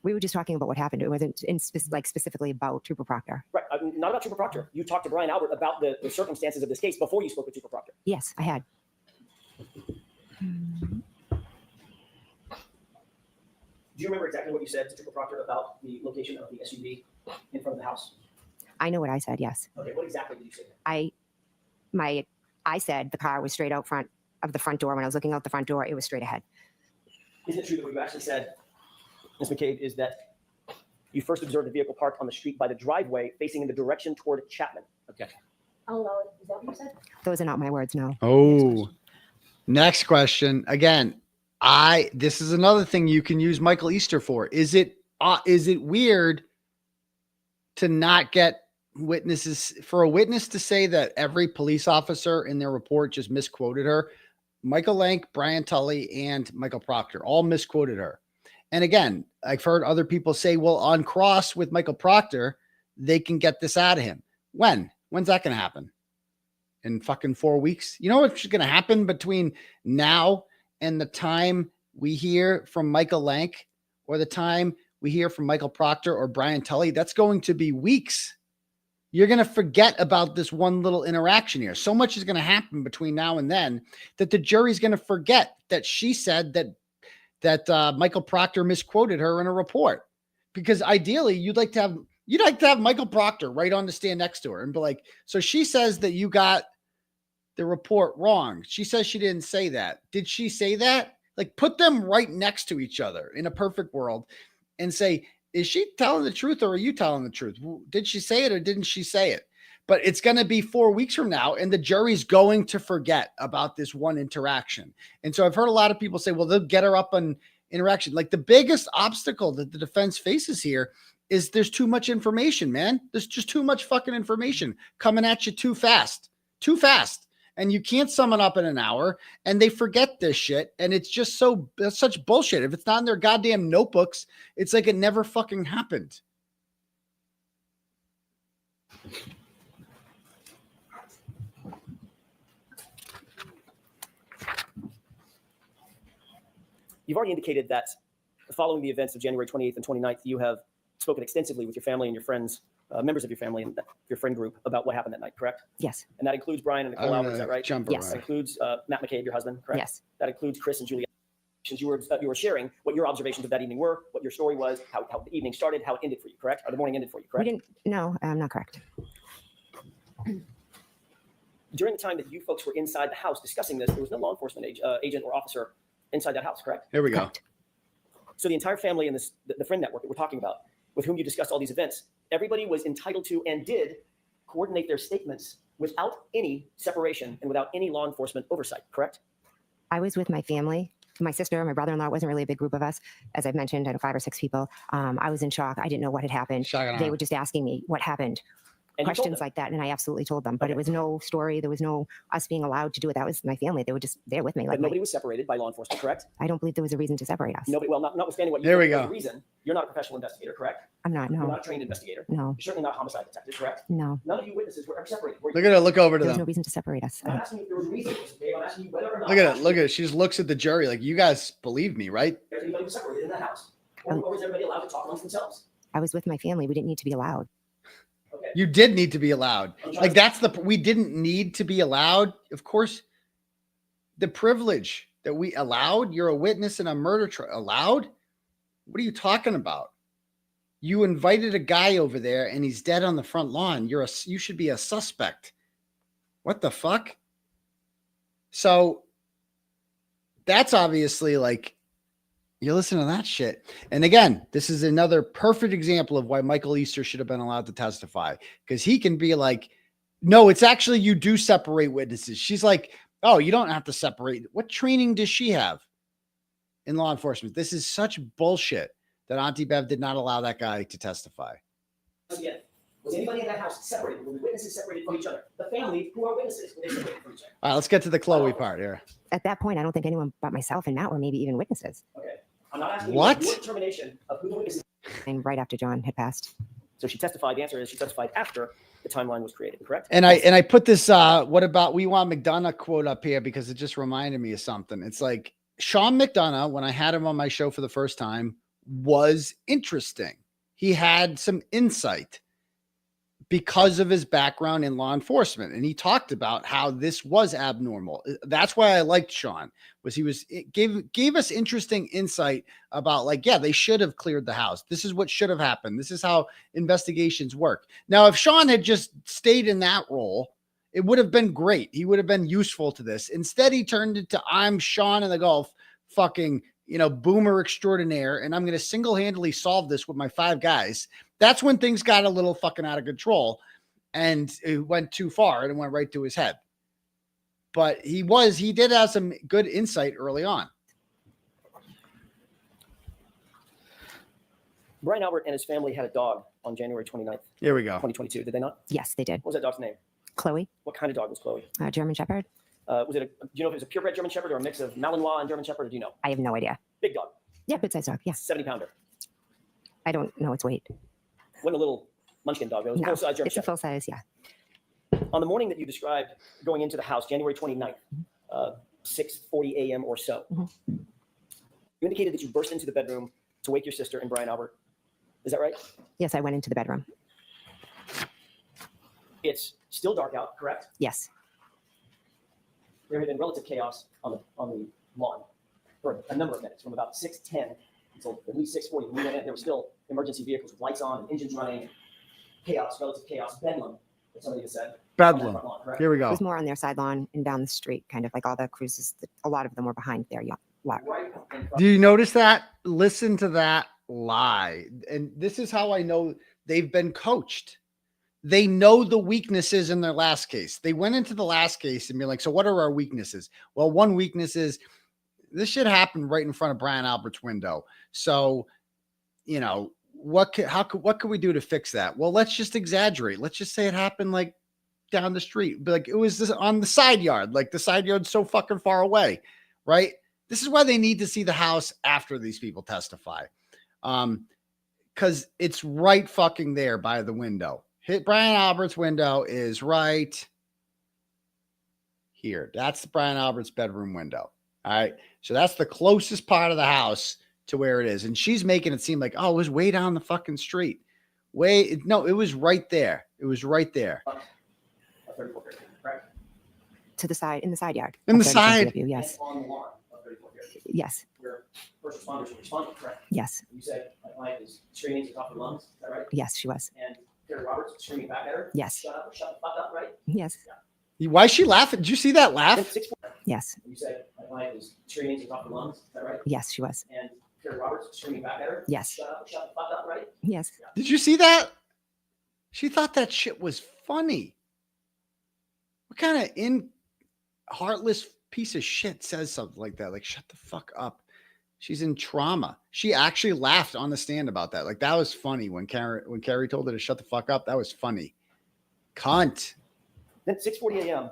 We were just talking about what happened. It wasn't specifically about Trooper Proctor. Right. Not about Trooper Proctor. You talked to Brian Albert about the circumstances of this case before you spoke with Trooper Proctor. Yes, I had. Do you remember exactly what you said to Trooper Proctor about the location of the SUV in front of the house? I know what I said, yes. Okay, what exactly did you say? I said the car was straight out front of the front door. When I was looking out the front door, it was straight ahead. Isn't it true that what you actually said, Ms. McCabe, is that you first observed the vehicle parked on the street by the driveway facing in the direction toward Chapman? Okay. I'll allow it. Is that what you said? Those are not my words, no. Oh, next question. Again, this is another thing you can use Michael Easter for. Is it weird to not get witnesses, for a witness to say that every police officer in their report just misquoted her? Michael Lank, Brian Tully, and Michael Proctor all misquoted her. And again, I've heard other people say, well, on cross with Michael Proctor, they can get this out of him. When's that going to happen? In fucking 4 weeks? You know what's going to happen between now and the time we hear from Michael Lank, or the time we hear from Michael Proctor or Brian Tully? That's going to be weeks. You're going to forget about this one little interaction here. So much is going to happen between now and then that the jury's going to forget that she said that Michael Proctor misquoted her in a report. Because ideally, you'd like to have Michael Proctor right on the stand next to her and be like, so she says that you got the report wrong. She says she didn't say that. Did she say that? Like, put them right next to each other in a perfect world and say, is she telling the truth or are you telling the truth? Did she say it or didn't she say it? But it's going to be 4 weeks from now, and the jury's going to forget about this one interaction. And so I've heard a lot of people say, well, they'll get her up on interaction. Like, the biggest obstacle that the defense faces here is there's too much information, man. There's just too much fucking information coming at you too fast. And you can't sum it up in an hour, and they forget this shit. And it's just such bullshit. If it's not in their goddamn notebooks, it's like it never fucking happened. You've already indicated that following the events of January 28th and 29th, you have spoken extensively with your family and your friends, members of your family and your friend group, about what happened that night, correct? Yes. And that includes Brian and Nicole Albert, is that right? Yes. That includes Matt McCabe, your husband, correct? Yes. That includes Chris and Julia. You were sharing what your observations of that evening were, what your story was, how the evening started, how it ended for you, correct? Or the morning ended for you, correct? No, I'm not correct. During the time that you folks were inside the house discussing this, there was no law enforcement agent or officer inside that house, correct? Here we go. Correct. So the entire family and the friend network that we're talking about, with whom you discussed all these events, everybody was entitled to and did coordinate their statements without any separation and without any law enforcement oversight, correct? I was with my family. My sister, my brother-in-law, wasn't really a big group of us. As I've mentioned, I know 5 or 6 people. I was in shock. I didn't know what had happened. They were just asking me what happened. And questions like that, and I absolutely told them. But it was no story. There was no us being allowed to do it. That was my family. They were just there with me. But nobody was separated by law enforcement, correct? I don't believe there was a reason to separate us. Nobody. Well, notwithstanding what you there we was go. The reason, you're not a professional investigator, correct? I'm not. No. You're not a trained investigator. No. You're certainly not a homicide detective, correct? No. None of you witnesses were ever separated. Look at her. Look over to There was them. no reason to separate us. I'm not asking you if there was a reason. I'm asking you whether or not. Look at it. Look at it. She just looks at the jury like, you guys believe me, right? If anybody was separated in that house, or was everybody allowed to talk amongst themselves? I was with my family. We didn't need to be allowed. Okay. You did need to be allowed. Like, we didn't need to be allowed. Of course, the privilege that we allowed, you're a witness in a murder trial. Allowed? What are you talking about? You invited a guy over there and he's dead on the front lawn. You should be a suspect. What the fuck? So that's obviously like, you listen to that shit. And again, this is another perfect example of why Michael Easter should have been allowed to testify, because he can be like, no, it's actually, you do separate witnesses. She's like, oh, you don't have to separate. What training does she have in law enforcement? This is such bullshit that Auntie Bev did not allow that guy to testify. Again, was anybody in that house separated? Were the witnesses separated from each other? The family, who are witnesses, were they separated from each other? All right, let's get to the Chloe part here. At that point, I don't think anyone but myself and Matt were maybe even witnesses. Okay. I'm not asking What? you your determination of who the witnesses. And right after John had passed. So she testified. The answer is she testified after the timeline was created, correct? And I put this, what about we want McDonough quote up here because it just reminded me of something. It's like Sean McDonough, when I had him on my show for the first time, was interesting. He had some insight because of his background in law enforcement. And he talked about how this was abnormal. That's why I liked Sean, was gave us interesting insight about, like, yeah, they should have cleared the house. This is what should have happened. This is how investigations work. Now, if Sean had just stayed in that role, it would have been great. He would have been useful to this. Instead, he turned into, I'm Sean in the Gulf fucking boomer extraordinaire, and I'm going to single-handedly solve this with my 5 guys. That's when things got a little fucking out of control and it went too far and it went right to his head. But he did have some good insight early on. Brian Albert and his family had a dog on January 29th. Here we go. 2022. Did they not? Yes, they did. What was that dog's name? Chloe. What kind of dog was Chloe? German Shepherd. Do you know if it was a purebred German Shepherd or a mix of Malinois and German Shepherd? Or do you know? I have no idea. Big dog. Yeah, good sized dog. Yeah. 70-pounder. I don't know its weight. Wasn't a little munchkin dog. It was No, full size German it's Shepherd. a full size. Yeah. On the morning that you described going into the house, January 29th, 6:40 a.m. or so, you indicated that you burst into the bedroom to wake your sister and Brian Albert. Is that right? Yes, I went into the bedroom. It's still dark out, correct? Yes. There had been relative chaos on the lawn for a number of minutes, from about 6:10 until at least 6:40. When we went in, there were still emergency vehicles with lights on and engines running. Chaos, relative chaos, bedlam, as somebody has said. Bedlam. Lawn, Here we It go. was more on their side lawn and down the street, kind of like all the cruises. A lot of them were behind their yacht. Right in front. Do you notice that? Listen to that lie. And this is how I know they've been coached. They know the weaknesses in their last case. They went into the last case and be like, so what are our weaknesses? Well, one weakness is this shit happened right in front of Brian Albert's window. So, what could we do to fix that? Well, let's just exaggerate. Let's just say it happened like down the street, but like it was on the side yard. Like the side yard's so fucking far away, right? This is why they need to see the house after these people testify. Because it's right fucking there by the window. Brian Albert's window is right here. That's Brian Albert's bedroom window. All right. So that's the closest part of the house to where it is. And she's making it seem like, oh, it was way down the fucking street. No, it was right there. It was right there. To the side, in the side yard. In the Of 34th side. Fairview, yes. On the lawn of 34th Fairview. Yes. Where first responders were responding, correct? Yes. You said my client is screaming to the top of her lungs. Is that right? Yes, she was. And Terry Roberts was screaming back at her. Yes. Shut up, shut the fuck up, right? Yes. Why is she laughing? Did you see that laugh? Yes. You said my client was screaming to the top of her lungs. Is that right? Yes, she was. And Terry Roberts was screaming back at her. Yes. Shut up, shut the fuck up, right? Yes. Did you see that? She thought that shit was funny. What kind of heartless piece of shit says something like that? Like, shut the fuck up. She's in trauma. She actually laughed on the stand about that. Like, that was funny when Carrie told her to shut the fuck up. That was funny. Cunt. Then at 6:40 a.m.,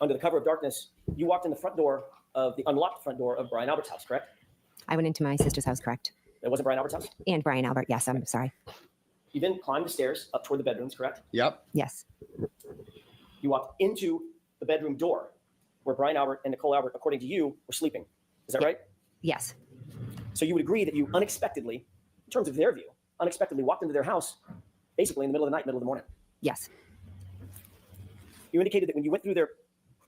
under the cover of darkness, you walked in the unlocked front door of Brian Albert's house, correct? I went into my sister's house, correct? It wasn't Brian Albert's house? And Brian Albert, yes, I'm sorry. You then climbed the stairs up toward the bedrooms, correct? Yep. Yes. You walked into the bedroom door where Brian Albert and Nicole Albert, according to you, were sleeping. Is that right? Yes. So you would agree that you unexpectedly, in terms of their view, unexpectedly walked into their house basically in the middle of the night, middle of the morning. Yes. You indicated that when you went through their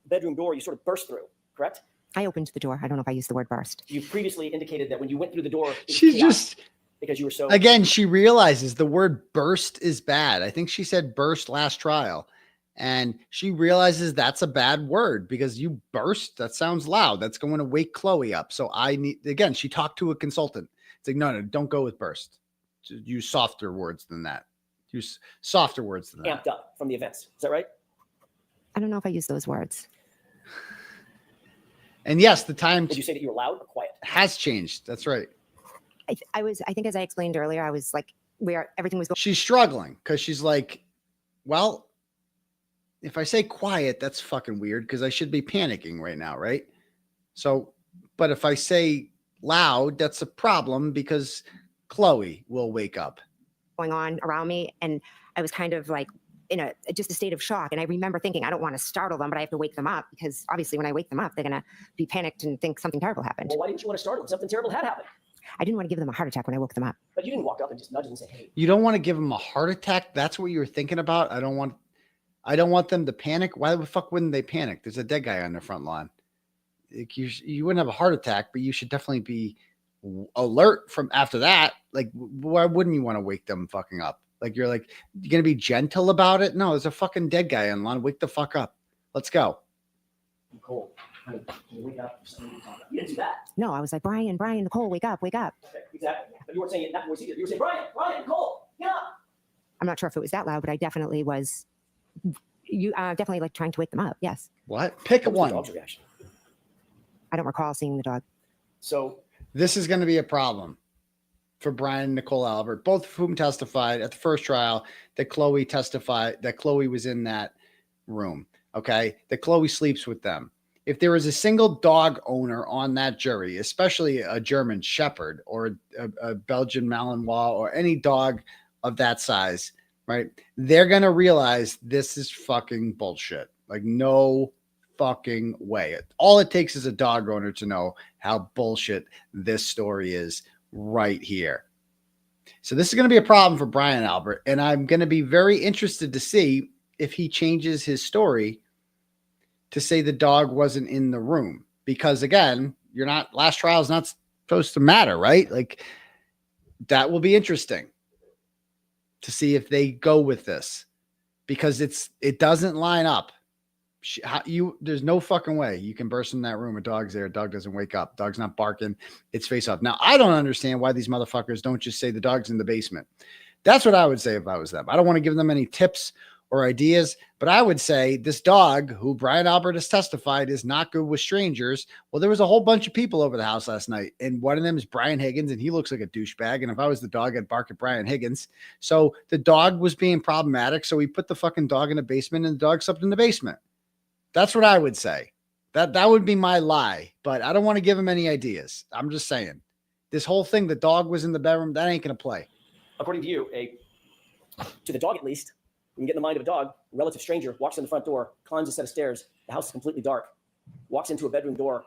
bedroom door, you sort of burst through, correct? I opened the door. I don't know if I used the word burst. You previously indicated that when you went through the door, it was She chaotic just, because you were so... again, she realizes the word burst is bad. I think she said burst last trial. And she realizes that's a bad word because you burst. That sounds loud. That's going to wake Chloe up. So she talked to a consultant. It's like, no, don't go with burst. Use softer words than that. Use softer words than that. Amped up from the events. Is that right? I don't know if I used those words. And yes, the time. Did you say that you were loud or quiet? Has changed. That's right. I think as I explained earlier, I was like where everything was going. She's struggling because she's like, well, if I say quiet, that's fucking weird because I should be panicking right now, right? So, but if I say loud, that's a problem because Chloe will wake up. Going on around me, and I was kind of like in just a state of shock. And I remember thinking, I don't want to startle them, but I have to wake them up because obviously when I wake them up, they're going to be panicked and think something terrible happened. Well, why didn't you want to startle them? Something terrible had happened. I didn't want to give them a heart attack when I woke them up. But you didn't walk up and just nudge them and say, hey. You don't want to give them a heart attack. That's what you were thinking about. I don't want them to panic. Why the fuck wouldn't they panic? There's a dead guy on their front lawn. Like you wouldn't have a heart attack, but you should definitely be alert from after that. Like, why wouldn't you want to wake them fucking up? Like, you're going to be gentle about it? No, there's a fucking dead guy on lawn. Wake the fuck up. Let's go. Cool. Honey, can you wake up? You didn't do that. No, I was like, Brian, Nicole, wake up, wake up. Okay, exactly. But you weren't saying it that voice either. You were saying, Brian, Nicole, get up. I'm not sure if it was that loud, but I definitely was. You definitely like trying to wake them up. Yes. What? Pick What was one. the dog's reaction? I don't recall seeing the dog. So This is going to be a problem for Brian and Nicole Albert, both of whom testified at the first trial that Chloe testified that Chloe was in that room. Okay. That Chloe sleeps with them. If there is a single dog owner on that jury, especially a German Shepherd or a Belgian Malinois or any dog of that size, right? They're going to realize this is fucking bullshit. Like, no fucking way. All it takes is a dog owner to know how bullshit this story is right here. So this is going to be a problem for Brian Albert, and I'm going to be very interested to see if he changes his story to say the dog wasn't in the room, because again, last trial is not supposed to matter, right? Like, that will be interesting to see if they go with this, because it doesn't line up. There's no fucking way you can burst in that room. A dog's there. A dog doesn't wake up. Dog's not barking. It's face off. Now, I don't understand why these motherfuckers don't just say the dog's in the basement. That's what I would say if I was them. I don't want to give them any tips or ideas, but I would say this dog, who Brian Albert has testified is not good with strangers. Well, there was a whole bunch of people over the house last night, and one of them is Brian Higgins, and he looks like a douchebag. And if I was the dog, I'd bark at Brian Higgins. So the dog was being problematic. So we put the fucking dog in the basement, and the dog slept in the basement. That's what I would say. That would be my lie, but I don't want to give him any ideas. I'm just saying this whole thing, the dog was in the bedroom, that ain't going to play. according to you, to the dog at least, when you get in the mind of a dog, a relative stranger walks in the front door, climbs a set of stairs, the house is completely dark, walks into a bedroom door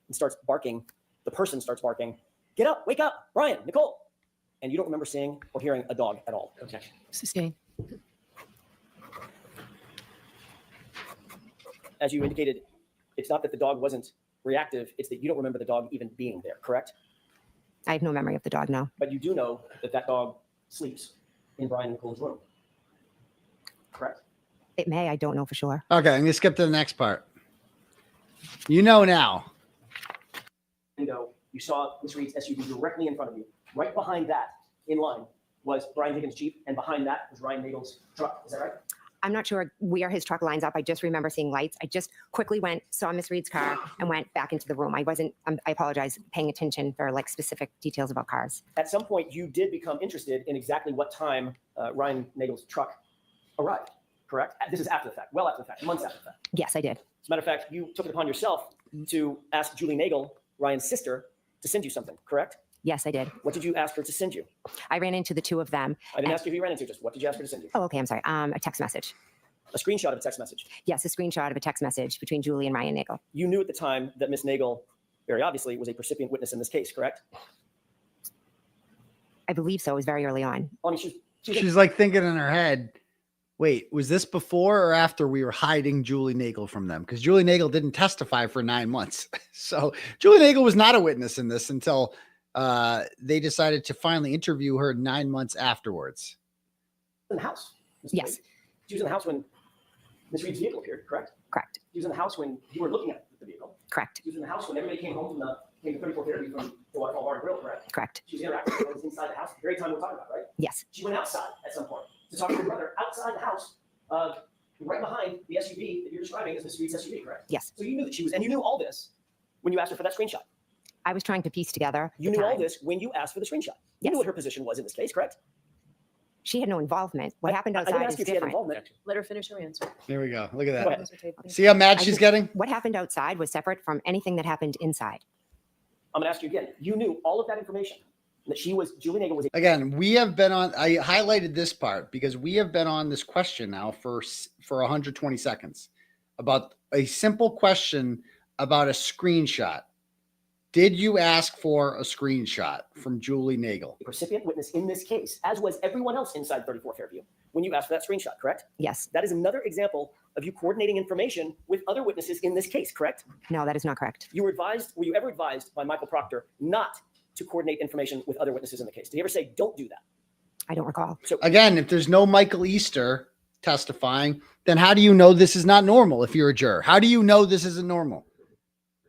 and starts barking. The person starts barking, "Get up, wake up, Brian, Nicole." And you don't remember seeing or hearing a dog at all. Okay. Sustained. As you indicated, it's not that the dog wasn't reactive, it's that you don't remember the dog even being there, correct? I have no memory of the dog, no. But you do know that that dog sleeps in Brian and Nicole's room, correct? It may, I don't know for sure. Okay, I'm going to skip to the next part. You know now. Window, you saw Miss Reed's SUV directly in front of you. Right behind that, in line, was Brian Higgins' Jeep, and behind that was Ryan Nagel's truck. Is that right? I'm not sure where his truck lines up. I just remember seeing lights. I just quickly saw Miss Reed's car and went back into the room. I wasn't, I apologize, paying attention for like specific details about cars. At some point, you did become interested in exactly what time Ryan Nagel's truck arrived, correct? This is after the fact, well after the fact, months after the fact. Yes, I did. As a matter of fact, you took it upon yourself to ask Julie Nagel, Ryan's sister, to send you something, correct? Yes, I did. What did you ask her to send you? I ran into the two of them. I didn't ask you who you ran into, just what did you ask her to send you? Oh, okay, I'm sorry. A text message. A screenshot of a text message. Yes, a screenshot of a text message between Julie and Ryan Nagel. You knew at the time that Miss Nagel, very obviously, was a percipient witness in this case, correct? I believe so. It was very early on. I mean, She's like thinking in her head, wait, was this before or after we were hiding Julie Nagel from them? Because Julie Nagel didn't testify for 9 months. So Julie Nagel was not a witness in this until they decided to finally interview her 9 months afterwards. In the house. Yes. She was in the house when Miss Reed's vehicle appeared, correct? Correct. She was in the house when you were looking at the vehicle. Correct. She was in the house when everybody came home came to 34 Fairview from the what I call Bar and Grill, correct? Correct. She was interacting with others inside the house at the very time we're talking about, right? Yes. She went outside at some point to talk to her brother outside the house, right behind the SUV that you're describing as Miss Reed's SUV, correct? Yes. So you knew that she was, and you knew all this when you asked her for that screenshot. I was trying to piece together. You knew all this when you asked for the screenshot. You knew what her position was in this case, correct? She had no involvement. What happened I outside didn't ask is you if she had different. involvement. Let her finish her answer. There we go. Look at Go that. ahead. See how mad she's getting? What happened outside was separate from anything that happened inside. I'm going to ask you again. You knew all of that information, that Julie Nagel was. Again, we have been on, I highlighted this part because we have been on this question now for 120 seconds about a simple question about a screenshot. Did you ask for a screenshot from Julie Nagel? A recipient witness in this case, as was everyone else inside 34 Fairview, when you asked for that screenshot, correct? Yes. That is another example of you coordinating information with other witnesses in this case, correct? No, that is not correct. Were you ever advised by Michael Proctor not to coordinate information with other witnesses in the case? Did he ever say, don't do that? I don't recall. So again, if there's no Michael Easter testifying, then how do you know this is not normal if you're a juror? How do you know this isn't normal?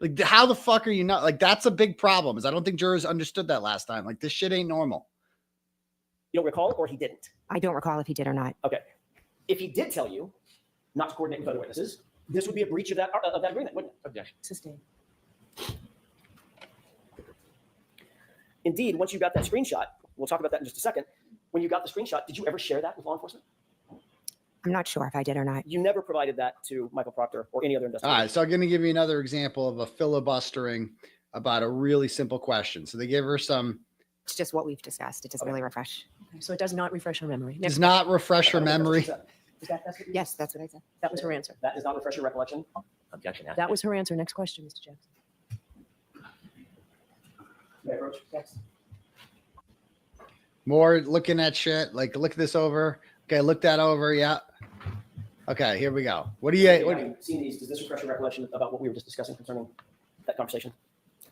Like, how the fuck are you not? Like, that's a big problem. Is I don't think jurors understood that last time. Like, this shit ain't normal. You don't recall, or he didn't? I don't recall if he did or not. Okay. If he did tell you not to coordinate with other witnesses, this would be a breach of that agreement, wouldn't it? Objection. Sustained. Indeed, once you got that screenshot, we'll talk about that in just a second. When you got the screenshot, did you ever share that with law enforcement? I'm not sure if I did or not. You never provided that to Michael Proctor or any other investigator. All right, so I'm going to give you another example of a filibustering about a really simple question. So they give her some. It's just what we've discussed. It doesn't really refresh. Okay, so it does not refresh her memory. Does not refresh her memory. Yes, that's what I said. That was her answer. That does not refresh your recollection? Objection. That was her answer. Next question, Mr. Jackson. May I approach? Yes. More looking at shit. Like, look this over. Okay, look that over. Yeah. Okay, here we go. What do you? Having seen these, does this refresh your recollection about what we were just discussing concerning that conversation?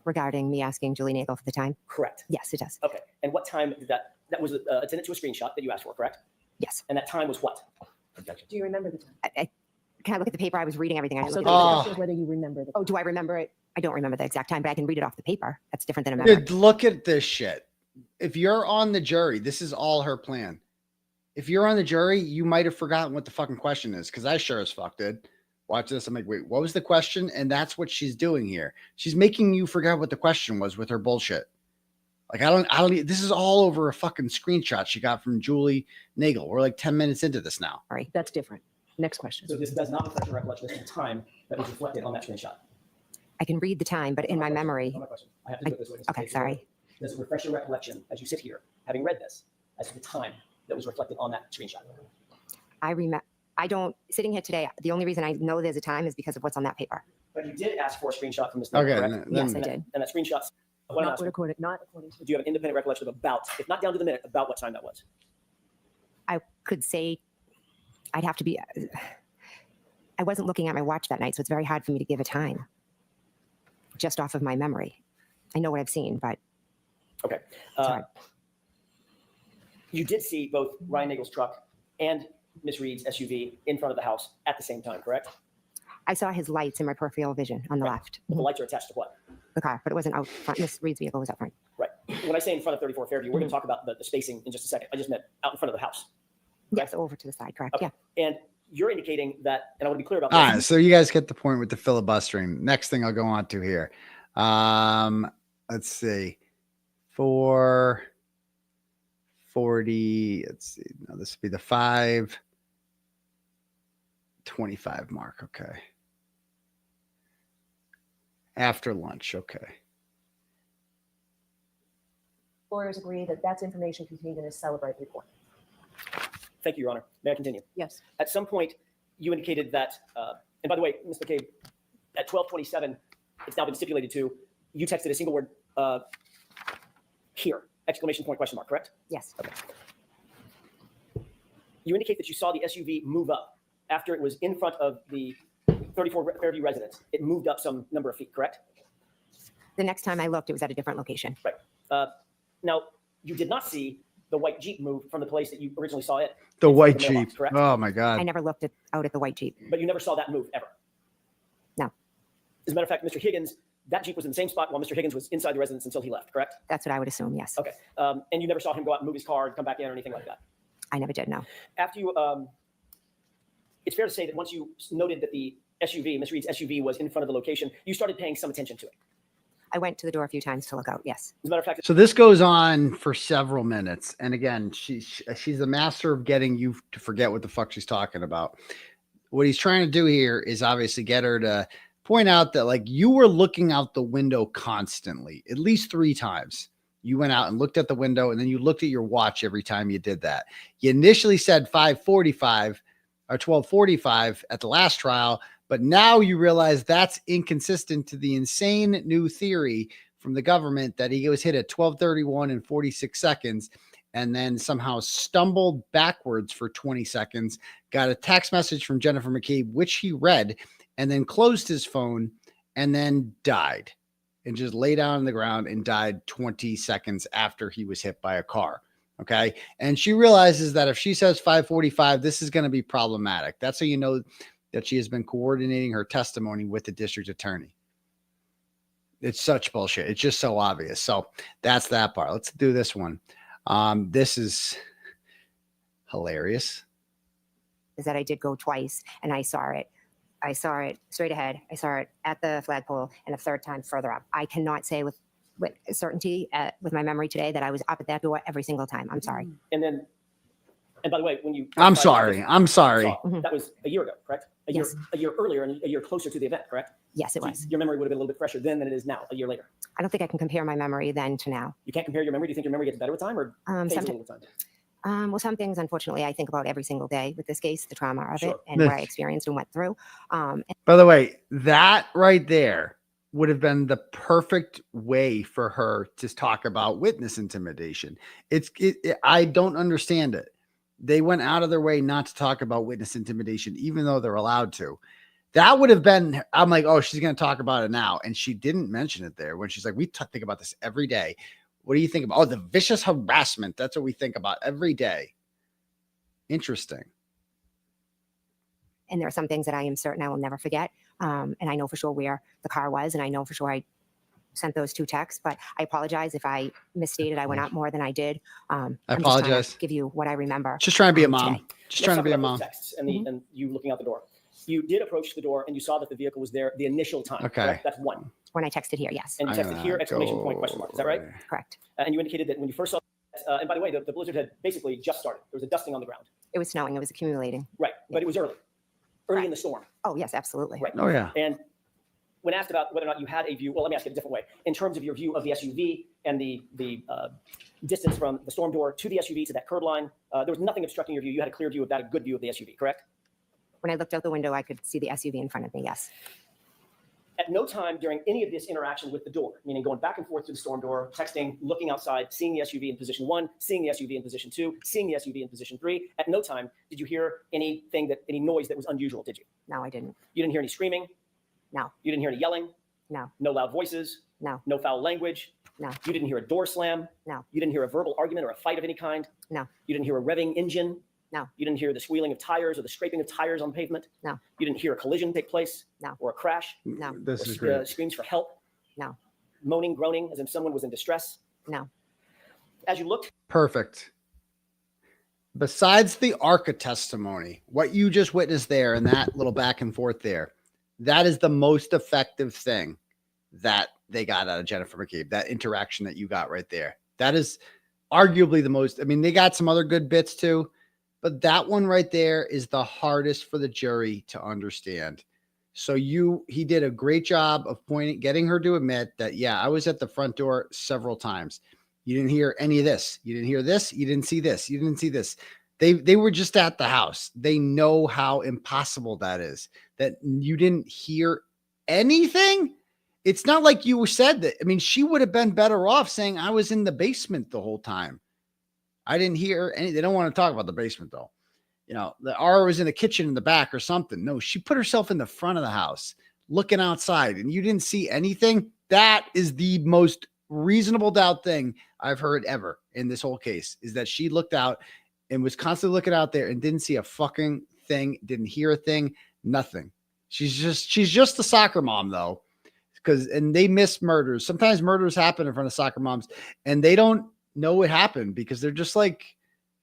Regarding me asking Julie Nagel for the time? Correct. Yes, it does. Okay. And what time did that was attended to a screenshot that you asked for, correct? Yes. And that time was what? Objection. Do you remember the time? Can I look at the paper? I was reading everything. I didn't So look the at question is whether you remember the Oh, do I remember it? I don't remember the exact time, but I can read it off the paper. That's different than a Dude, memory. look at this shit. If you're on the jury, this is all her plan. If you're on the jury, you might have forgotten what the fucking question is, because I sure as fuck did. Watch this. I'm like, wait, what was the question? And that's what she's doing here. She's making you forget what the question was with her bullshit. Like, I don't, this is all over a fucking screenshot she got from Julie Nagel. We're like 10 minutes into this now. Sorry. That's different. Next question. So this does not refresh your recollection. This is the time that was reflected on that screenshot. I can read the time, but in my memory. Not my question. I have to do it this way. Okay, sorry. Does it refresh your recollection as you sit here, having read this, as to the time that was reflected on that screenshot? I remember. I don't, sitting here today, the only reason I know there's a time is because of what's on that paper. But you did ask for a screenshot from Ms. Okay, Nagel, correct? Yes, I did. And that screenshot, Not according to do you have an independent recollection of about, if not down to the minute, about what time that was? I could say I'd have to be, I wasn't looking at my watch that night, so it's very hard for me to give a time just off of my memory. I know what I've seen, but. Okay. You did see both Ryan Nagel's truck and Miss Reed's SUV in front of the house at the same time, correct? I saw his lights in my peripheral vision on the left. The lights are attached to what? The car, but it wasn't out front. Miss Reed's vehicle was out front. Right. When I say in front of 34 Fairview, we're going to talk about the spacing in just a second. I just meant out in front of the house. Yes, over to the side, correct? Okay. Yeah. And you're indicating that, and I want to be clear about All this. right, so you guys get the point with the filibustering. Next thing I'll go on to here. Let's see. 4:40. Let's see. No, this would be the 5:25 mark. Okay. After lunch. Okay. lawyers agree that that's information contained in his Celebrate report. Thank you, Your Honor. May I continue? Yes. At some point, you indicated that, and by the way, Ms. McCabe, at 12:27, it's now been stipulated to, you texted a single word, here, exclamation point, question mark, correct? Yes. Okay. You indicate that you saw the SUV move up after it was in front of the 34 Fairview residence. It moved up some number of feet, correct? The next time I looked, it was at a different location. Right. Now, you did not see the white Jeep move from the place that you originally saw it. The white in front of mailbox, Jeep. correct? Oh my God. I never looked out at the white Jeep. But you never saw that move ever? No. As a matter of fact, Mr. Higgins, that Jeep was in the same spot while Mr. Higgins was inside the residence until he left, correct? That's what I would assume, yes. Okay. And you never saw him go out and move his car and come back in or anything like that? I never did, no. After you, it's fair to say that once you noted that the SUV, Ms. Reed's SUV, was in front of the location, you started paying some attention to it. I went to the door a few times to look out, yes. As a matter of fact, So this goes on for several minutes. And again, she's the master of getting you to forget what the fuck she's talking about. What he's trying to do here is obviously get her to point out that, like, you were looking out the window constantly, at least 3 times. You went out and looked at the window, and then you looked at your watch every time you did that. You initially said 5:45 or 12:45 at the last trial, but now you realize that's inconsistent to the insane new theory from the government that he was hit at 12:31 and 46 seconds and then somehow stumbled backwards for 20 seconds, got a text message from Jennifer McCabe, which he read, and then closed his phone and then died and just lay down on the ground and died 20 seconds after he was hit by a car. Okay. And she realizes that if she says 5:45, this is going to be problematic. That's how you know that she has been coordinating her testimony with the district attorney. It's such bullshit. It's just so obvious. So that's that part. Let's do this one. This is hilarious. Is that I did go twice and I saw it. I saw it straight ahead. I saw it at the flagpole and a third time further up. I cannot say with certainty with my memory today that I was up at that door every single time. I'm sorry. And by the way, when you... I'm sorry. That was a year ago, correct? A year earlier and a year closer to the event, correct? Yes, it was. Your memory would have been a little bit fresher then than it is now, a year later. I don't think I can compare my memory then to now. You can't compare your memory? Do you think your memory gets better with time or fades a little with time? Well, some things, unfortunately, I think about every single day with this case, the trauma of it and what I experienced and went through. By the way, that right there would have been the perfect way for her to talk about witness intimidation. I don't understand it. They went out of their way not to talk about witness intimidation, even though they're allowed to. That would have been, I'm like, oh, she's going to talk about it now. And she didn't mention it there when she's like, we think about this every day. What do you think about? Oh, the vicious harassment. That's what we think about every day. Interesting. And there are some things that I am certain I will never forget. And I know for sure where the car was. And I know for sure I sent those 2 texts. But I apologize if I misstated. I went out more than I did. I apologize. Just to give you what I remember. Just trying to be a mom. Today. Just trying to be a mom. Texts and you looking out the door. You did approach the door and you saw that the vehicle was there the initial time. Okay. Correct? That's one. When I texted here, yes. And you texted here, exclamation point, question mark. Is that right? Correct. And you indicated that when you first saw and by the way, the blizzard had basically just started. There was a dusting on the ground. It was snowing. It was accumulating. Right. But it was early in the storm. Oh, yes, absolutely. Right. Oh, yeah. And when asked about whether or not you had a view, well, let me ask it a different way. In terms of your view of the SUV and the distance from the storm door to the SUV to that curb line, there was nothing obstructing your view. You had a clear view of that, a good view of the SUV, correct? When I looked out the window, I could see the SUV in front of me, yes. At no time during any of this interaction with the door, meaning going back and forth to the storm door, texting, looking outside, seeing the SUV in position 1, seeing the SUV in position 2, seeing the SUV in position 3, at no time did you hear any noise that was unusual, did you? No, I didn't. You didn't hear any screaming? No. You didn't hear any yelling? No. No loud voices? No. No foul language? No. You didn't hear a door slam? No. You didn't hear a verbal argument or a fight of any kind? No. You didn't hear a revving engine? No. You didn't hear the squealing of tires or the scraping of tires on pavement? No. You didn't hear a collision take place? No. Or a crash? No. This is great. Screams for help? No. Moaning, groaning, as if someone was in distress? No. As you looked? Perfect. Besides the ARCA testimony, what you just witnessed there and that little back and forth there, that is the most effective thing that they got out of Jennifer McCabe, that interaction that you got right there. That is arguably the most, I mean, they got some other good bits too, but that one right there is the hardest for the jury to understand. So he did a great job of getting her to admit that, yeah, I was at the front door several times. You didn't hear any of this. You didn't hear this. You didn't see this. You didn't see this. They were just at the house. They know how impossible that is, that you didn't hear anything. It's not like you said that. I mean, she would have been better off saying I was in the basement the whole time. I didn't hear any. They don't want to talk about the basement though. You know, the R was in the kitchen in the back or something. No, she put herself in the front of the house looking outside and you didn't see anything. That is the most reasonable doubt thing I've heard ever in this whole case, is that she looked out and was constantly looking out there and didn't see a fucking thing, didn't hear a thing, nothing. She's just a soccer mom though. And they miss murders. Sometimes murders happen in front of soccer moms and they don't know what happened because they're just like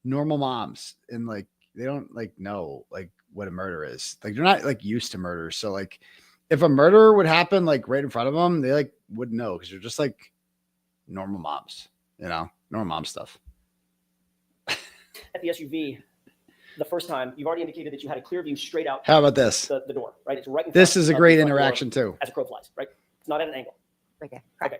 normal moms. And like, they don't like know like what a murder is. Like they're not like used to murder. So like if a murder would happen like right in front of them, they like wouldn't know because they're just like normal moms, you know, normal mom stuff. At the SUV, the first time, you've already indicated that you had a clear view straight out. How about this? The door, right? It's right in front. This is a great the front interaction door too. As a crow flies, right? It's not at an angle. Right there. Okay.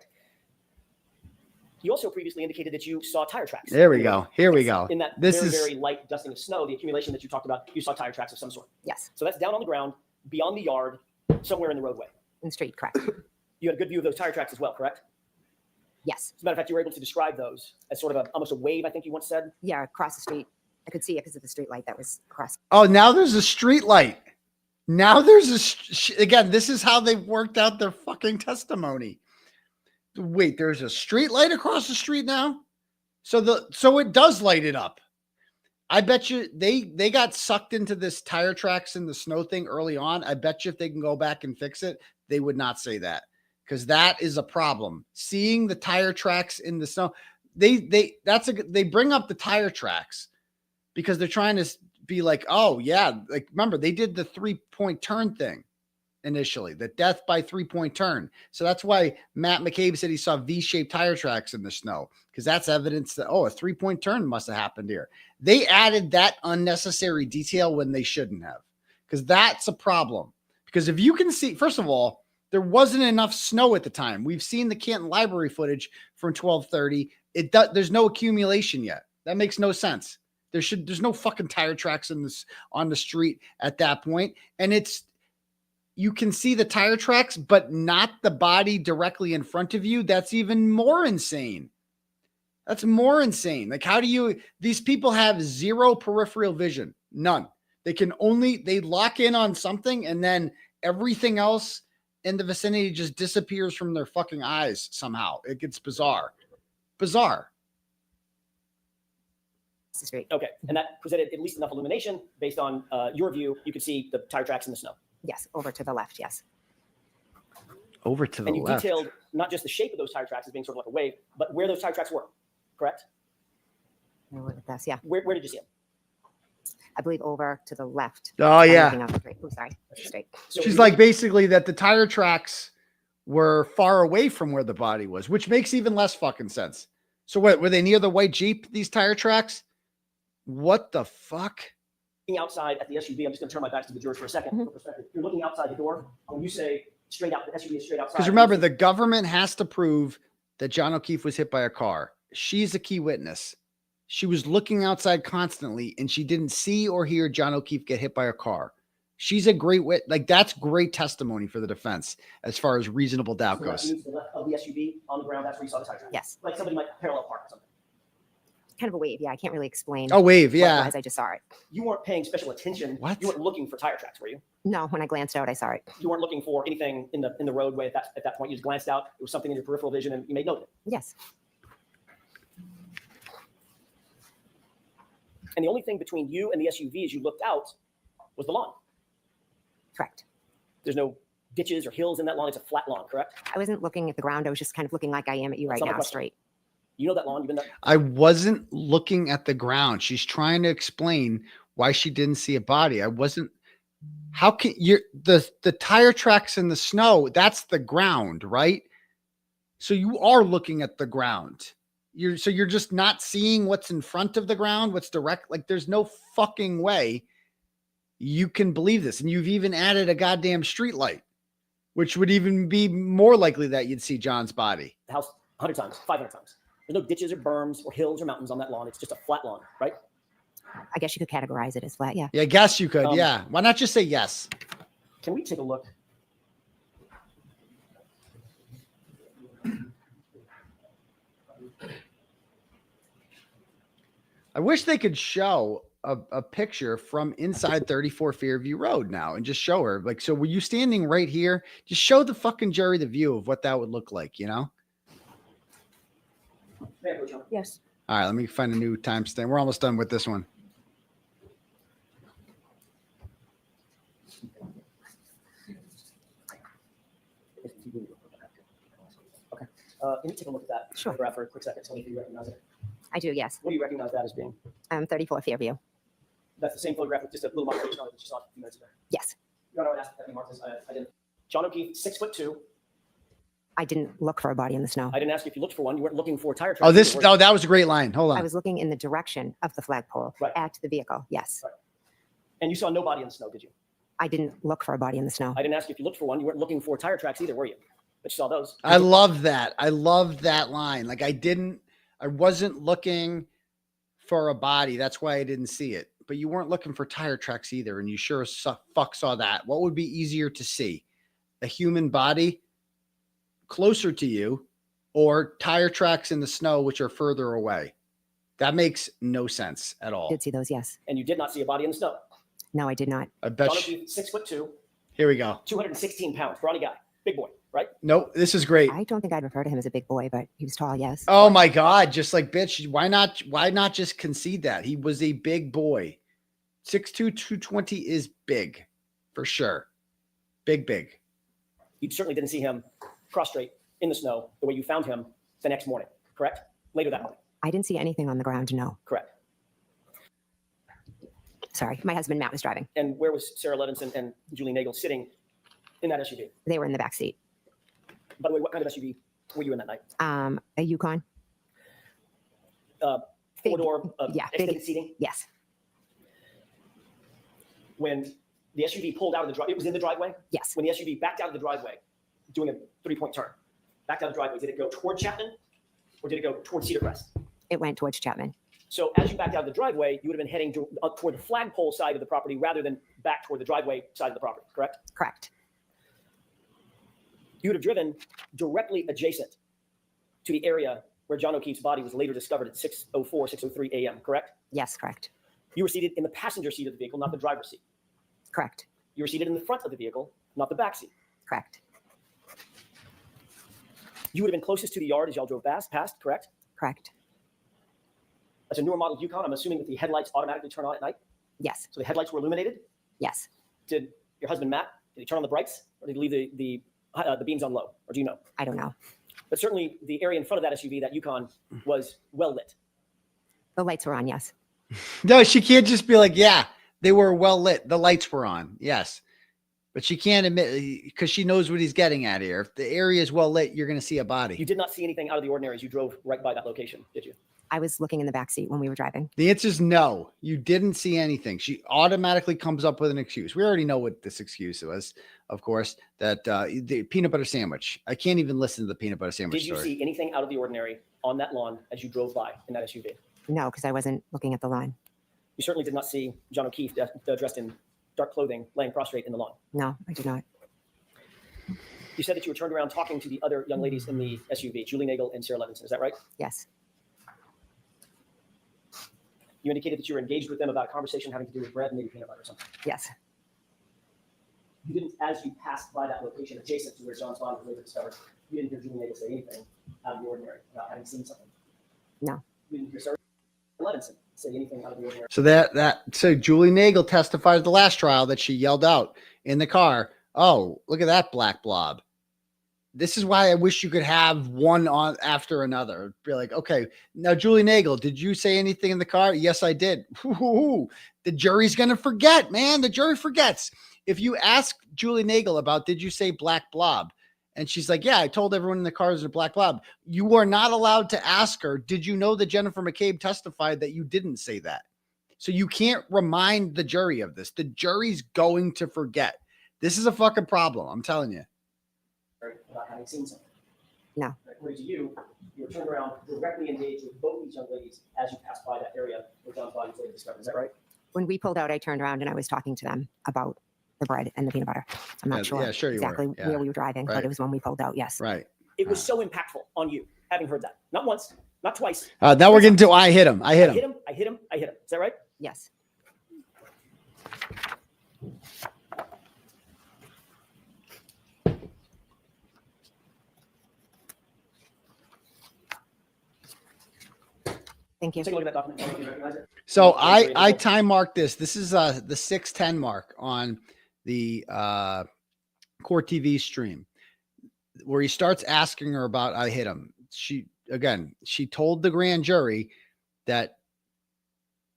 You also previously indicated that you saw tire tracks. There we go. Here we go. In that very light dusting of snow, the accumulation that you talked about, you saw tire tracks of some sort. Yes. So that's down on the ground, beyond the yard, somewhere in the roadway. In the street, correct. You had a good view of those tire tracks as well, correct? Yes. As a matter of fact, you were able to describe those as sort of almost a wave, I think you once said. Yeah, across the street. I could see it because of the street light that was across. Oh, now there's a street light. Now there's again, this is how they've worked out their fucking testimony. Wait, there's a street light across the street now? So it does light it up. I bet you they got sucked into this tire tracks and the snow thing early on. I bet you if they can go back and fix it, they would not say that. because that is a problem. Seeing the tire tracks in the snow, they bring up the tire tracks because they're trying to be like, oh yeah, like remember they did the 3-point turn thing initially, the death by 3-point turn. So that's why Matt McCabe said he saw V-shaped tire tracks in the snow, because that's evidence that, oh, a 3-point turn must have happened here. They added that unnecessary detail when they shouldn't have, because that's a problem. Because if you can see, first of all, there wasn't enough snow at the time. We've seen the Canton Library footage from 12:30. There's no accumulation yet. That makes no sense. There's no fucking tire tracks on the street at that point. And you can see the tire tracks, but not the body directly in front of you. That's even more insane. That's more insane. Like, these people have zero peripheral vision, none. They lock in on something and then everything else in the vicinity just disappears from their fucking eyes somehow. It gets bizarre. Bizarre. Okay, and that presented at least enough illumination based on your view. You could see the tire tracks in the snow. Yes, over to the left, yes. Over to the left. And you left. detailed not just the shape of those tire tracks as being sort of like a wave, but where those tire tracks were, correct? That's, yeah. Where did you see them? I believe over to the left. Oh, yeah. Oh, sorry. Straight. She's like basically that the tire tracks were far away from where the body was, which makes even less fucking sense. So what, were they near the white Jeep, these tire tracks? What the fuck? Looking outside at the SUV, I'm just going to turn my back to the jurors for a second. For perspective. You're looking outside the door. When you say straight out, the SUV is straight outside. Because remember, the government has to prove that John O'Keefe was hit by a car. She's a key witness. She was looking outside constantly, and she didn't see or hear John O'Keefe get hit by a car. She's a great witness. Like, that's great testimony for the defense as far as reasonable doubt goes. To the left of the SUV on the ground, that's where you saw the tire tracks. Yes. Like somebody might parallel park or something. Kind of a wave, yeah. I can't really explain. Oh, wave, yeah. As I just saw it. You weren't paying special attention. What? You weren't looking for tire tracks, were you? No, when I glanced out, I saw it. You weren't looking for anything in the roadway at that point. You just glanced out. It was something in your peripheral vision, and you made note of it. Yes. And the only thing between you and the SUV as you looked out was the lawn. Correct. There's no ditches or hills in that lawn. It's a flat lawn, correct? I wasn't looking at the ground. I was just kind of looking like I am at you right now, straight. You know that lawn? You've been there? I wasn't looking at the ground. She's trying to explain why she didn't see a body. I wasn't. How can the tire tracks in the snow? That's the ground, right? So you are looking at the ground. You're just not seeing what's in front of the ground, what's direct. Like, there's no fucking way you can believe this. And you've even added a goddamn street light, which would even be more likely that you'd see John's body. The house 100 times, 500 times. There's no ditches or berms or hills or mountains on that lawn. It's just a flat lawn, right? I guess you could categorize it as flat, yeah. Yeah, I guess you could, yeah. Why not just say yes? Can we take a look? I wish they could show a picture from inside 34 Fairview Road now and just show her. Like, so were you standing right here? Just show the fucking jury the view of what that would look like, you know? Yes. All right, let me find a new timestamp. We're almost done with this one. Okay. Can you take a look at that photograph for a quick second? Tell me if you recognize it. I do, yes. What do you recognize that as being? 34 Fairview. That's the same photograph with just a little modification on it that you saw a few minutes ago. Yes. Your Honor, I asked if you marked this. I didn't. John O'Keefe, 6'2". I didn't look for a body in the snow. I didn't ask you if you looked for one. You weren't looking for tire tracks. Oh, that was a great line. Hold on. I was looking in the direction of the flagpole at the vehicle. Yes. Right. And you saw no body in the snow, did you? I didn't look for a body in the snow. I didn't ask you if you looked for one. You weren't looking for tire tracks either, were you? But you saw those. I love that. I love that line. Like, I wasn't looking for a body. That's why I didn't see it. But you weren't looking for tire tracks either. And you sure as fuck saw that. What would be easier to see? A human body closer to you or tire tracks in the snow, which are further away? That makes no sense at all. I did see those, yes. And you did not see a body in the snow? No, I did not. I bet John O'Keefe, 6'2". Here we go. 216 pounds, brawny guy, big boy, right? Nope, this is great. I don't think I'd refer to him as a big boy, but he was tall, yes. Oh my God. Just like, bitch, why not just concede that? He was a big boy. 6'2", 220 is big for sure. Big. You certainly didn't see him prostrate in the snow the way you found him the next morning, correct? Later that morning. I didn't see anything on the ground, no. Correct. Sorry, my husband Matt was driving. And where was Sarah Levinson and Julie Nagel sitting in that SUV? They were in the back seat. By the way, what kind of SUV were you in that night? A Yukon. Four-door, extended big seating? Yes. When the SUV pulled out of the driveway, it was in the driveway? Yes. When the SUV backed out of the driveway, doing a 3-point turn, backed out of the driveway, did it go toward Chapman or did it go toward Cedar Crest? It went towards Chapman. So as you backed out of the driveway, you would have been heading toward the flagpole side of the property rather than back toward the driveway side of the property, correct? Correct. You would have driven directly adjacent to the area where John O'Keefe's body was later discovered at 6:04, 6:03 a.m., correct? Yes, correct. You were seated in the passenger seat of the vehicle, not the driver's seat. Correct. You were seated in the front of the vehicle, not the back seat. Correct. You would have been closest to the yard as y'all drove past, correct? Correct. That's a newer model Yukon. I'm assuming that the headlights automatically turn on at night? Yes. So the headlights were illuminated? Yes. Did your husband, Matt, did he turn on the brights or did he leave the beams on low? Or do you know? I don't know. But certainly the area in front of that SUV, that Yukon, was well lit. The lights were on, yes. No, she can't just be like, yeah, they were well lit. The lights were on. Yes. But she can't admit, because she knows what he's getting at here. If the area is well lit, you're going to see a body. You did not see anything out of the ordinary as you drove right by that location, did you? I was looking in the back seat when we were driving. The answer is no. You didn't see anything. She automatically comes up with an excuse. We already know what this excuse was, of course, that the peanut butter sandwich. I can't even listen to the peanut butter sandwich Did you story. see anything out of the ordinary on that lawn as you drove by in that SUV? No, because I wasn't looking at the lawn. You certainly did not see John O'Keefe dressed in dark clothing laying prostrate in the lawn. No, I did not. You said that you were turned around talking to the other young ladies in the SUV, Julie Nagel and Sarah Levinson. Is that right? Yes. You indicated that you were engaged with them about a conversation having to do with bread and maybe peanut butter or something. Yes. You didn't, as you passed by that location adjacent to where John's body was later discovered, you didn't hear Julie Nagel say anything out of the ordinary about having seen something. No. You didn't hear Sarah Levinson say anything out of the ordinary. So Julie Nagel testified at the last trial that she yelled out in the car, "Oh, look at that black blob." This is why I wish you could have one on after another. Be like, okay, now Julie Nagel, did you say anything in the car? Yes, I did. The jury's going to forget, man. The jury forgets. If you ask Julie Nagel about, did you say black blob? And she's like, yeah, I told everyone in the car there's a black blob. You are not allowed to ask her, did you know that Jennifer McCabe testified that you didn't say that? So you can't remind the jury of this. The jury's going to forget. This is a fucking problem. I'm telling you. About having seen something. No. According to you, you were turned around, directly engaged with both these young ladies as you passed by that area where John's body was later discovered. Is that right? When we pulled out, I turned around and I was talking to them about the bread and the peanut butter. I'm not sure, exactly where we were driving, but it was when we pulled out. Yes. Right. It was so impactful on you having heard that. Not once, not twice. Now we're getting to I hit him. I hit him. I hit him. Is that right? Yes. Thank you. Take a look at that document. Tell me if you recognize it. So I time marked this. This is the 6:10 mark on the Court TV stream where he starts asking her about I hit him. She told the grand jury that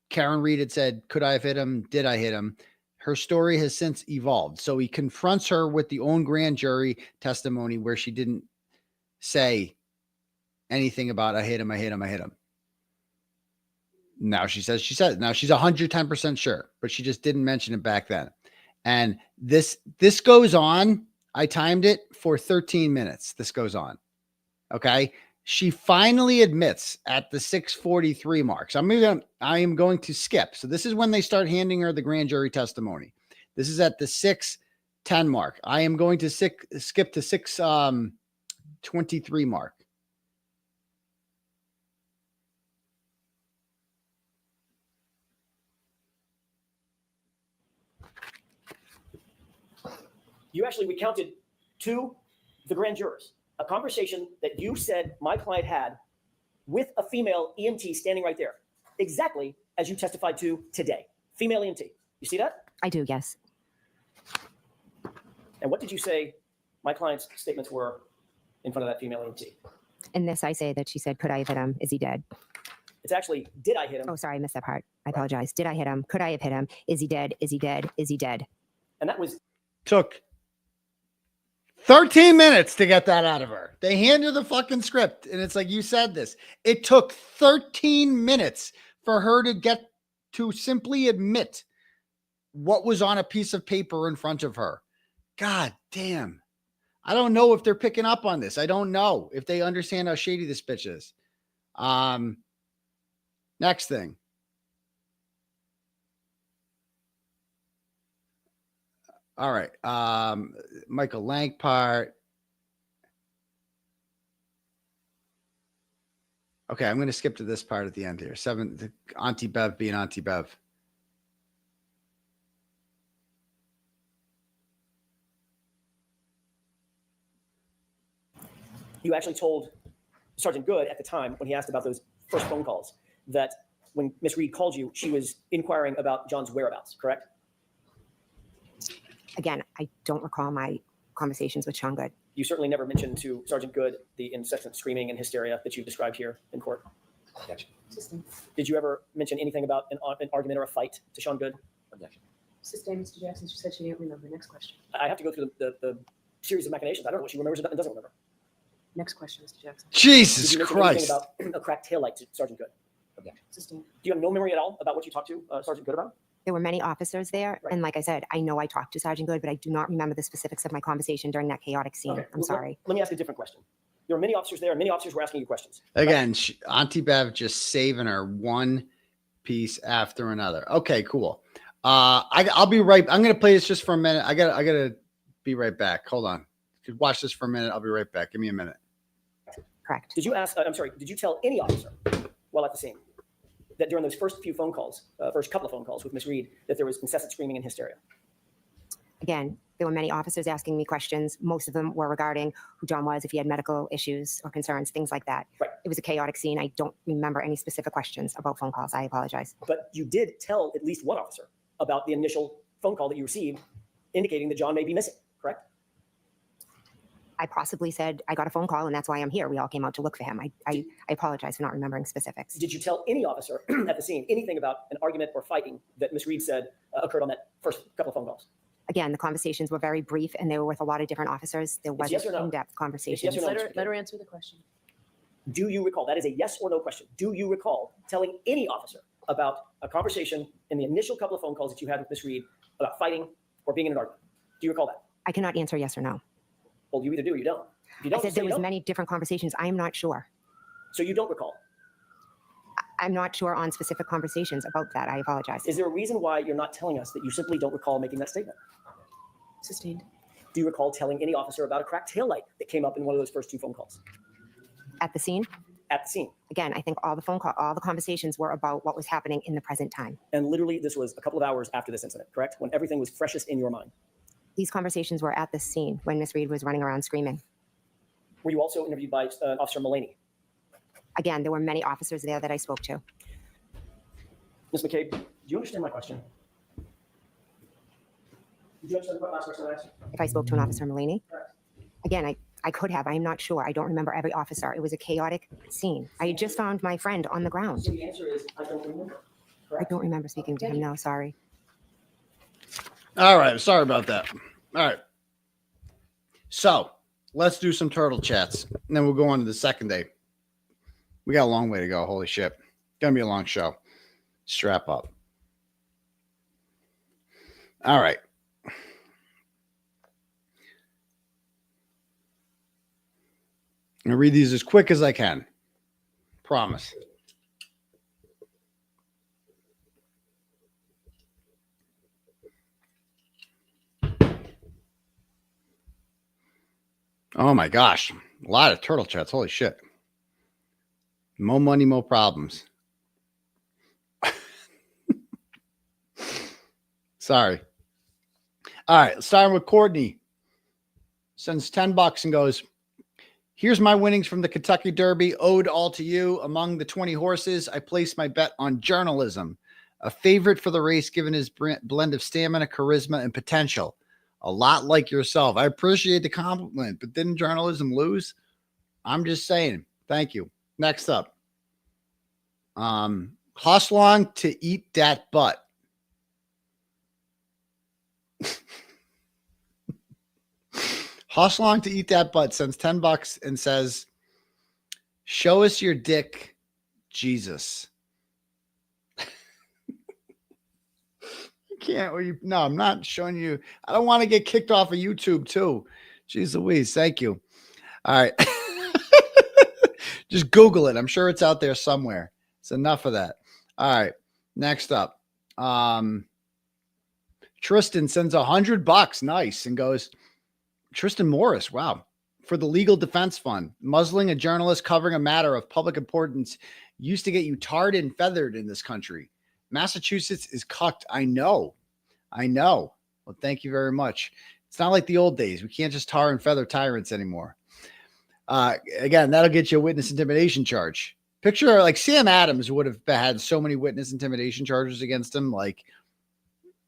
Karen Reed had said, could I have hit him? Did I hit him? Her story has since evolved. So he confronts her with the own grand jury testimony where she didn't say anything about I hit him. Now she says she said. Now she's 110% sure, but she just didn't mention it back then. And this goes on. I timed it for 13 minutes. This goes on. Okay. She finally admits at the 6:43 mark. So I am going to skip. So this is when they start handing her the grand jury testimony. This is at the 6:10 mark. I am going to skip to 6:23 mark. You actually recounted to the grand jurors a conversation that you said my client had with a female EMT standing right there, exactly as you testified to today. Female EMT. You see that? I do, yes. And what did you say my client's statements were in front of that female EMT. In this, I say that she said, could I have hit him? Is he dead? It's actually, did I hit him? Oh, sorry, I missed that part. I apologize. Did I hit him? Could I have hit him? Is he dead? Is he dead? Is he dead? And that was... Took 13 minutes to get that out of her. They hand her the fucking script, and it's like, you said this. It took 13 minutes for her to get to simply admit what was on a piece of paper in front of her. God damn. I don't know if they're picking up on this. I don't know if they understand how shady this bitch is. Next thing. All right. Michael Lank part. Okay, I'm going to skip to this part at the end here. Auntie Bev being Auntie Bev. You actually told Sergeant Good at the time when he asked about those first phone calls that when Miss Reed called you, she was inquiring about John's whereabouts, correct? Again, I don't recall my conversations with Sean Good. You certainly never mentioned to Sergeant Good the incessant screaming and hysteria that you've described here in court. Objection. Sustained. Did you ever mention anything about an argument or a fight to Sean Good? Objection. Sustained, Mr. Jackson. She said she didn't remember. Next question. I have to go through the series of machinations. I don't know what she remembers and doesn't remember. Next question, Mr. Jackson. Jesus Did you mention Christ. anything about a cracked taillight to Sergeant Good? Objection. Sustained. Do you have no memory at all about what you talked to Sergeant Good about? There were many officers there. Right. And like I said, I know I talked to Sergeant Good, but I do not remember the specifics of my conversation during that chaotic scene. Okay. I'm sorry. Let me ask a different question. There were many officers there, and many officers were asking you questions. Again, Auntie Bev just saving her one piece after another. Okay, cool. I'll be right. I'm going to play this just for a minute. I got to be right back. Hold on. Watch this for a minute. I'll be right back. Give me a minute. Correct. Did you ask, I'm sorry, did you tell any officer while at the scene that during those first few phone calls, first couple of phone calls with Miss Reed, that there was incessant screaming and hysteria? Again, there were many officers asking me questions. Most of them were regarding who John was, if he had medical issues or concerns, things like that. Right. It was a chaotic scene. I don't remember any specific questions about phone calls. I apologize. But you did tell at least one officer about the initial phone call that you received indicating that John may be missing, correct? I possibly said, I got a phone call and that's why I'm here. We all came out to look for him. I apologize for not remembering specifics. Did you tell any officer at the scene anything about an argument or fighting that Miss Reed said occurred on that first couple of phone calls? Again, the conversations were very brief and they were with a lot of different officers. There wasn't yes or no? in-depth conversations. Yes or no? Let her answer the question. Do you recall? That is a yes or no question. Do you recall telling any officer about a conversation in the initial couple of phone calls that you had with Miss Reed about fighting or being in an argument? Do you recall that? I cannot answer yes or no. Well, you either do or you don't. If you don't, I said say there you was don't. many different conversations. I am not sure. So you don't recall. I'm not sure on specific conversations about that. I apologize. Is there a reason why you're not telling us that you simply don't recall making that statement? Sustained. Do you recall telling any officer about a cracked taillight that came up in one of those first two phone calls? At the scene? At the scene. Again, I think all the conversations were about what was happening in the present time. And literally, this was a couple of hours after this incident, correct? When everything was freshest in your mind. These conversations were at the scene when Miss Reed was running around screaming. Were you also interviewed by Officer Mullaney? Again, there were many officers there that I spoke to. Ms. McCabe, do you understand my question? Did you understand the last question I asked? If I spoke to an officer Mullaney? Correct. Again, I could have. I am not sure. I don't remember every officer. It was a chaotic scene. I had just found my friend on the ground. So the answer is, I don't remember. I don't remember speaking to him. No, sorry. All right. Sorry about that. All right. So let's do some turtle chats. And then we'll go on to the second day. We got a long way to go. Holy shit. Gonna be a long show. Strap up. All right. I'm gonna read these as quick as I can. Promise. Oh my gosh. A lot of turtle chats. Holy shit. More money, more problems. Sorry. All right. Starting with Courtney. Sends $10 and goes, here's my winnings from the Kentucky Derby. Ode all to you. Among the 20 horses, I placed my bet on Journalism, a favorite for the race given his blend of stamina, charisma, and potential. A lot like yourself. I appreciate the compliment, but didn't Journalism lose? I'm just saying. Thank you. Next up. Hoslong to eat that butt. Hoslong to eat that butt sends $10 and says, show us your dick, Jesus. No, I'm not showing you. I don't want to get kicked off of YouTube too. Jeez Louise. Thank you. All right. Just Google it. I'm sure it's out there somewhere. It's enough of that. All right. Next up. Tristan sends $100. Nice. And goes, Tristan Morris. Wow. For the Legal Defense Fund. Muzzling a journalist covering a matter of public importance used to get you tarred and feathered in this country. Massachusetts is cucked. I know. Well, thank you very much. It's not like the old days. We can't just tar and feather tyrants anymore. Again, that'll get you a witness intimidation charge. Picture like Sam Adams would have had so many witness intimidation charges against him. Like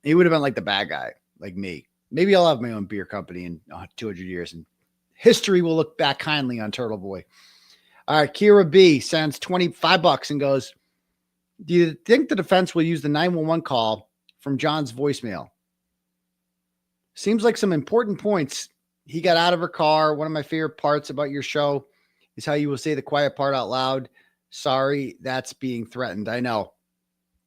he would have been like the bad guy, like me. Maybe I'll have my own beer company in 200 years and history will look back kindly on Turtle Boy. All right. Kira B sends $25 and goes, do you think the defense will use the 911 call from John's voicemail? Seems like some important points. He got out of her car. One of my favorite parts about your show is how you will say the quiet part out loud. Sorry, that's being threatened. I know.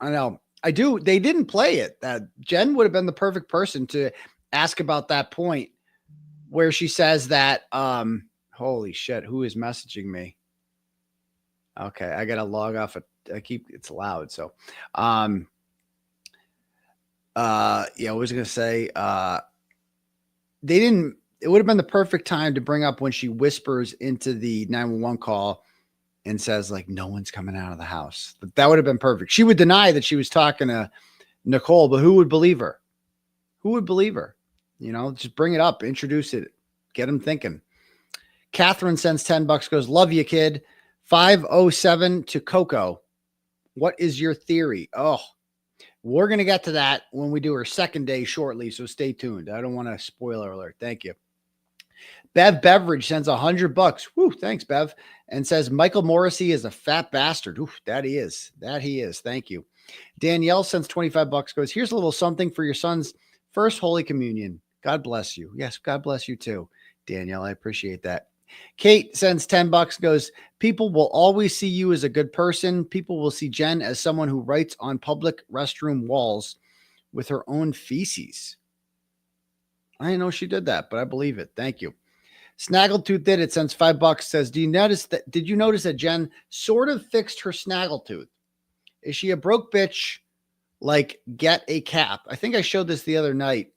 I do. They didn't play it. Jen would have been the perfect person to ask about that point where she says that, holy shit, who is messaging me? Okay, I got to log off. It's loud. So, I was going to say, it would have been the perfect time to bring up when she whispers into the 911 call and says like, no one's coming out of the house. That would have been perfect. She would deny that she was talking to Nicole, but who would believe her? Just bring it up, introduce it, get them thinking. Catherine sends $10, goes, love you, kid. 507 to Coco. What is your theory? Oh, we're going to get to that when we do our second day shortly. So stay tuned. I don't want to spoiler alert. Thank you. Bev Beverage sends $100. Woo, thanks, Bev. And says Michael Morrissey is a fat bastard. Ooh, that he is. Thank you. Danielle sends $25. Goes, here's a little something for your son's first Holy Communion. God bless you. Yes, God bless you too, Danielle. I appreciate that. Kate sends $10. Goes, people will always see you as a good person. People will see Jen as someone who writes on public restroom walls with her own feces. I didn't know she did that, but I believe it. Thank you. Snaggletooth did it. Sends $5. Says, did you notice that Jen sort of fixed her snaggletooth? Is she a broke bitch? Like, get a cap. I think I showed this the other night.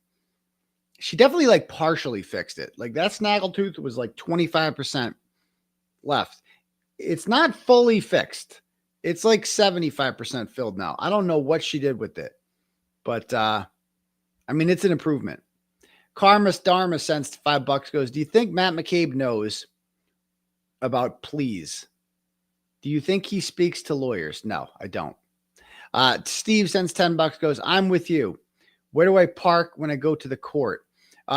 She definitely like partially fixed it. Like that snaggletooth was like 25% left. It's not fully fixed. It's like 75% filled now. I don't know what she did with it, but it's an improvement. Karma's Dharma sends $5. Goes, do you think Matt McCabe knows about pleas? Do you think he speaks to lawyers? No, I don't. Steve sends $10. Goes, I'm with you. Where do I park when I go to the court?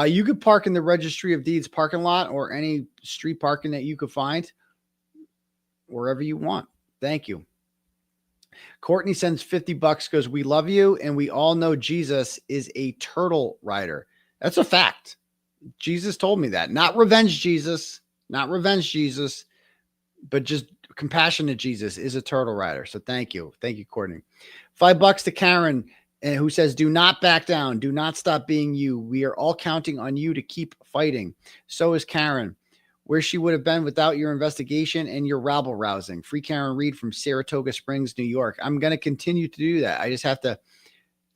You could park in the Registry of Deeds parking lot or any street parking that you could find wherever you want. Thank you. Courtney sends $50. Goes, we love you. And we all know Jesus is a turtle rider. That's a fact. Jesus told me that. Not revenge Jesus, but just compassionate Jesus is a turtle rider. So thank you. Thank you, Courtney. $5 to Karen, who says, do not back down. Do not stop being you. We are all counting on you to keep fighting. So is Karen. Where she would have been without your investigation and your rabble rousing. Free Karen Reed from Saratoga Springs, New York. I'm going to continue to do that. I just have to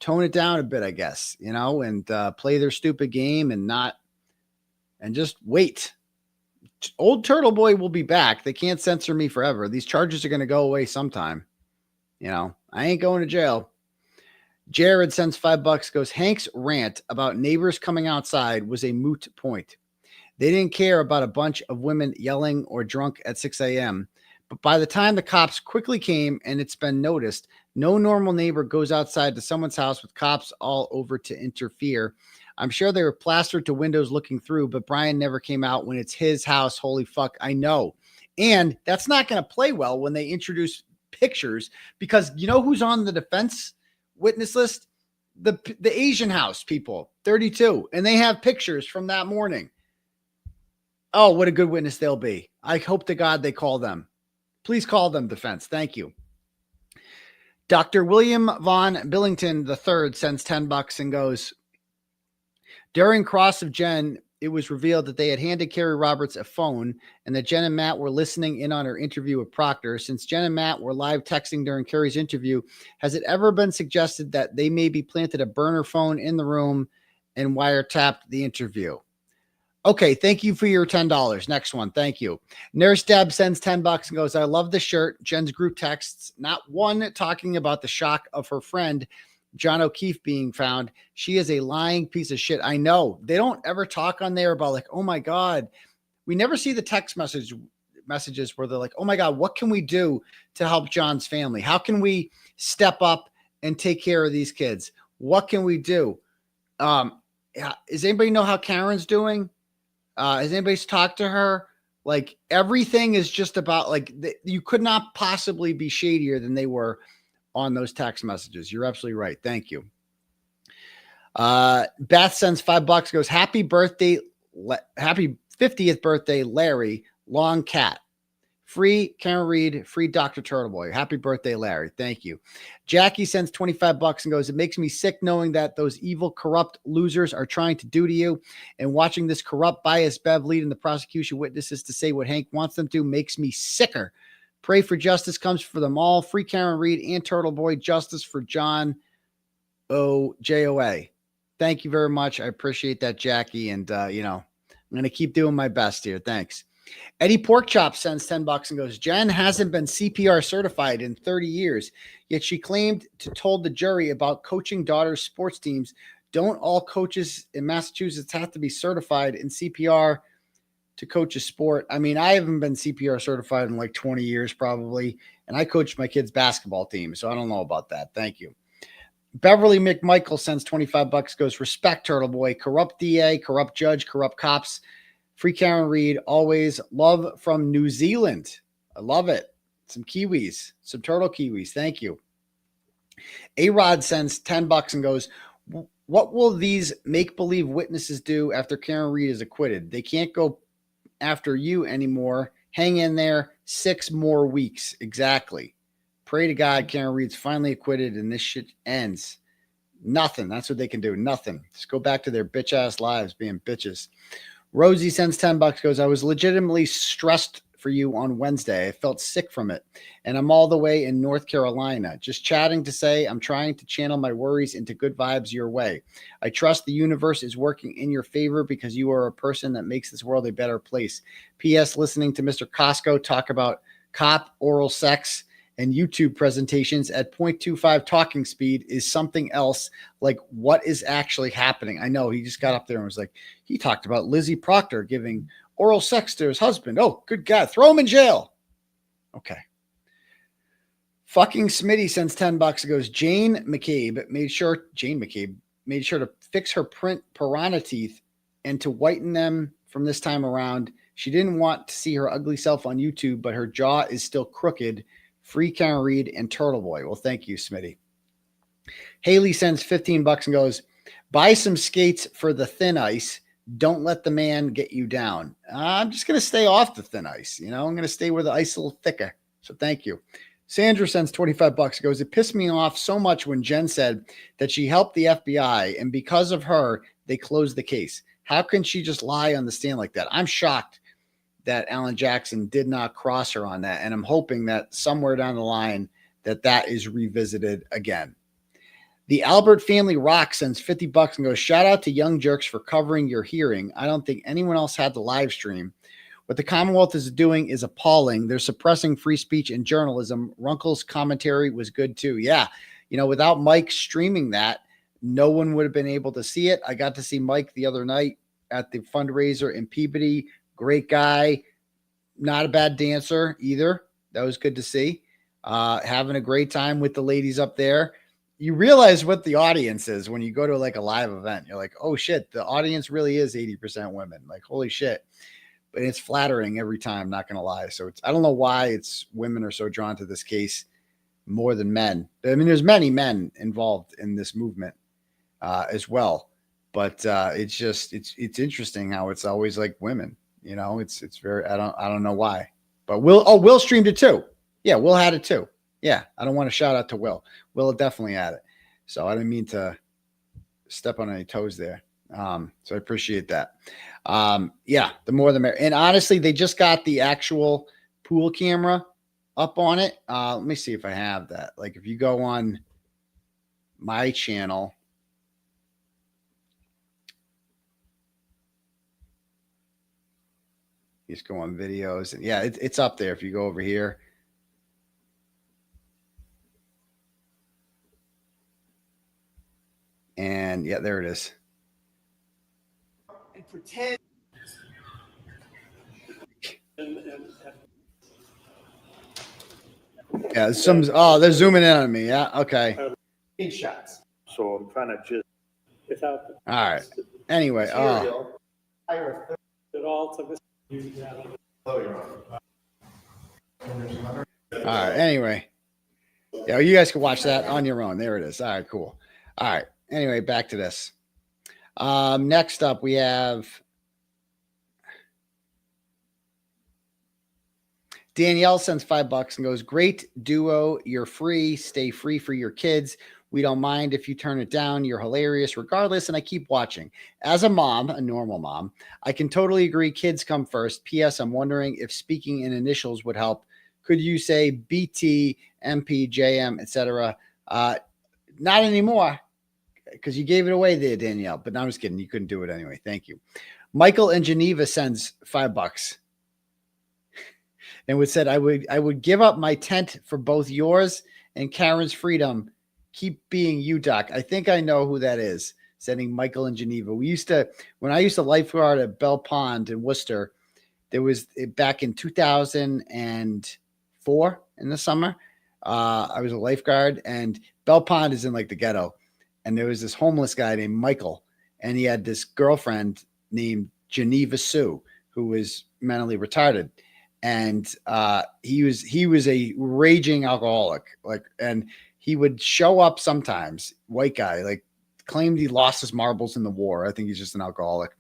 tone it down a bit, I guess, and play their stupid game and just wait. Old Turtle Boy will be back. They can't censor me forever. These charges are going to go away sometime. I ain't going to jail. Jared sends $5. Goes, Hank's rant about neighbors coming outside was a moot point. They didn't care about a bunch of women yelling or drunk at 6 a.m. But by the time the cops quickly came and it's been noticed, no normal neighbor goes outside to someone's house with cops all over to interfere. I'm sure they were plastered to windows looking through, but Brian never came out when it's his house. Holy fuck. I know. And that's not going to play well when they introduce pictures, because you know who's on the defense witness list? The Asian house people, 32, and they have pictures from that morning. Oh, what a good witness they'll be. I hope to God they call them. Please call them, defense. Thank you. Dr. William Von Billington III sends $10 and goes, during Cross of Jen, it was revealed that they had handed Carrie Roberts a phone and that Jen and Matt were listening in on her interview with Proctor. Since Jen and Matt were live texting during Carrie's interview, has it ever been suggested that they maybe planted a burner phone in the room and wiretapped the interview? Okay, thank you for your $10. Next one, thank you. Nurse Deb sends $10 and goes, I love the shirt. Jen's group texts, not one talking about the shock of her friend John O'Keefe being found. She is a lying piece of shit. I know. They don't ever talk on there about like, oh my God. We never see the text messages where they're like, oh my God, what can we do to help John's family? How can we step up and take care of these kids? What can we do? Does anybody know how Karen's doing? Has anybody talked to her? Like everything is just about like, you could not possibly be shadier than they were on those text messages. You're absolutely right. Thank you. Beth sends $5, goes, happy 50th birthday, Larry, long cat. Free Karen Reed, free Dr. Turtleboy. Happy birthday, Larry. Thank you. Jackie sends $25 and goes, it makes me sick knowing that those evil, corrupt losers are trying to do to you, and watching this corrupt, biased Bev lead in the prosecution witnesses to say what Hank wants them to makes me sicker. Pray for justice comes for them all. Free Karen Reed and Turtle Boy. Justice for John OJOA. Thank you very much. I appreciate that, Jackie. And, I'm going to keep doing my best here. Thanks. Eddie Porkchop sends $10 and goes, Jen hasn't been CPR certified in 30 years, yet she claimed to told the jury about coaching daughter's sports teams. Don't all coaches in Massachusetts have to be certified in CPR to coach a sport? I mean, I haven't been CPR certified in like 20 years probably, and I coached my kids' basketball team, so I don't know about that. Thank you. Beverly McMichael sends $25, goes, respect Turtle Boy, corrupt DA, corrupt judge, corrupt cops. Free Karen Reed, always. Love from New Zealand. I love it. Some Kiwis, some turtle Kiwis. Thank you. A-Rod sends $10 and goes, what will these make-believe witnesses do after Karen Reed is acquitted? They can't go after you anymore. Hang in there. 6 more weeks. Exactly. Pray to God Karen Reed's finally acquitted and this shit ends. Nothing. That's what they can do. Nothing. Just go back to their bitch-ass lives being bitches. Rosie sends $10, goes, I was legitimately stressed for you on Wednesday. I felt sick from it, and I'm all the way in North Carolina. Just chatting to say I'm trying to channel my worries into good vibes your way. I trust the universe is working in your favor because you are a person that makes this world a better place. P.S. Listening to Mr. Costco talk about cop oral sex and YouTube presentations at 0.25 talking speed is something else. Like, what is actually happening? I know he just got up there and was like, he talked about Lizzie Proctor giving oral sex to his husband. Oh, good God. Throw him in jail. Okay. Fucking Smitty sends $10 and goes, Jane McCabe made sure to fix her print piranha teeth and to whiten them from this time around. She didn't want to see her ugly self on YouTube, but her jaw is still crooked. Free Karen Reed and Turtle Boy. Well, thank you, Smitty. Haley sends $15 and goes, buy some skates for the thin ice. Don't let the man get you down. I'm just going to stay off the thin ice. I'm going to stay where the ice is a little thicker. So thank you. Sandra sends $25 and goes, it pissed me off so much when Jen said that she helped the FBI and because of her, they closed the case. How can she just lie on the stand like that? I'm shocked that Alan Jackson did not cross her on that. And I'm hoping that somewhere down the line that is revisited again. The Albert Family Rock sends $50 and goes, shout out to Young Jerks for covering your hearing. I don't think anyone else had the live stream. What the Commonwealth is doing is appalling. They're suppressing free speech and journalism. Runkle's commentary was good too. Yeah. Without Mike streaming that, no one would have been able to see it. I got to see Mike the other night at the fundraiser in Peabody. Great guy, not a bad dancer either. That was good to see. Having a great time with the ladies up there. You realize what the audience is when you go to like a live event. You're like, oh shit, the audience really is 80% women. Like, holy shit. but it's flattering every time, not going to lie. So I don't know why it's women are so drawn to this case more than men. I mean, there's many men involved in this movement as well, but it's interesting how it's always like women, it's very, I don't know why, but Will streamed it too. Yeah. Will had it too. Yeah. I don't want to shout out to Will. Will definitely had it. So I didn't mean to step on any toes there. So I appreciate that. Yeah, the more the merrier. And honestly, they just got the actual pool camera up on it. Let me see if I have that. Like if you go on my channel, just go on videos, and yeah, it's up there. If you go over here, and yeah, there it is. And pretend. Yeah, they're zooming in on me. Yeah, okay. In shots. So I'm trying to just without the all right. Anyway, material, it all to this. All right. Anyway, yeah, you guys can watch that on your own. There it is. All right, cool. All right. Anyway, back to this. Next up, we have Danielle sends $5 and goes, "Great duo. You're free. Stay free for your kids. We don't mind if you turn it down. You're hilarious regardless, and I keep watching. As a mom, a normal mom, I can totally agree kids come first. P.S. I'm wondering if speaking in initials would help. Could you say BT, MP, JM, etc.? Not anymore, because you gave it away there, Danielle. But no, I'm just kidding. You couldn't do it anyway. Thank you." Michael in Geneva sends $5 and said, I would give up my tent for both yours and Karen's freedom. Keep being you, Doc. I think I know who that is. Sending Michael in Geneva. When I used to lifeguard at Bell Pond in Worcester, there was back in 2004 in the summer. I was a lifeguard, and Bell Pond is in like the ghetto. And there was this homeless guy named Michael, and he had this girlfriend named Geneva Sue, who was mentally retarded. And he was a raging alcoholic, and he would show up sometimes, white guy, like claimed he lost his marbles in the war. I think he's just an alcoholic,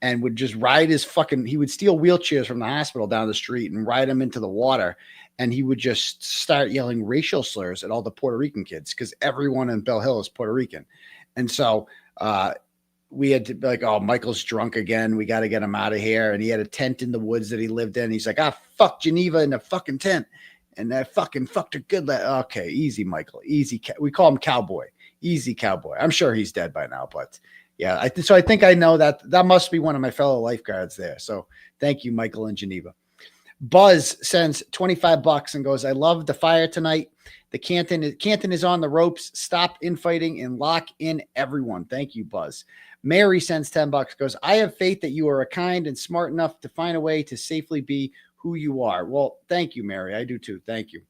and would just ride he would steal wheelchairs from the hospital down the street and ride them into the water. And he would just start yelling racial slurs at all the Puerto Rican kids, because everyone in Bell Hill is Puerto Rican. And so we had to be like, "Oh, Michael's drunk again. We got to get him out of here." And he had a tent in the woods that he lived in. He's like, "Fuck Geneva in the fucking tent." And I fucking fucked her good. Okay, easy, Michael. Easy. We call him Cowboy. Easy Cowboy. I'm sure he's dead by now, but yeah. So I think I know that must be one of my fellow lifeguards there. So thank you, Michael in Geneva. Buzz sends $25 and goes, "I love the fire tonight. The Canton is on the ropes. Stop infighting and lock in everyone." Thank you, Buzz. Mary sends $10, goes, "I have faith that you are kind and smart enough to find a way to safely be who you are." Well, thank you, Mary. I do too. Thank you.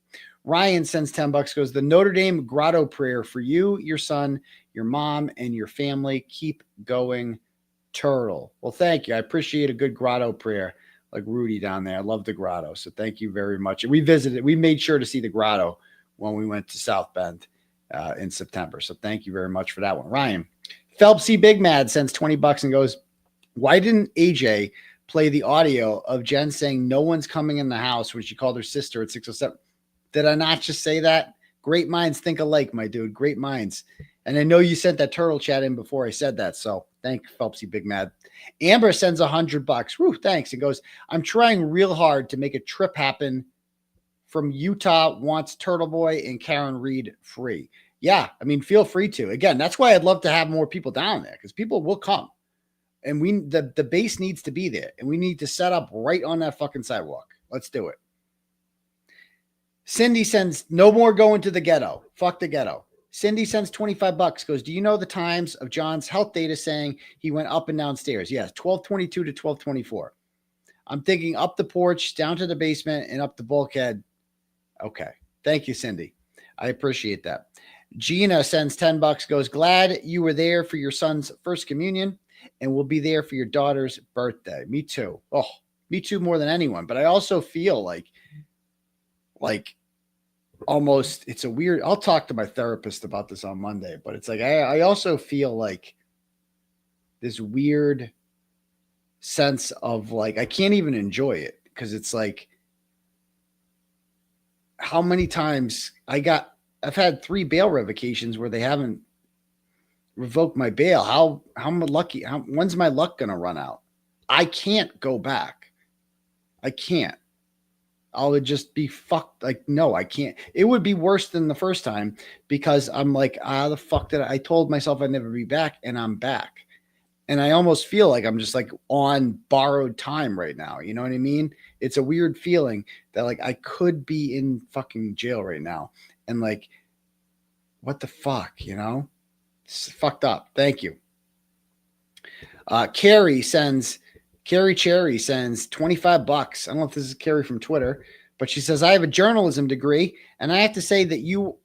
Ryan sends $10, goes, "The Notre Dame grotto prayer for you, your son, your mom, and your family. Keep going, Turtle." Well, thank you. I appreciate a good grotto prayer like Rudy down there. I love the grotto. So thank you very much. And we made sure to see the grotto when we went to South Bend in September. So thank you very much for that one. Ryan Phelpsy Big Mad sends $20 and goes, "Why didn't AJ play the audio of Jen saying no one's coming in the house when she called her sister at 6:07? Did I not just say that? Great minds think alike, my dude. Great minds. And I know you sent that turtle chat in before I said that. So thank you, Phelpsy Big Mad. Amber sends $100. Woo, thanks. And goes, "I'm trying real hard to make a trip happen from Utah. Wants Turtle Boy and Karen Reed free." Yeah, I mean, feel free to. Again, that's why I'd love to have more people down there, because people will come. And the base needs to be there. And we need to set up right on that fucking sidewalk. Let's do it. Cindy sends, "No more going to the ghetto. Fuck the ghetto." Cindy sends $25, goes, "Do you know the times of John's health data saying he went up and down stairs?" Yes, 1222 to 1224. I'm thinking up the porch, down to the basement, and up the bulkhead. Okay. Thank you, Cindy. I appreciate that. Gina sends $10, goes, "Glad you were there for your son's first communion and will be there for your daughter's birthday." Me too. Oh, Me too, more than anyone. But I also feel like almost, it's a weird, I'll talk to my therapist about this on Monday, but it's like, I also feel like this weird sense of like, I can't even enjoy it because it's like, how many times I've had 3 bail revocations where they haven't revoked my bail. How am I lucky? When's my luck going to run out? I can't go back. I can't. I would just be fucked. Like, no, I can't. It would be worse than the first time because I'm like, the fuck did I told myself I'd never be back, and I'm back. And I almost feel like I'm just like on borrowed time right now. You know what I mean? It's a weird feeling that like I could be in fucking jail right now. And like, what the fuck, you know? It's fucked up. Thank you. Carrie Cherry sends $25. I don't know if this is Carrie from Twitter, but she says, I have a journalism degree, and I have to say you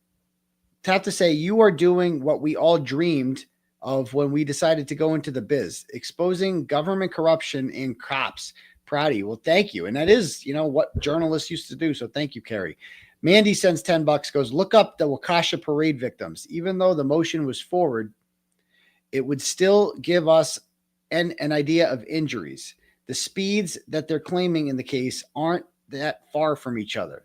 are doing what we all dreamed of when we decided to go into the biz, exposing government corruption and cops. Proud of you. Well, thank you. And that is, you know, what journalists used to do. So thank you, Carrie. Mandy sends $10, goes, look up the Waukesha parade victims. Even though the motion was forward, it would still give us an idea of injuries. The speeds that they're claiming in the case aren't that far from each other.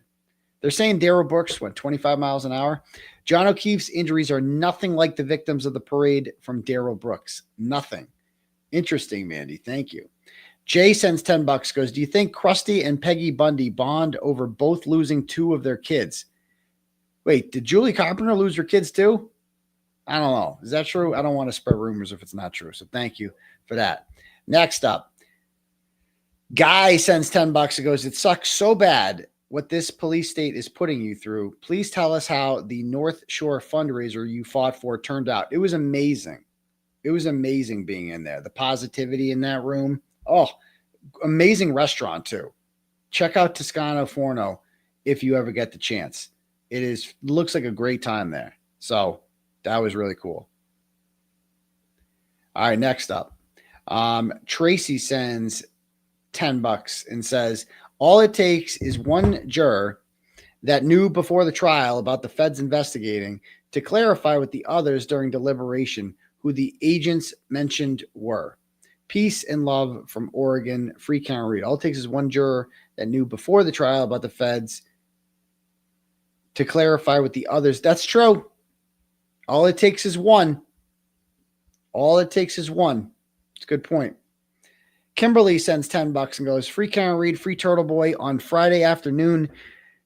They're saying Darrell Brooks went 25 miles an hour. John O'Keefe's injuries are nothing like the victims of the parade from Darrell Brooks. Nothing. Interesting, Mandy. Thank you. Jay sends $10, goes, do you think Krusty and Peggy Bundy bond over both losing 2 of their kids? Wait, did Julie Carpenter lose her kids too? I don't know. Is that true? I don't want to spread rumors if it's not true. So thank you for that. Next up, Guy sends $10 and goes, it sucks so bad what this police state is putting you through. Please tell us how the North Shore fundraiser you fought for turned out. It was amazing. It was amazing being in there. The positivity in that room. Oh, amazing restaurant too. Check out Toscano Forno if you ever get the chance. Looks like a great time there. So that was really cool. All right, next up. Tracy sends $10 and says, all it takes is one juror that knew before the trial about the feds investigating to clarify with the others during deliberation who the agents mentioned were. Peace and love from Oregon, Free Count Read. All it takes is one juror that knew before the trial about the feds to clarify with the others. That's true. All it takes is one. All it takes is one. It's a good point. Kimberly sends $10 and goes, Free Count Read, Free Turtle Boy on Friday afternoon.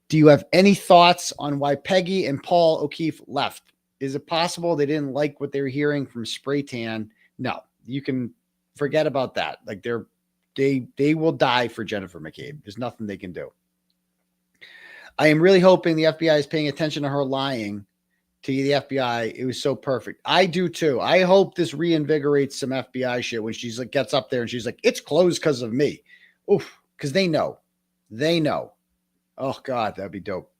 Do you have any thoughts on why Peggy and Paul O'Keefe left? Is it possible they didn't like what they were hearing from Spray Tan? No, you can forget about that. Like they will die for Jennifer McCabe. There's nothing they can do. I am really hoping the FBI is paying attention to her lying to the FBI. It was so perfect. I do too. I hope this reinvigorates some FBI shit when she's like gets up there and she's like, it's closed because of me. Oof, because they know. They know. Oh God, that'd be dope.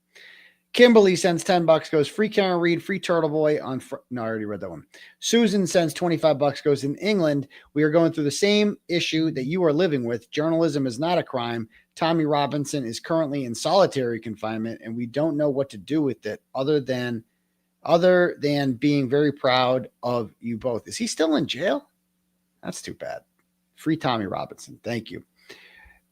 Kimberly sends $10, goes, Free Karen Read, Free Turtle Boy on no, I already read that one. Susan sends $25, goes, in England, we are going through the same issue that you are living with. Journalism is not a crime. Tommy Robinson is currently in solitary confinement, and we don't know what to do with it other than being very proud of you both. Is he still in jail? That's too bad. Free Tommy Robinson. Thank you.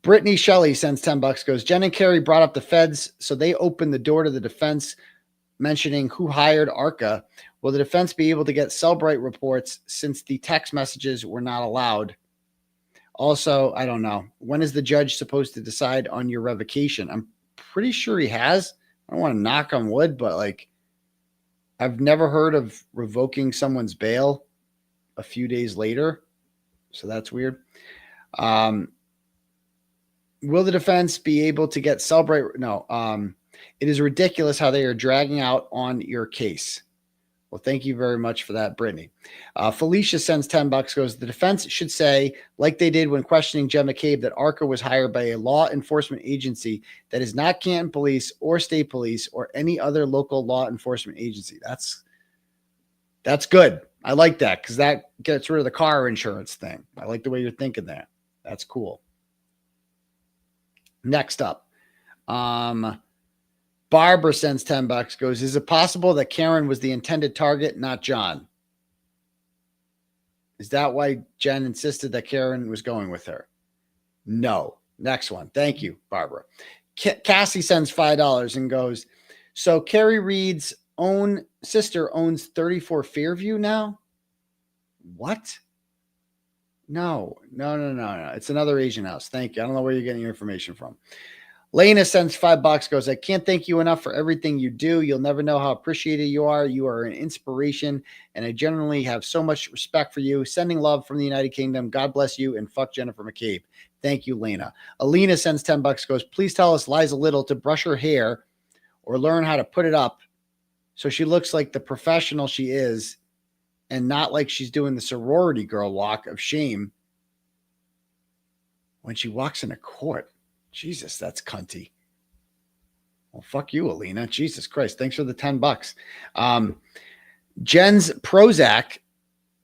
Brittany Shelley sends $10, goes, Jen and Carrie brought up the feds, so they opened the door to the defense, mentioning who hired ARCA. Will the defense be able to get Cellbrite reports since the text messages were not allowed? Also, I don't know. When is the judge supposed to decide on your revocation? I'm pretty sure he has. I don't want to knock on wood, but like, I've never heard of revoking someone's bail a few days later. So that's weird. Will the defense be able to get Cellbrite? No. It is ridiculous how they are dragging out on your case. Well, thank you very much for that, Brittany. Felicia sends $10, goes, the defense should say, like they did when questioning Jen McCabe, that ARCA was hired by a law enforcement agency that is not Canton Police or State Police or any other local law enforcement agency. That's good. I like that because that gets rid of the car insurance thing. I like the way you're thinking there. That's cool. Next up, Barbara sends $10, goes, is it possible that Karen was the intended target, not John? Is that why Jen insisted that Karen was going with her? No. Next one. Thank you, Barbara. Cassie sends $5 and goes, so Carrie Reed's own sister owns 34 Fairview now? What? No. It's another Asian house. Thank you. I don't know where you're getting your information from. Lena sends $5, goes, I can't thank you enough for everything you do. You'll never know how appreciated you are. You are an inspiration, and I generally have so much respect for you. Sending love from the United Kingdom. God bless you, and fuck Jennifer McCabe. Thank you, Lena. Alina sends $10, goes, please tell us Liza Little to brush her hair or learn how to put it up so she looks like the professional she is and not like she's doing the sorority girl walk of shame when she walks in a court. Jesus, that's cunty. Well, fuck you, Alina. Jesus Christ. Thanks for the $10. Jen's Prozac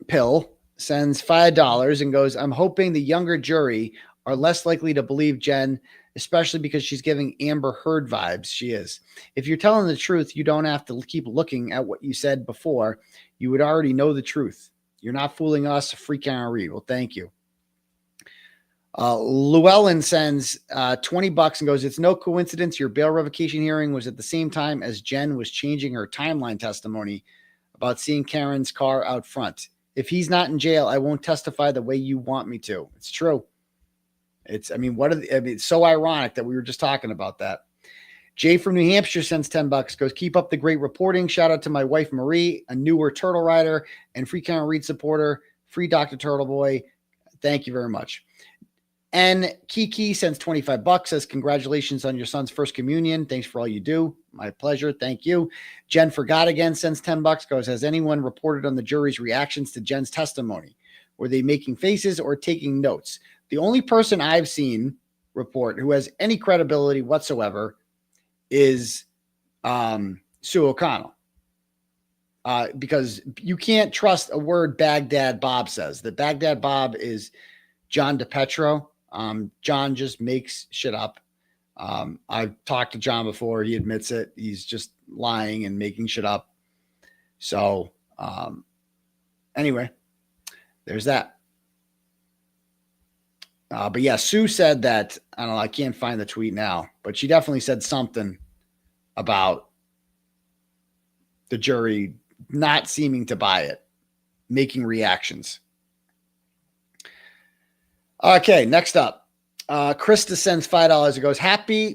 pill sends $5 and goes, I'm hoping the younger jury are less likely to believe Jen, especially because she's giving Amber Heard vibes. She is. If you're telling the truth, you don't have to keep looking at what you said before. You would already know the truth. You're not fooling us. Free Karen Reed. Well, thank you. Llewellyn sends $20 and goes, it's no coincidence your bail revocation hearing was at the same time as Jen was changing her timeline testimony about seeing Karen's car out front. If he's not in jail, I won't testify the way you want me to. It's true. It's so ironic that we were just talking about that. Jay from New Hampshire sends $10, goes, keep up the great reporting. Shout out to my wife, Marie, a newer Turtle Rider and Free Karen Reed supporter, free Dr. Turtle Boy. Thank you very much. And Kiki sends $25, says, congratulations on your son's first communion. Thanks for all you do. My pleasure. Thank you. Jen Forgot Again sends $10, goes, has anyone reported on the jury's reactions to Jen's testimony? Were they making faces or taking notes? The only person I've seen report who has any credibility whatsoever is Sue O'Connell. Because you can't trust a word Baghdad Bob says. That Baghdad Bob is John DePetro. John just makes shit up. I've talked to John before. He admits it. He's just lying and making shit up. So, anyway, there's that. But yeah, Sue said that, I don't know, I can't find the tweet now, but she definitely said something about the jury not seeming to buy it, making reactions. Okay, next up. Krista sends $5 and goes,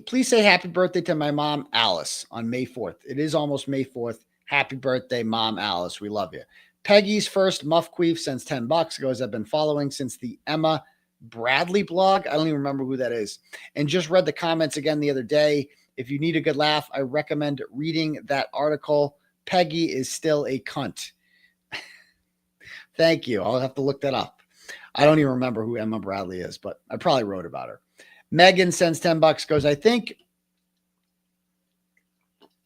please say happy birthday to my mom, Alice, on May 4th. It is almost May 4th. Happy birthday, Mom Alice. We love you. Peggy's First Muff Queef sends $10, goes, I've been following since the Emma Bradley blog. I don't even remember who that is. And just read the comments again the other day. If you need a good laugh, I recommend reading that article. Peggy is still a cunt. Thank you. I'll have to look that up. I don't even remember who Emma Bradley is, but I probably wrote about her. Megan sends $10, goes, I think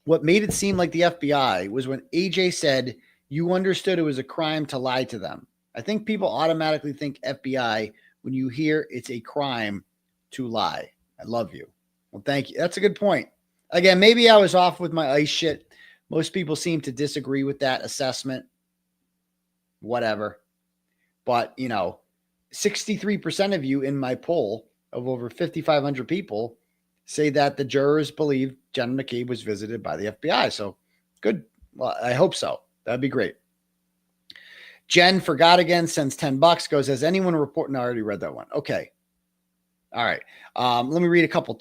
what made it seem like the FBI was when AJ said you understood it was a crime to lie to them. I think people automatically think FBI when you hear it's a crime to lie. I love you. Well, thank you. That's a good point. Again, maybe I was off with my ice shit. Most people seem to disagree with that assessment. Whatever. But, 63% of you in my poll of over 5,500 people say that the jurors believe Jen McCabe was visited by the FBI. So good. Well, I hope so. That'd be great. Jen Forgot Again sends $10, goes, has anyone reported? No, I already read that one. Okay. All right. Let me read a couple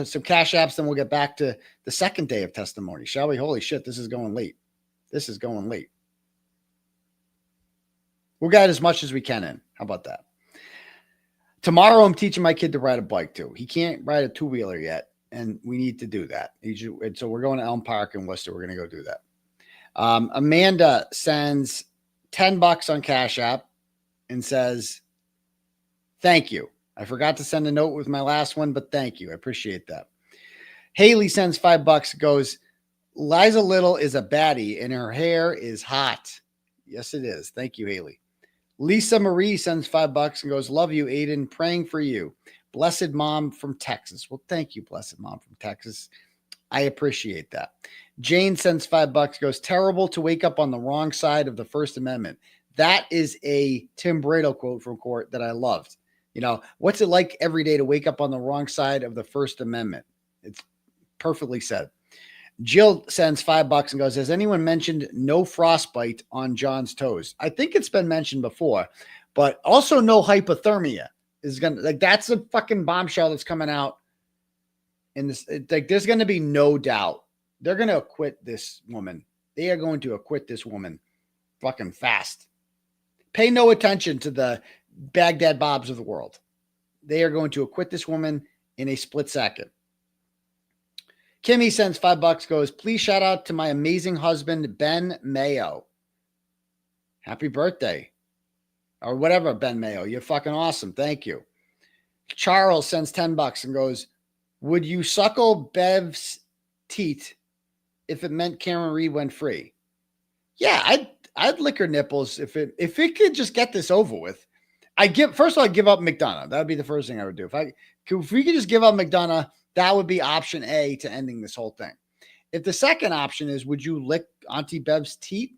some cash apps, then we'll get back to the second day of testimony, shall we? Holy shit, this is going late. We'll get as much as we can in. How about that? Tomorrow, I'm teaching my kid to ride a bike too. He can't ride a two-wheeler yet, and we need to do that. And so we're going to Elm Park in Worcester. We're going to go do that. Amanda sends $10 on Cash App and says, thank you. I forgot to send a note with my last one, but thank you. I appreciate that. Haley sends $5, goes, Liza Little is a baddie and her hair is hot. Yes, it is. Thank you, Haley. Lisa Marie sends $5 and goes, love you, Aidan. Praying for you. Blessed Mom from Texas. Well, thank you, Blessed Mom from Texas. I appreciate that. Jane sends $5, goes, terrible to wake up on the wrong side of the First Amendment. That is a Tim Bradle quote from court that I loved. You know, what's it like every day to wake up on the wrong side of the First Amendment? It's perfectly said. Jill sends $5 and goes, has anyone mentioned no frostbite on John's toes? I think it's been mentioned before, but also no hypothermia is going to, like, that's a fucking bombshell that's coming out in this. Like, there's going to be no doubt. They're going to acquit this woman. They are going to acquit this woman fucking fast. Pay no attention to the Baghdad Bobs of the world. They are going to acquit this woman in a split second. Kimmy sends $5, goes, please shout out to my amazing husband, Ben Mayo. Happy birthday. Or whatever, Ben Mayo. You're fucking awesome. Thank you. Charles sends $10 and goes, would you suckle Bev's teat if it meant Cameron Reed went free? Yeah, I'd lick her nipples if it could just get this over with. First of all, I'd give up McDonough. That would be the first thing I would do. If we could just give up McDonough, that would be option A to ending this whole thing. If the second option is, would you lick Auntie Bev's teat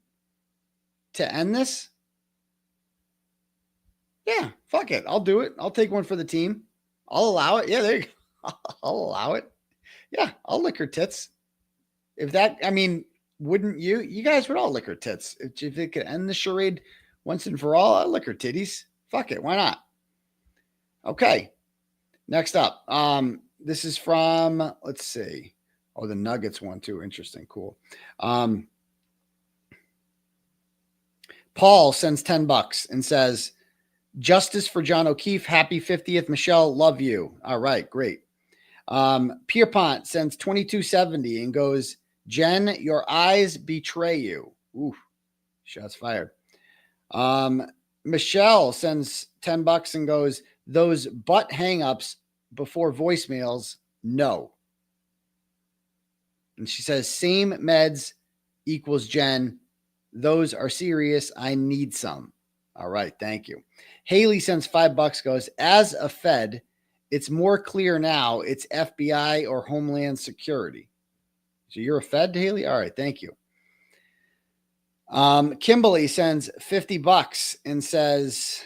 to end this? Yeah, fuck it. I'll do it. I'll take one for the team. I'll allow it. Yeah, there you go. I'll allow it. Yeah, I'll lick her tits. If that, I mean, wouldn't you? You guys would all lick her tits. If it could end the charade once and for all, I'll lick her titties. Fuck it. Why not? Okay. Next up. This is from, let's see. Oh, the Nuggets one too. Interesting. Cool. Paul sends $10 and says, justice for John O'Keefe. Happy 50th. Michelle, love you. All right. Great. Pierpont sends $22.70 and goes, Jen, your eyes betray you. Ooh, shots fired. Michelle sends $10 and goes, those butt hang-ups before voicemails, no. And she says, same meds equals Jen. Those are serious. I need some. All right. Thank you. Haley sends $5, goes, as a Fed, it's more clear now it's FBI or Homeland Security. So you're a Fed, Haley? All right. Thank you. Kimberly sends $50 and says,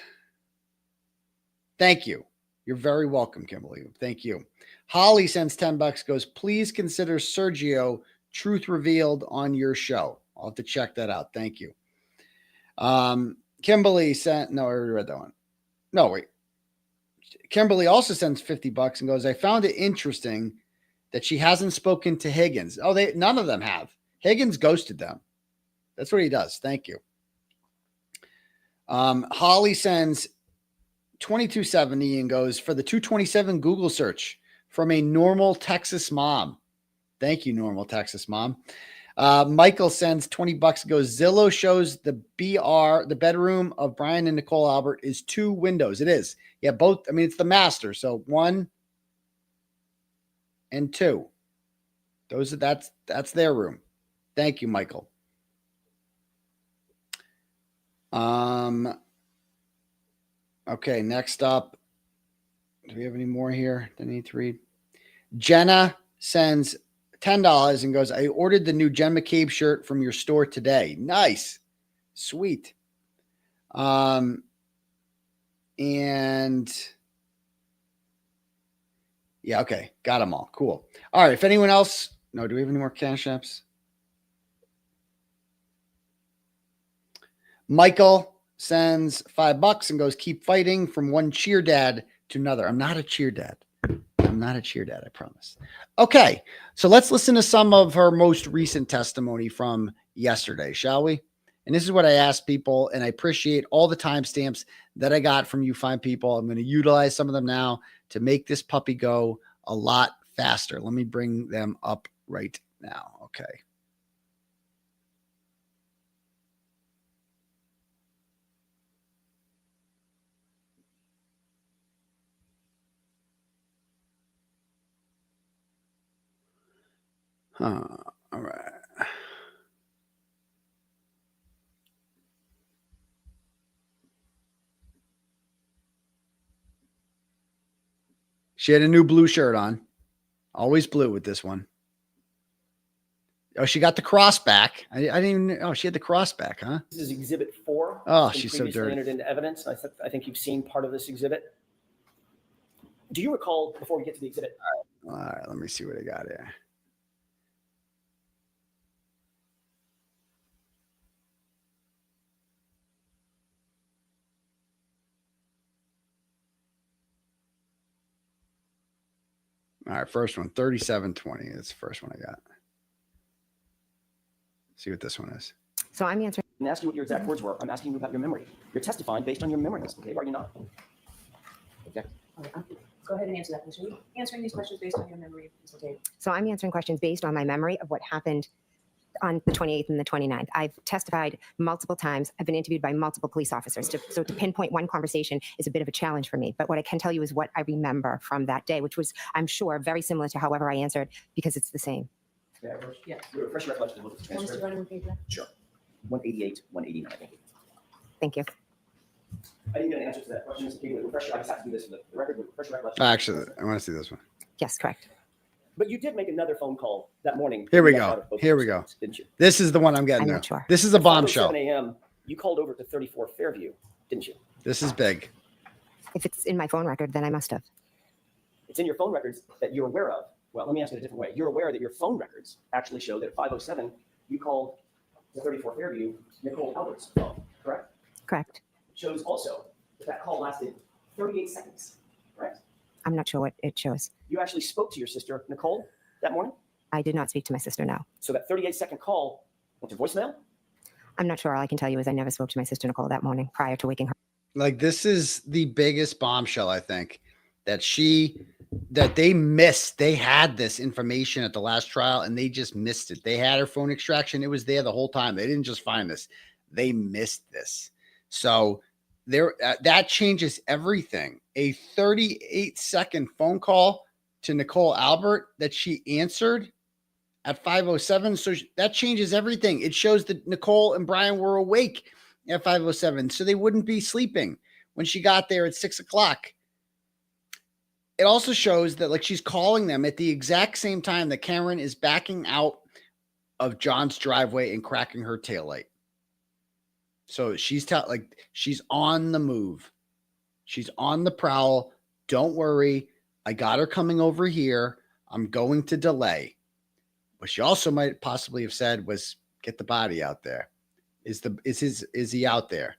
thank you. You're very welcome, Kimberly. Thank you. Holly sends $10, goes, please consider Sergio Truth Revealed on your show. I'll have to check that out. Thank you. Kimberly sent, no, I already read that one. No, wait. Kimberly also sends $50 and goes, I found it interesting that she hasn't spoken to Higgins. Oh, none of them have. Higgins ghosted them. That's what he does. Thank you. Holly sends $22.70 and goes, for the 227 Google search from a normal Texas mom. Thank you, normal Texas mom. Michael sends $20 and goes, Zillow shows the bedroom of Brian and Nicole Albert is 2 windows. It is. Yeah, both. I mean, it's the master. So 1 and 2. That's their room. Thank you, Michael. Okay, next up. Do we have any more here that I need to read? Jenna sends $10 and goes, I ordered the new Jen McCabe shirt from your store today. Nice. Sweet. And yeah, okay. Got them all. Cool. All right. If anyone else, no, do we have any more cash apps? Michael sends $5 and goes, keep fighting from one cheer dad to another. I'm not a cheer dad. I'm not a cheer dad, I promise. Okay, so let's listen to some of her most recent testimony from yesterday, shall we? And this is what I asked people, and I appreciate all the timestamps that I got from you fine people. I'm going to utilize some of them now to make this puppy go a lot faster. Let me bring them up right now. Okay. All right. She had a new blue shirt on. Always blue with this one. Oh, she got the cross back. I didn't even. Oh, she had the cross back, huh? This is Exhibit 4. Oh, It's been she's so previously dirty. entered into evidence. I think you've seen part of this exhibit. Do you recall, before we get to the exhibit? All right, let me see what I got here. All right, first one, 3720. That's the first one I got. See what this one is. So I'm answering. I didn't ask you what your exact words were. I'm asking you about your memory. You're testifying based on your memory, Ms. McCabe, are you not? Okay. Go ahead and answer that question. Are you answering these questions based on your memory, Ms. McCabe? So I'm answering questions based on my memory of what happened on the 28th and the 29th. I've testified multiple times. I've been interviewed by multiple police officers. So to pinpoint one conversation is a bit of a challenge for me. But what I can tell you is what I remember from that day, which was, I'm sure, very similar to however I answered, because it's the same. Yeah. Refresh your recollection. Look at the Want us to transcript. run and repeat that? Sure. 188, 189, I think. Thank you. I didn't get an answer to that question, Ms. McCabe. Refresh. I just have to do this for the record. Refresh your recollection. Actually, I want to see this one. Yes, correct. But you did make another phone call that morning. Here we You left out go. of both Here those we go. things, didn't you? This is the one I'm getting I'm now. not sure. This is a bombshell. 7 a.m. You called over to 34 Fairview, didn't you? This is big. If it's in my phone record, then I must have. It's in your phone records that you're aware of. Well, let me ask it a different way. You're aware that your phone records actually show that at 5:07 you called to 34 Fairview Nicole Albert's phone, correct? Correct. It shows also that that call lasted 38 seconds, correct? I'm not sure what it shows. You actually spoke to your sister, Nicole, that morning? I did not speak to my sister, no. So that 38-second call went to voicemail? I'm not sure. All I can tell you is I never spoke to my sister, Nicole, that morning prior to waking her. Like, this is the biggest bombshell, I think, that they missed. They had this information at the last trial and they just missed it. They had her phone extraction. It was there the whole time. They didn't just find this. They missed this. So that changes everything. A 38-second phone call to Nicole Albert that she answered at 5:07. So that changes everything. It shows that Nicole and Brian were awake at 5:07. So they wouldn't be sleeping when she got there at 6 o'clock. It also shows that, like, she's calling them at the exact same time that Karen is backing out of John's driveway and cracking her taillight. So she's on the move. She's on the prowl. Don't worry. I got her coming over here. I'm going to delay. What she also might possibly have said was, get the body out there. Is he out there?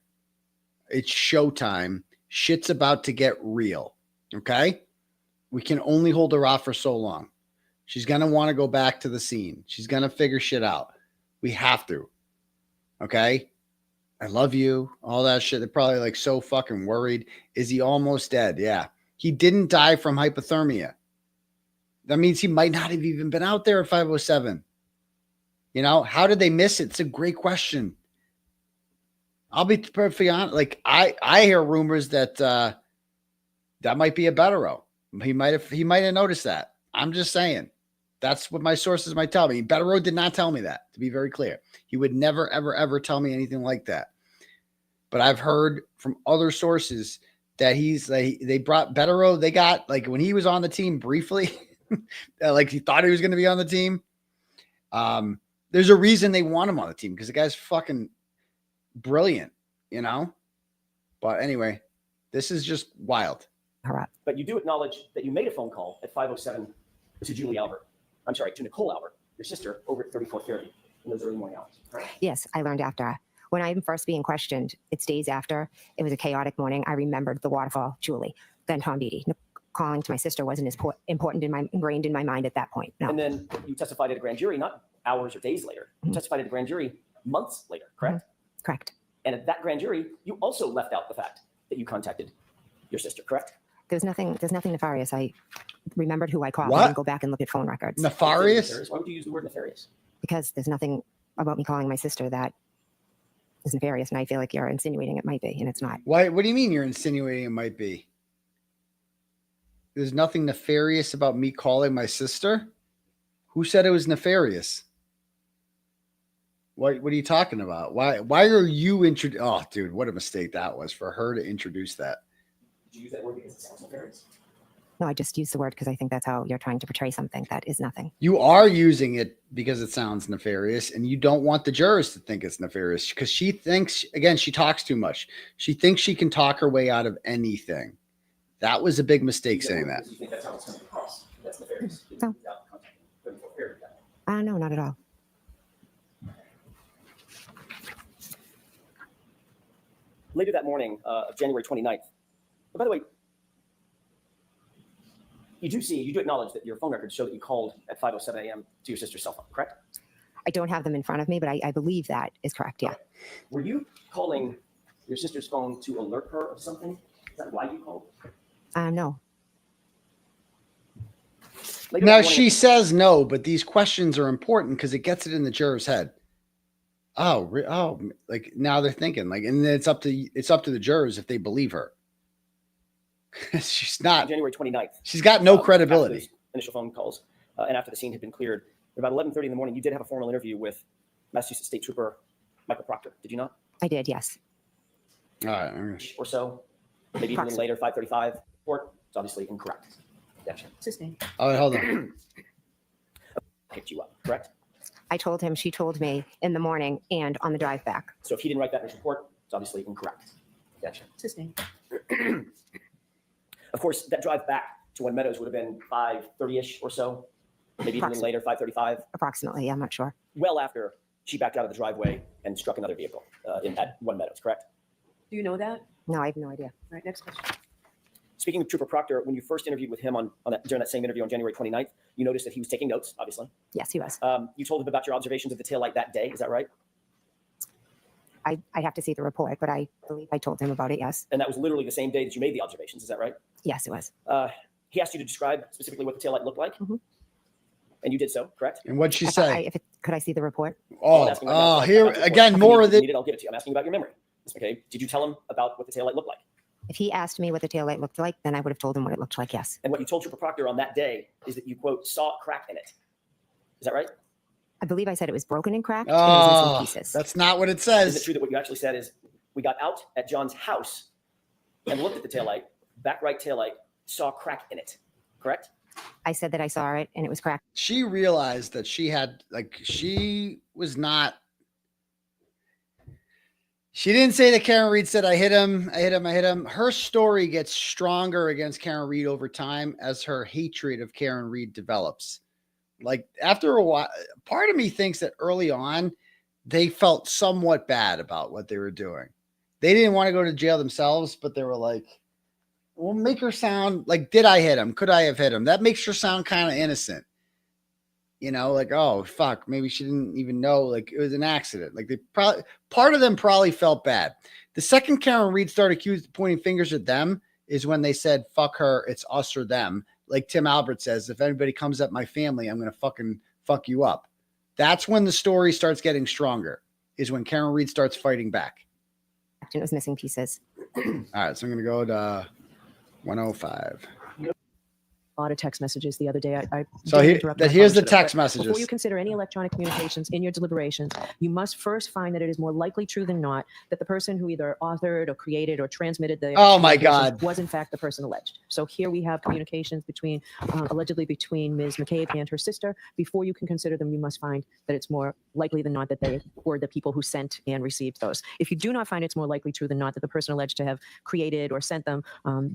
It's showtime. Shit's about to get real. Okay? We can only hold her off for so long. She's going to want to go back to the scene. She's going to figure shit out. We have to. Okay? I love you. All that shit. They're probably like so fucking worried. Is he almost dead? Yeah. He didn't die from hypothermia. That means he might not have even been out there at 5:07. You know, how did they miss it? It's a great question. I'll be perfectly honest. Like, I hear rumors that that might be a Bettero. He might have noticed that. I'm just saying. That's what my sources might tell me. Bettero did not tell me that, to be very clear. He would never, ever, ever tell me anything like that. But I've heard from other sources that they brought Bettero. They got, like, when he was on the team briefly, like he thought he was going to be on the team. There's a reason they want him on the team, because the guy's fucking brilliant, you know? But anyway, this is just wild. But you do acknowledge that you made a phone call at 5:07 to Julie Albert. I'm sorry, to Nicole Albert, your sister, over at 34 Fairview in those early morning hours. Right? Yes, I learned after. When I'm first being questioned, it's days after. It was a chaotic morning. I remembered the waterfall, Julie, then Tom Beatty. Calling to my sister wasn't as important ingrained in my mind at that point. No. And then you testified at a grand jury, not hours or days later. You testified at a grand jury months later, correct? Mm-hmm. Correct. And at that grand jury, you also left out the fact that you contacted your sister, correct? There's nothing nefarious. I remembered who I called. What? I didn't go back and look at phone records. Nefarious? Why would you use the word nefarious? Because there's nothing about me calling my sister that is nefarious, and I feel like you're insinuating it might be, and it's not. Why? What do you mean you're insinuating it might be? There's nothing nefarious about me calling my sister? Who said it was nefarious? What are you talking about? Why are you Oh, dude, what a mistake that was for her to introduce that. Did you use that word because it sounds nefarious? No, I just use the word because I think that's how you're trying to portray something that is nothing. You are using it because it sounds nefarious, and you don't want the jurors to think it's nefarious because she thinks, again, she talks too much. She thinks she can talk her way out of anything. That was a big mistake saying that. You think that's how it's coming across? That's nefarious. No. No, not at all. Later that morning of January 29th. By the way, you do acknowledge that your phone records show that you called at 5:07 a.m. to your sister's cell phone, correct? I don't have them in front of me, but I believe that is correct. Yeah. Were you calling your sister's phone to alert her of something? Is that why you called? No. Now she says no, but these questions are important because it gets it in the juror's head. Oh, like now they're thinking like, and then it's up to the jurors if they believe her. She's not. January 29th. She's got no credibility. Initial phone calls, and after the scene had been cleared, about 11:30 in the morning, you did have a formal interview with Massachusetts State Trooper Michael Proctor. Did you not? I did, yes. All right. Or so, maybe even a little later, 5:35. Report. It's obviously incorrect. Gotcha. Sustained. All right, hold on. Picked you up, correct? I told him, she told me in the morning and on the drive back. So if he didn't write that in his report, it's obviously incorrect. Gotcha. Sustained. Of course, that drive back to One Meadows would have been 5:30-ish or so, maybe even later, 5:35. Approximately, I'm not sure. Well after she backed out of the driveway and struck another vehicle at One Meadows, correct? Do you know that? No, I have no idea. All right, next question. Speaking of Trooper Proctor, when you first interviewed with him during that same interview on January 29th, you noticed that he was taking notes, obviously. Yes, he was. You told him about your observations of the taillight that day, is that right? I'd have to see the report, but I believe I told him about it, yes. And that was literally the same day that you made the observations, is that right? Yes, it was. He asked you to describe specifically what the taillight looked like, and you did so, correct? And what'd she say? Could I see the report? Here again, more of the. I'll give it to you. I'm asking about your memory. Okay. Did you tell him about what the taillight looked like? If he asked me what the taillight looked like, then I would have told him what it looked like, yes. And what you told Trooper Proctor on that day is that you, quote, saw a crack in it. Is that right? I believe I said it was broken and cracked and it was missing pieces. That's not what it says. Is it true that what you actually said is we got out at John's house and looked at the taillight, back right taillight, saw a crack in it, correct? I said that I saw it and it was cracked. She realized that she was not. She didn't say that Karen Reed said, I hit him. Her story gets stronger against Karen Reed over time as her hatred of Karen Reed develops. Like after a while, part of me thinks that early on, they felt somewhat bad about what they were doing. They didn't want to go to jail themselves, but they were like, we'll make her sound like, did I hit him? Could I have hit him? That makes her sound kind of innocent. You know, like, oh, fuck, maybe she didn't even know, like, it was an accident. Like, they probably, part of them probably felt bad. The second Karen Reed started pointing fingers at them is when they said, fuck her, it's us or them. Like Tim Albert says, if anybody comes at my family, I'm going to fucking fuck you up. That's when the story starts getting stronger, is when Karen Reed starts fighting back. It was missing pieces. All right, so I'm going to go to 105. A lot of text messages the other day. So here's the text messages. Before you consider any electronic communications in your deliberations, you must first find that it is more likely true than not that the person who either authored or created or transmitted the was in fact the person alleged. So here we have communications between allegedly between Ms. McCabe and her sister. Before you can consider them, you must find that it's more likely than not that they were the people who sent and received those. If you do not find it's more likely true than not that the person alleged to have created or sent them,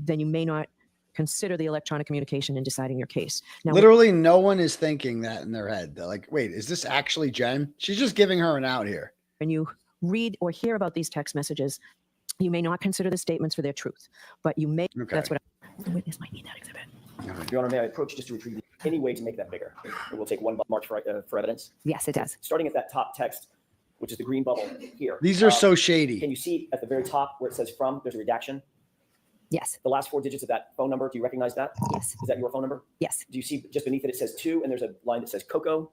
then you may not consider the electronic communication in deciding your case. Now, literally no one is thinking that in their head. They're like, wait, is this actually Jen? She's just giving her an out here. When you read or hear about these text messages, you may not consider the statements for their truth, but you may, that's what the witness might need that exhibit. Your Honor, may I approach just to retrieve any way to make that bigger? It will take one march for evidence. Yes, it does. Starting at that top text, which is the green bubble here. These are so shady. Can you see at the very top where it says from, there's a redaction? Yes. The last 4 digits of that phone number, do you recognize that? Yes. Is that your phone number? Yes. Do you see just beneath it says 2 and there's a line that says Coco?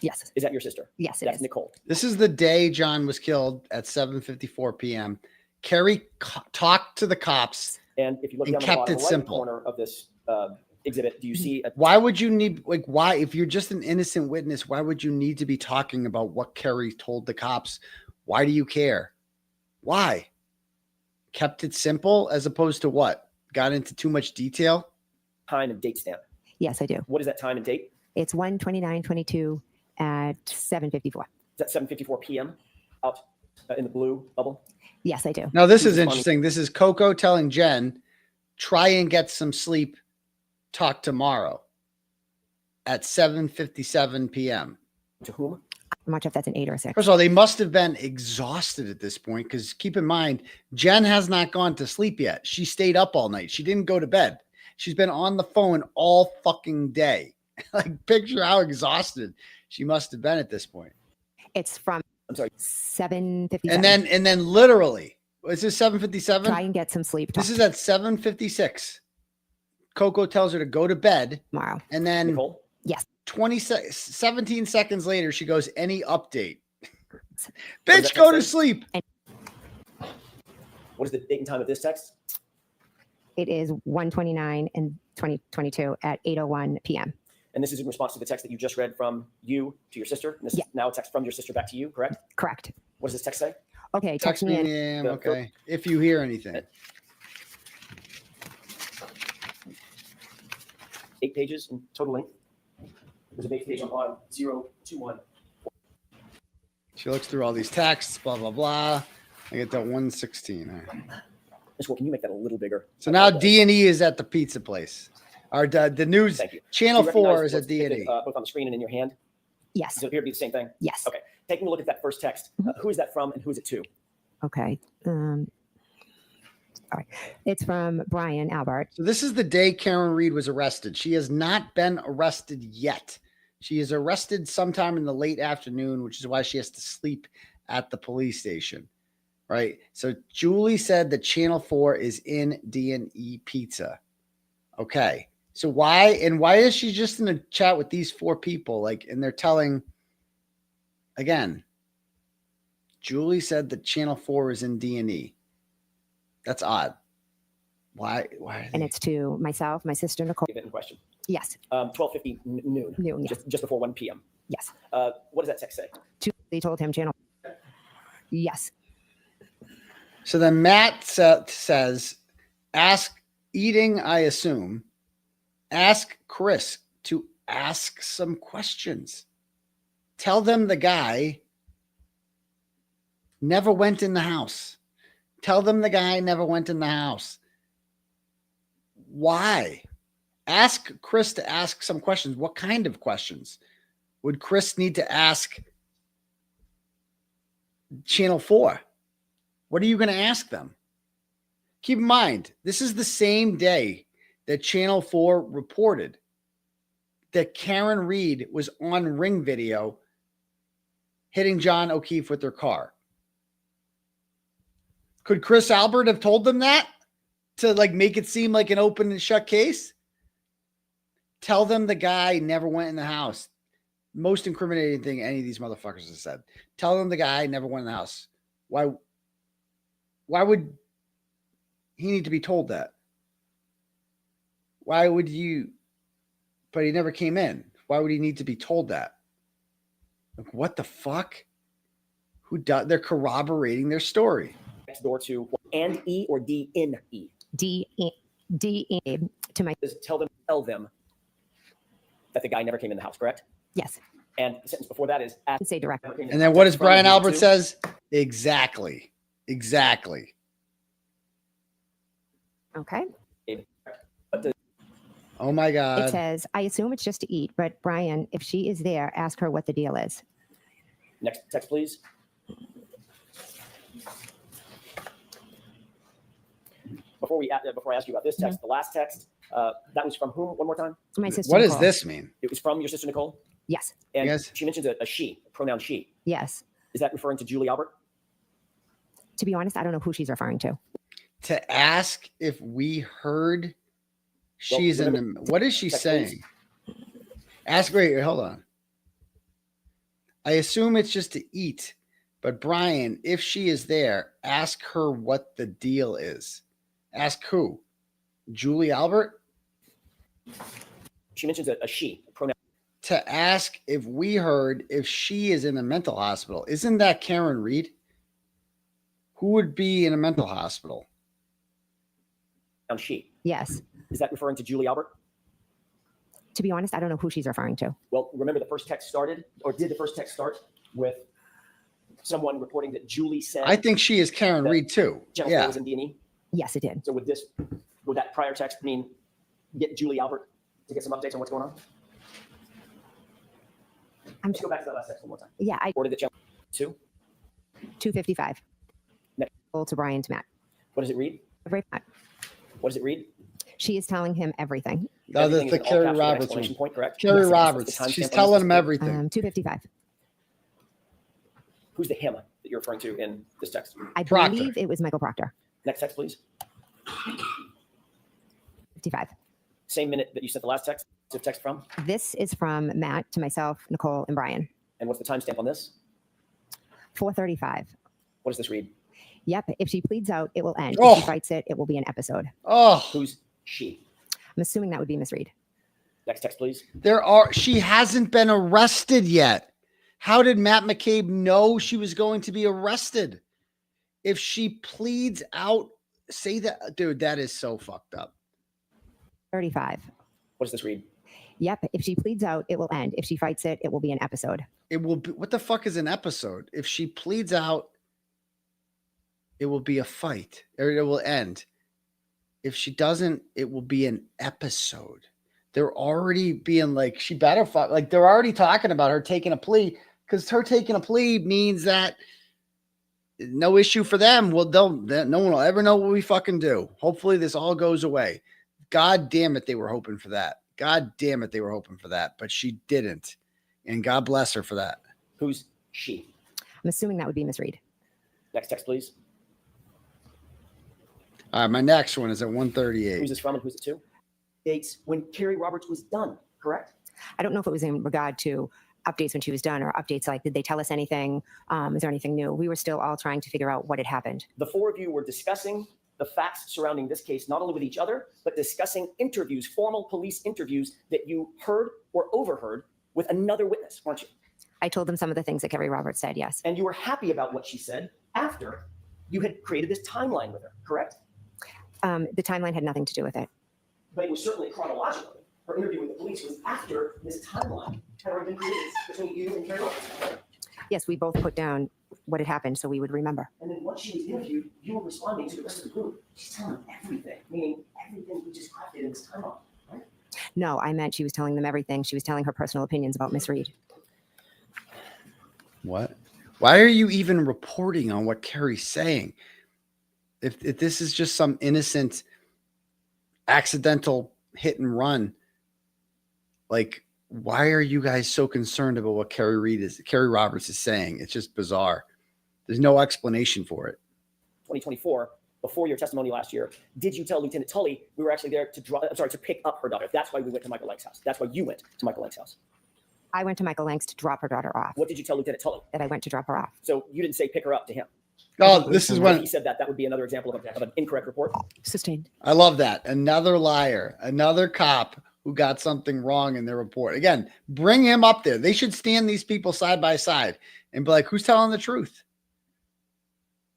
Yes. Is that your sister? Yes, That's Nicole. This is the day John was killed at 7:54 p.m. Carrie talked to the cops and if you look down the bottom right corner of this exhibit, do you see why would you need, like, why, if you're just an innocent witness, why would you need to be talking about what Carrie told the cops? Why do you care? Why? Kept it simple as opposed to what? Got into too much detail? time and date stamp? Yes, I do. What is that time and date? It's 1/29/22 at 7:54. Is that 7:54 p.m. out in the blue bubble? Yes, I do. Now, this is interesting. This is Coco telling Jen, try and get some sleep. Talk tomorrow at 7:57 p.m. To whom? I'm not sure if that's an 8 or a 6. First of all, they must have been exhausted at this point because keep in mind, Jen has not gone to sleep yet. She stayed up all night. She didn't go to bed. She's been on the phone all fucking day. Like, picture how exhausted she must have been at this point. It's from 7:57. And then literally, is this 7:57? Try and get some sleep. This is at 7:56. Coco tells her to go to bed tomorrow. And then Nicole? Yes. 17 seconds later, she goes, any update? Bitch, go to sleep. What is the date and time of this text? It is 1/29 and 2022 at 8:01 p.m. And this is in response to the text that you just read from you to your sister. And this is now a text from your sister back to you, correct? Correct. What does this text say? Okay, text me in. Okay. If you hear anything. 8 pages in total length. There's a base page on bottom 021. She looks through all these texts, blah, blah, blah. I get that 116. All right. Ms. Will, can you make that a little bigger? So now D&E is at the pizza place. Or the news channel 4 is at D&E. Both on the screen and in your hand? Yes. Does it appear to be the same thing? Yes. Okay. Taking a look at that first text, who is that from and who is it to? Okay. All right. It's from Brian Albert. So this is the day Karen Reed was arrested. She has not been arrested yet. She is arrested sometime in the late afternoon, which is why she has to sleep at the police station. Right. So Julie said that Channel 4 is in D&E Pizza. Okay. So why is she just in a chat with these 4 people? Like, and they're telling, again, Julie said that Channel 4 is in D&E. That's odd. Why? And it's to myself, my sister, Nicole. In question. Yes. 12:50 noon. Noon, yes. Just before 1 p.m. Yes. What does that text say? They told him Channel. Yes. So then Matt says, ask eating, I assume, ask Chris to ask some questions. Tell them the guy never went in the house. Tell them the guy never went in the house. Why? Ask Chris to ask some questions. What kind of questions would Chris need to ask Channel 4? What are you going to ask them? Keep in mind, this is the same day that Channel 4 reported that Karen Reed was on Ring video hitting John O'Keefe with her car. Could Chris Albert have told them that to like make it seem like an open and shut case? Tell them the guy never went in the house. Most incriminating thing any of these motherfuckers have said. Tell them the guy never went in the house. Why would he need to be told that? Why would you? But he never came in. Why would he need to be told that? Like, what the fuck? Who does? They're corroborating their story. Next door to and E or D in E? D to my. Tell them that the guy never came in the house, correct? Yes. And the sentence before that is say directly. And then what does Brian Albert says? Exactly. Exactly. Okay. Oh my God. It says, I assume it's just to eat, but Brian, if she is there, ask her what the deal is. Next text, please. Before I ask you about this text, the last text, that was from whom? One more time. My sister. What Nicole. does this mean? It was from your sister Nicole. Yes. And yes. She mentions a she, a pronoun she. Yes. Is that referring to Julie Albert? To be honest, I don't know who she's referring to. To ask if we heard she's in the. What is she saying? Please. Ask. Wait, hold on. I assume it's just to eat, but Brian, if she is there, ask her what the deal is. Ask who? Julie Albert? She mentions a she, a pronoun. To ask if we heard if she is in a mental hospital. Isn't that Karen Reed? Who would be in a mental hospital? She. Yes. Is that referring to Julie Albert? To be honest, I don't know who she's referring to. Well, remember the first text started, or did the first text start with someone reporting that Julie said? I think she is Karen Reed too. Jennifer Yeah. was in D&E? Yes, it did. So would that prior text mean get Julie Albert to get some updates on what's going on? Let's go back to that last text one more time. Yeah, I. Or did it jump to? 2:55. Next. To Brian to Matt. What does it read? What does it read? She is telling him everything. No, that's the Carrie Roberts one. Point, correct? Carrie Yes, Roberts. She's telling him everything. 2:55. Who's the him that you're referring to in this text? I believe it was Michael Proctor. Next text, please. 55. Same minute that you sent the last text. What's the text from? This is from Matt to myself, Nicole, and Brian. And what's the timestamp on this? 4:35. What does this read? Yep. If she pleads out, it will end. Oh. If she fights it, it will be an episode. Oh, who's she? I'm assuming that would be Miss Reed. Next text, please. She hasn't been arrested yet. How did Matt McCabe know she was going to be arrested? If she pleads out, say that, dude, that is so fucked up. 35. What does this read? Yep. If she pleads out, it will end. If she fights it, it will be an episode. It will be, what the fuck is an episode? If she pleads out, it will be a fight, or it will end. If she doesn't, it will be an episode. They're already being like, she better fuck. Like, they're already talking about her taking a plea, because her taking a plea means that no issue for them. Well, no one will ever know what we fucking do. Hopefully this all goes away. God damn it, they were hoping for that. God damn it, they were hoping for that, but she didn't. And God bless her for that. Who's she? I'm assuming that would be Miss Reed. Next text, please. All right, my next one is at 138. Who's this from and who's it to? Dates when Carrie Roberts was done, correct? I don't know if it was in regard to updates when she was done or updates like, did they tell us anything? Is there anything new? We were still all trying to figure out what had happened. The four of you were discussing the facts surrounding this case, not only with each other, but discussing interviews, formal police interviews that you heard or overheard with another witness, weren't you? I told them some of the things that Carrie Roberts said, yes. And you were happy about what she said after you had created this timeline with her, correct? The timeline had nothing to do with it. But it was certainly chronologically. Her interview with the police was after this timeline had already been created between you and Carrie Roberts. Yes, we both put down what had happened so we would remember. And then once she was interviewed, you were responding to the rest of the group. She's telling everything, meaning everything we just crafted in this timeline, right? No, I meant she was telling them everything. She was telling her personal opinions about Miss Reed. What? Why are you even reporting on what Carrie's saying? If this is just some innocent, accidental hit and run, like, why are you guys so concerned about what Carrie Roberts is saying? It's just bizarre. There's no explanation for it. 2024, before your testimony last year, did you tell Lieutenant Tully we were actually there to pick up her daughter? That's why we went to Michael Lank's house. That's why you went to Michael Lank's house. I went to Michael Lank's to drop her daughter off. What did you tell Lieutenant Tully? That I went to drop her off. So you didn't say pick her up to him. Oh, this is when he said that. That would be another example of an incorrect report. Sustained. I love that. Another liar, another cop who got something wrong in their report. Again, bring him up there. They should stand these people side by side and be like, who's telling the truth?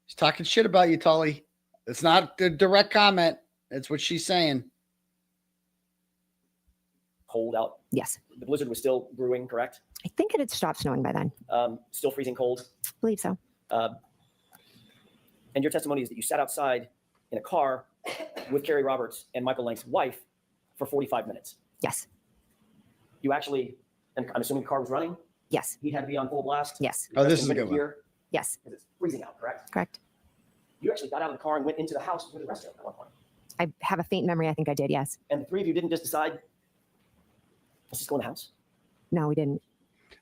She's talking shit about you, Tully. It's not the direct comment. It's what she's saying. Cold out. Yes. The blizzard was still brewing, correct? I think it had stopped snowing by then. Still freezing cold. I believe so. And your testimony is that you sat outside in a car with Carrie Roberts and Michael Lank's wife for 45 minutes. Yes. You actually, and I'm assuming the car was running? Yes. He had to be on full blast? Yes. Oh, this is a good one. Here, yes. because it's freezing out, correct? Correct. You actually got out of the car and went into the house with the rest of them at one point. I have a faint memory. I think I did, yes. And the three of you didn't just decide, let's just go in the house? No, we didn't.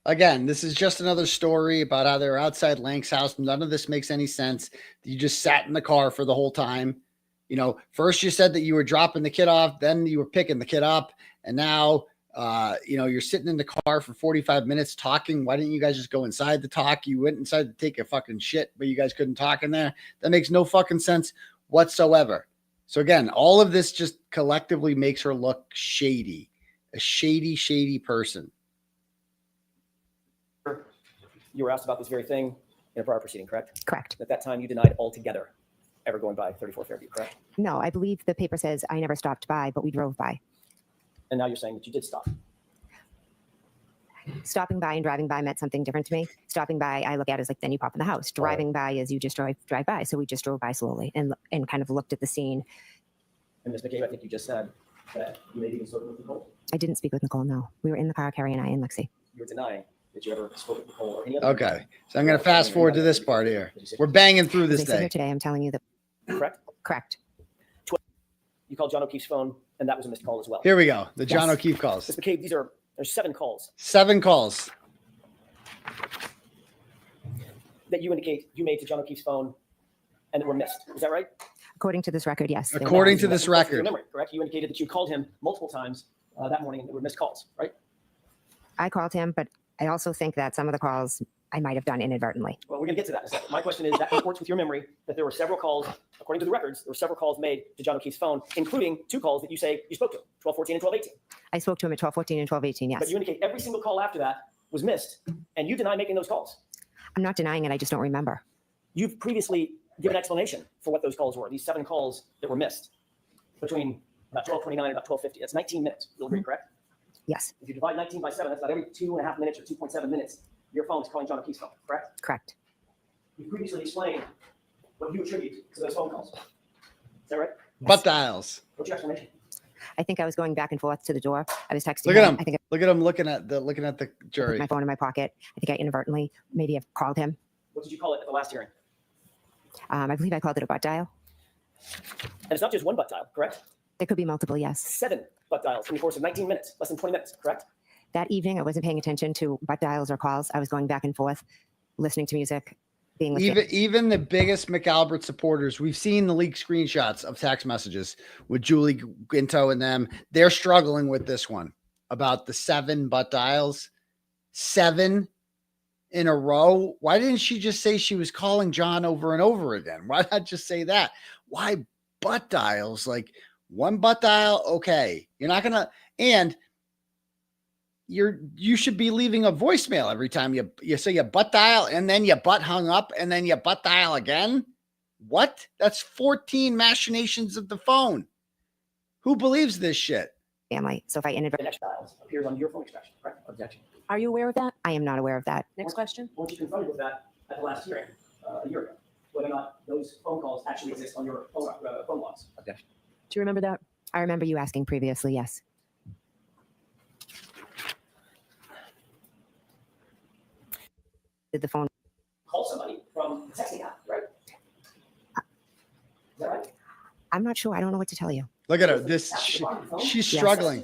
Again, this is just another story about how they're outside Lank's house. None of this makes any sense. You just sat in the car for the whole time. You know, first you said that you were dropping the kid off, then you were picking the kid up, and now, you're sitting in the car for 45 minutes talking. Why didn't you guys just go inside to talk? You went inside to take a fucking shit, but you guys couldn't talk in there. That makes no fucking sense whatsoever. So again, all of this just collectively makes her look shady, a shady, shady person. You were asked about this very thing in a prior proceeding, correct? Correct. At that time, you denied altogether ever going by 34 Fairview, correct? No, I believe the paper says I never stopped by, but we drove by. And now you're saying that you did stop. Stopping by and driving by meant something different to me. Stopping by, I look at it as like, then you pop in the house. Driving by is you just drive by. So we just drove by slowly and kind of looked at the scene. And Ms. McCabe, I think you just said that you maybe even spoken with Nicole. I didn't speak with Nicole, no. We were in the car, Carrie and I, and Lexi. You were denying that you ever spoke with Nicole or any other. Okay. So I'm going to fast forward to this part here. We're banging through As this I sit here day. today, I'm telling you that. Correct? Correct. You called John O'Keefe's phone, and that was a missed call as well. Here we go. The John O'Keefe calls. Ms. McCabe, there's 7 calls 7 calls. that you indicate you made to John O'Keefe's phone and that were missed. Is that right? According to this record, yes. According to this record. Your memory, correct? You indicated that you called him multiple times that morning and there were missed calls, right? I called him, but I also think that some of the calls I might have done inadvertently. Well, we're going to get to that in a second. My question is, that comports with your memory that there were several calls, according to the records, there were several calls made to John O'Keefe's phone, including 2 calls that you say you spoke to him, 12:14 and 12:18. I spoke to him at 12:14 and 12:18, yes. But you indicate every single call after that was missed, and you deny making those calls. I'm not denying it, I just don't remember. You've previously given an explanation for what those calls were, these 7 calls that were missed between about 12:29 and about 12:50. That's 19 minutes. You'll agree, correct? Yes. If you divide 19 by 7, that's about every 2.5 minutes or 2.7 minutes, your phone is calling John O'Keefe's phone, correct? Correct. You previously explained what you attribute to those phone calls. Is that right? Butt dials. What's your explanation? I think I was going back and forth to the door. I was texting Look at him. I think Look at him looking at the I jury. put my phone in my pocket. I think I inadvertently maybe have called him. What did you call it at the last hearing? I believe I called it a butt dial. And it's not just one butt dial, correct? There could be multiple, yes. 7 butt dials in the course of 19 minutes, less than 20 minutes, correct? That evening, I wasn't paying attention to butt dials or calls. I was going back and forth, listening to music, being with Even the biggest McAlbert supporters, we've seen the leaked screenshots of text messages with Julie Ginto and them. They're struggling with this one about the 7 butt dials. 7 in a row. Why didn't she just say she was calling John over and over again? Why not just say that? Why butt dials? Like 1 butt dial, okay. You're not gonna, and you should be leaving a voicemail every time you say you butt dial and then you butt hung up and then you butt dial again. What? That's 14 machinations of the phone. Who believes this shit? family. So if I inadvertently. The next dials appears on your phone extraction, correct? Objection. Are you aware of that? I am not aware of that. Next question. Weren't you confronted with that at the last hearing a year ago? Whether or not those phone calls actually exist on your phone logs? Objection. Do you remember that? I remember you asking previously, yes. Did the phone Call somebody from the texting app, right? Is that right? I'm not sure. I don't know what to tell you. Look at her. She's struggling.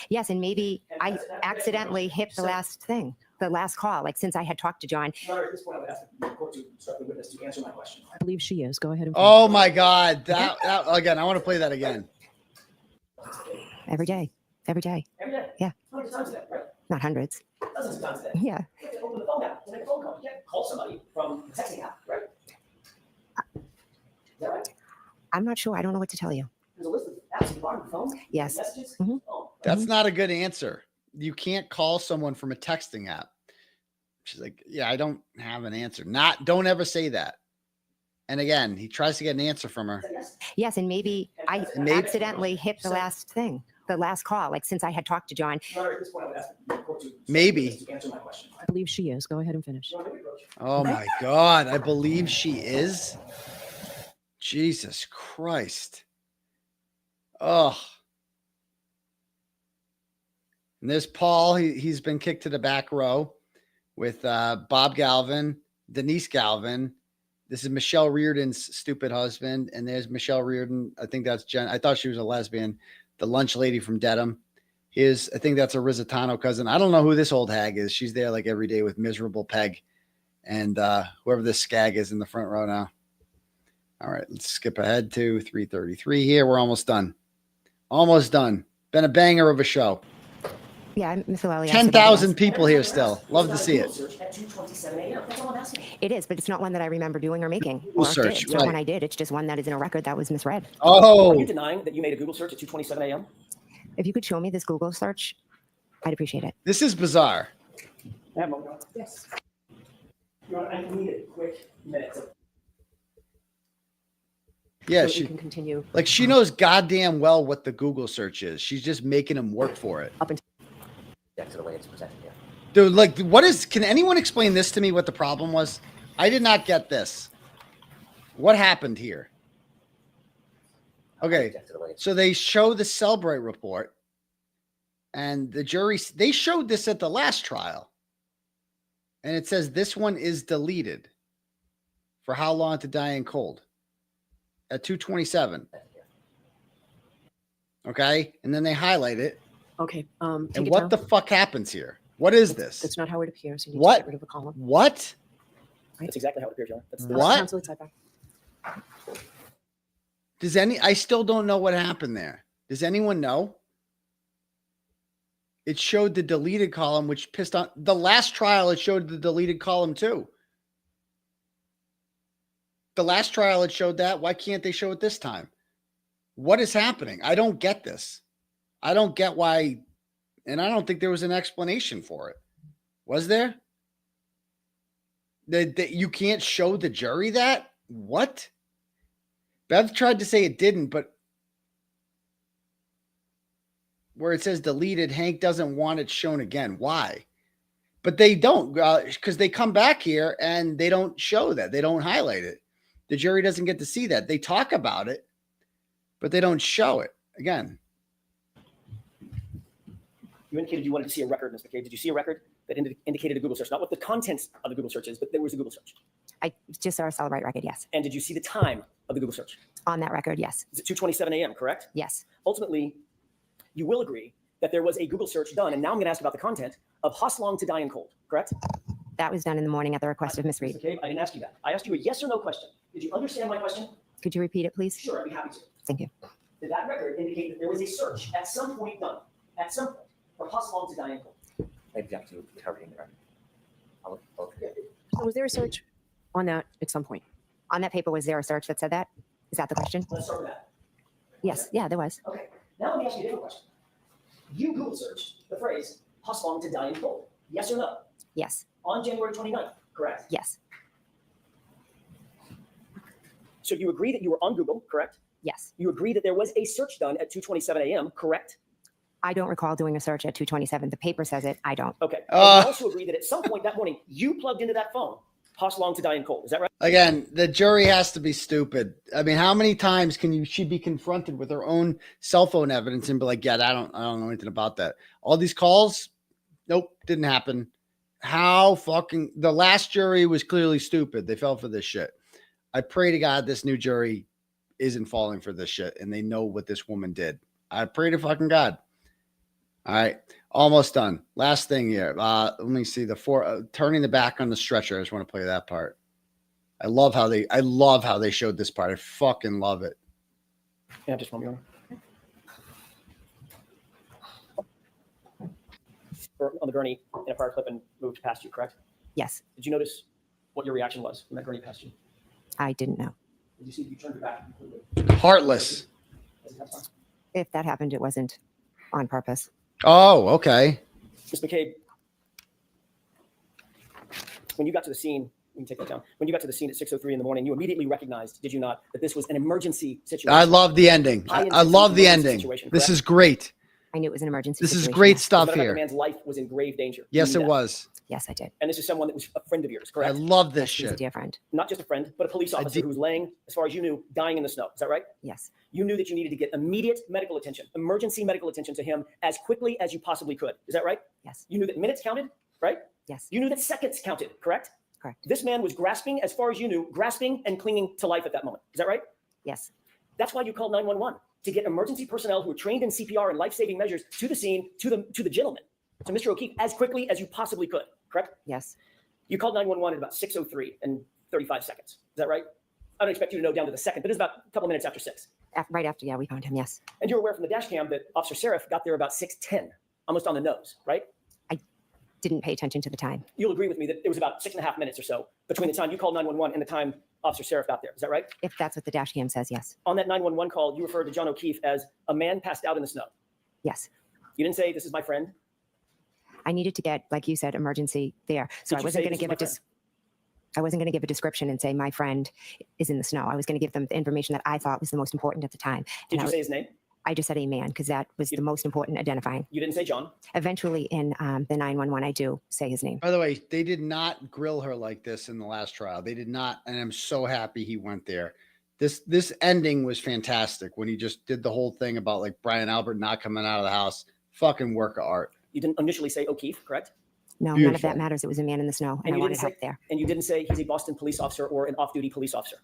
Yes, and maybe I accidentally hit the last thing, the last call. Like since I had talked to John. At this point, I would ask the court to instruct the witness to answer my question. I believe she is. Go ahead and. Oh my God! That again. I want to play that again. Every day. Every day. Every day. Yeah. Hundreds of times a day, right? Not hundreds. Dozens of times a day. Yeah. You have to open the phone app to make a phone call. You can't call somebody from the texting app, right? Is that right? I'm not sure. I don't know what to tell you. There's a list of apps at the bottom of the phone. Yes. Messages. Mm-hmm. Oh, That's not a good answer. You can't call someone from a texting app. She's like, yeah, I don't have an answer. Don't ever say that. And again, he tries to get an answer from her. Yes, and maybe I accidentally hit the last thing, the last call. Like since I had talked to John. At this point, I would ask the court to Maybe. answer my question. I believe she is. Go ahead and finish. Oh my God. I believe she is. Jesus Christ. Oh. And there's Paul. He's been kicked to the back row with Bob Galvin, Denise Galvin. This is Michelle Reardon's stupid husband. And there's Michelle Reardon. I think that's Jen. I thought she was a lesbian. The lunch lady from Dedham. I think that's a Rizzitano cousin. I don't know who this old hag is. She's there like every day with miserable Peg. And whoever this skag is in the front row now. All right, let's skip ahead to 3:33 here. We're almost done. Almost done. Been a banger of a show. Yeah, Mr. Lally. 10,000 people here still. Love to see it. It is, but it's not one that I remember doing or making. Google search, It's not one I did. It's just one that is in a record that was misread. Oh. Are you denying that you made a Google search at 2:27 a.m.? If you could show me this Google search, I'd appreciate it. This is bizarre. Yes. I need a quick minute. Yeah, So she can continue. like she knows goddamn well what the Google search is. She's just making him work for it. Up until That's the way it's presented here. Dude, like, can anyone explain this to me, what the problem was? I did not get this. What happened here? Okay, so they show the Cellbrite report, and the jury, they showed this at the last trial, and it says this one is deleted for how long to die in cold at 2:27. Okay, and then they highlight it. Okay. And what the fuck happens here? What is this? That's not how it appears. You need to What? get rid of the column. What? That's exactly how it appears, John. That's What? Cancel the typo. I still don't know what happened there. Does anyone know? It showed the deleted column, which pissed on the last trial. It showed the deleted column too. The last trial, it showed that. Why can't they show it this time? What is happening? I don't get this. I don't get why. And I don't think there was an explanation for it. Was there? That you can't show the jury that? What? Bev tried to say it didn't, but where it says deleted, Hank doesn't want it shown again. Why? But they don't, because they come back here and they don't show that. They don't highlight it. The jury doesn't get to see that. They talk about it, but they don't show it. Again. You indicated you wanted to see a record, Ms. McCabe. Did you see a record that indicated a Google search? Not what the contents of the Google search is, but there was a Google search. I just saw a Cellbrite record, yes. And did you see the time of the Google search? On that record, yes. It's at 2:27 a.m., correct? Yes. Ultimately, you will agree that there was a Google search done, and now I'm going to ask about the content of Hoslong to die in cold, correct? That was done in the morning at the request of Ms. Reed. Okay, I didn't ask you that. I asked you a yes or no question. Did you understand my question? Could you repeat it, please? Sure, I'd be happy to. Thank you. Did that record indicate that there was a search at some point done, at some point, for Hoslong to die in cold? I object to interpreting the record. I'll look at both. So was there a search on that at some point? On that paper, was there a search that said that? Is that the question? Let's start with that. Yes. Yeah, there was. Okay, now let me ask you a different question. You Google searched the phrase Hoslong to die in cold. Yes or no? Yes. On January 29th, correct? Yes. So you agree that you were on Google, correct? Yes. You agree that there was a search done at 2:27 a.m., correct? I don't recall doing a search at 2:27. The paper says it. I don't. Okay. You also agree that at some point that morning, you plugged into that phone, Hoslong to die in cold. Is that right? Again, the jury has to be stupid. I mean, how many times can she be confronted with her own cell phone evidence and be like, yeah, I don't know anything about that. All these calls, nope, didn't happen. The last jury was clearly stupid. They fell for this shit. I pray to God this new jury isn't falling for this shit and they know what this woman did. I pray to fucking God. All right. Almost done. Last thing here. Let me see turning the back on the stretcher. I just want to play that part. I love how they showed this part. I fucking love it. Yeah, just one more. On the gurney in a prior clip and moved past you, correct? Yes. Did you notice what your reaction was when that gurney passed you? I didn't know. Did you see you turned your back completely? Heartless. If that happened, it wasn't on purpose. Oh, okay. Ms. McCabe, when you got to the scene, you can take that down. When you got to the scene at 6:03 in the morning, you immediately recognized, did you not, that this was an emergency situation? I love the ending. I love the ending. This is great. I knew it was an emergency This is situation. great stuff The here. man's life was in grave danger. Yes, You it knew that. was. Yes, I did. And this is someone that was a friend of yours, I correct? love this He's a shit. dear friend. Not just a friend, but a police officer who's laying, as far as you knew, dying in the snow. Is that right? Yes. You knew that you needed to get immediate medical attention, emergency medical attention to him as quickly as you possibly could. Is that right? Yes. You knew that minutes counted, right? Yes. You knew that seconds counted, correct? Correct. This man was grasping, as far as you knew, grasping and clinging to life at that moment. Is that right? Yes. That's why you called 911, to get emergency personnel who were trained in CPR and life-saving measures to the scene, to the gentleman, to Mr. O'Keefe, as quickly as you possibly could, correct? Yes. You called 911 at about 6:03 and 35 seconds. Is that right? I don't expect you to know down to the second, but it's about a couple minutes after 6. Right after, yeah, we found him, yes. And you're aware from the dash cam that Officer Seraph got there about 6:10, almost on the nose, right? I didn't pay attention to the time. You'll agree with me that it was about 6.5 minutes or so between the time you called 911 and the time Officer Seraph got there. Is that right? If that's what the dash cam says, yes. On that 911 call, you referred to John O'Keefe as a man passed out in the snow. Yes. You didn't say, this is my friend? I needed to get, like you said, emergency there. So Did I you wasn't say, going to "This is give I wasn't going to give a description and say my friend is in the snow. I was going to give them the information that I thought was the most important at the time. Did And you say his name? I just said a man because that was the most important identifying. You didn't say John. Eventually in the 911, I do say his name. By the way, they did not grill her like this in the last trial. They did not, and I'm so happy he went there. This ending was fantastic when he just did the whole thing about like Brian Albert not coming out of the house. Fucking work of art. You didn't initially say O'Keefe, correct? No, Beautiful. none of that matters. It was a man in the snow, and I wanted help there. And you didn't say he's a Boston police officer or an off-duty police officer.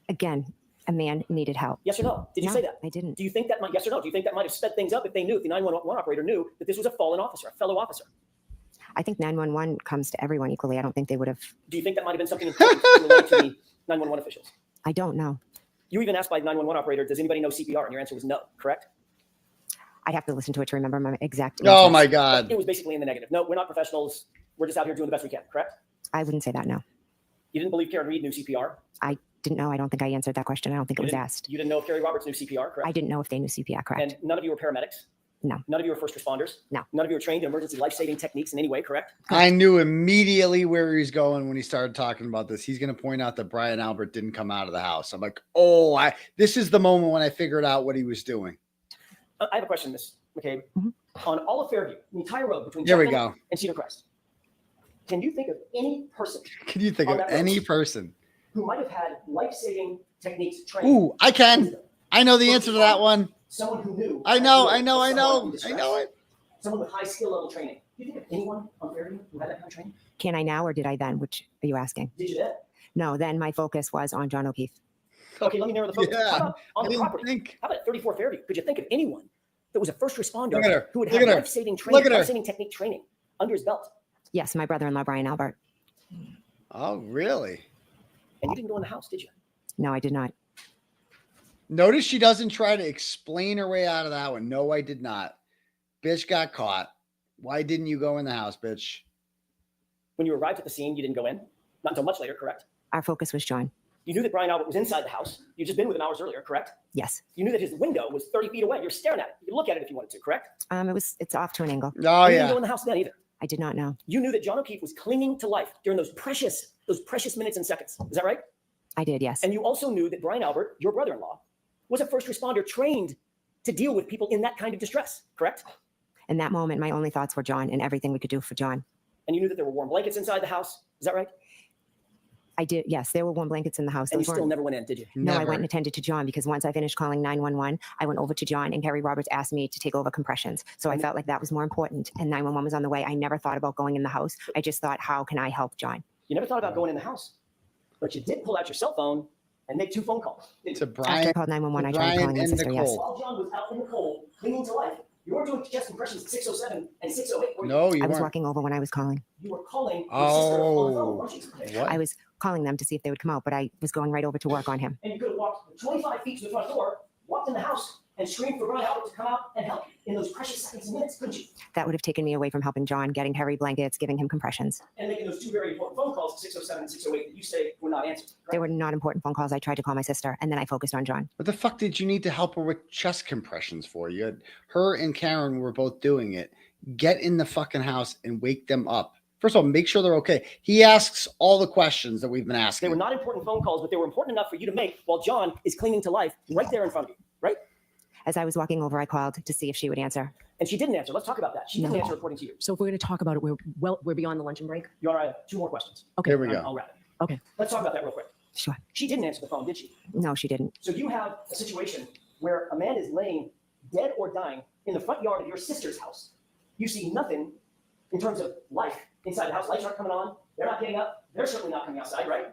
Again, a man needed help. Yes or no? Did you say that? I didn't. Do you think that might, yes or no? Do you think that might have sped things up if they knew, if the 911 operator knew that this was a fallen officer, a fellow officer? I think 911 comes to everyone equally. I don't think they would have. Do you think that might have been something important to relate to the 911 officials? I don't know. You even asked by the 911 operator, does anybody know CPR? And your answer was no, correct? I'd have to listen to it to remember my exact Oh answers. my God. It was basically in the negative. No, we're not professionals. We're just out here doing the best we can, correct? I wouldn't say that, no. You didn't believe Karen Reed knew CPR? I didn't know. I don't think I answered that question. I don't think it was asked. You didn't know if Kerry Roberts knew CPR, correct? I didn't know if they knew CPR, correct? And none of you were paramedics? No. None of you were first responders? No. None of you were trained in emergency life-saving techniques in any way, correct? I knew immediately where he was going when he started talking about this. He's going to point out that Brian Albert didn't come out of the house. I'm like, oh, this is the moment when I figured out what he was doing. I have a question, Miss McCabe. On all of Fairview, the entire road between Here we Chapman go. and Cedar Crest, can you think of any person Can you think on of that road any person? who might have had life-saving techniques trained? Ooh, I can. I know the answer to that one. Someone who knew. I know someone in it. distress, Someone with high skill level training. Do you think of anyone on Fairview who had that kind of training? Can I now or did I then? Which are you asking? Did you then? No, then my focus was on John O'Keefe. Okay, let me narrow the focus. Yeah, How about on I the didn't property? think. How about at 34 Fairview? Could you think of anyone that was a first responder Look at her. who would Look have at her. life-saving Look training, at her. life-saving technique training under his belt? Yes, my brother-in-law, Brian Albert. Oh, really? And you didn't go in the house, did you? No, I did not. Notice she doesn't try to explain her way out of that one. No, I did not. Bitch got caught. Why didn't you go in the house, bitch? When you arrived at the scene, you didn't go in? Not until much later, correct? Our focus was John. You knew that Brian Albert was inside the house. You'd just been with him hours earlier, correct? Yes. You knew that his window was 30 feet away. You're staring at it. You could look at it if you wanted to, correct? It's off to an angle. Oh, You yeah. didn't go in the house then either. I did not know. You knew that John O'Keefe was clinging to life during those precious minutes and seconds. Is that right? I did, yes. And you also knew that Brian Albert, your brother-in-law, was a first responder trained to deal with people in that kind of distress, correct? In that moment, my only thoughts were John and everything we could do for John. And you knew that there were warm blankets inside the house. Is that right? I did, yes. There were warm blankets in the house. And you Those still weren't- never went in, did you? No, I Never. went and attended to John because once I finished calling 911, I went over to John and Kerry Roberts asked me to take over compressions. So I felt like that was more important. And 911 was on the way. I never thought about going in the house. I just thought, how can I help John? You never thought about going in the house, but you did pull out your cell phone and make 2 phone calls. To After I Brian, called 911, I tried Brian calling my and sister, yes. Nicole. While John was out in the cold, clinging to life, you weren't doing chest compressions at 6:07 and 6:08. were you? No, you I was weren't. walking over when I was calling. You were calling your sister on the phone, weren't you? What? I was calling them to see if they would come out, but I was going right over to work on him. And you could have walked 25 feet to the front door, walked in the house, and screamed for Brian Albert to come out and help you in those precious seconds and minutes, couldn't you? That would have taken me away from helping John, getting Harry blankets, giving him compressions. And making those 2 very important phone calls at 6:07 and 6:08 that you say were not answered. They were not important phone calls. I tried to call my sister, and then I focused on John. What the fuck did you need to help her with chest compressions for? You had her and Karen were both doing it. Get in the fucking house and wake them up. First of all, make sure they're okay. He asks all the questions that we've been They asking. were not important phone calls, but they were important enough for you to make while John is clinging to life right there in front of you, right? As I was walking over, I called to see if she would answer. And she didn't answer. Let's talk about that. She didn't No. answer according to you. So if we're going to talk about it, we're beyond the luncheon break. Your Honor, I have 2 more questions. Okay. Here we And go. I'll wrap it. Okay. Let's talk about that real quick. Sure. She didn't answer the phone, did she? No, she didn't. So you have a situation where a man is laying dead or dying in the front yard of your sister's house. You see nothing in terms of life inside the house. Lights aren't coming on. They're not getting up. They're certainly not coming outside, right?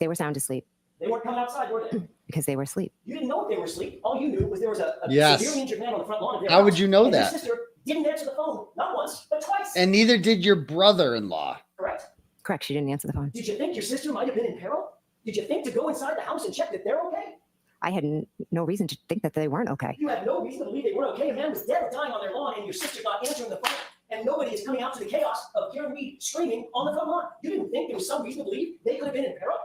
They were sound asleep They weren't coming outside, were they? because they were asleep. You didn't know if they were asleep. All you knew was there was a Yes. severely injured man on the front lawn of their How house. would you know and that? Your sister didn't answer the phone, not once, but twice. And neither did your brother-in-law. Correct. Correct. She didn't answer the phone. Did you think your sister might have been in peril? Did you think to go inside the house and check that they're okay? I had no reason to think that they weren't okay. You had no reason to believe they weren't okay. A man was dead or dying on their lawn, and your sister not answering the phone, and nobody is coming out to the chaos of Karen Reed screaming on the front lawn. You didn't think there was some reason to believe they could have been in peril?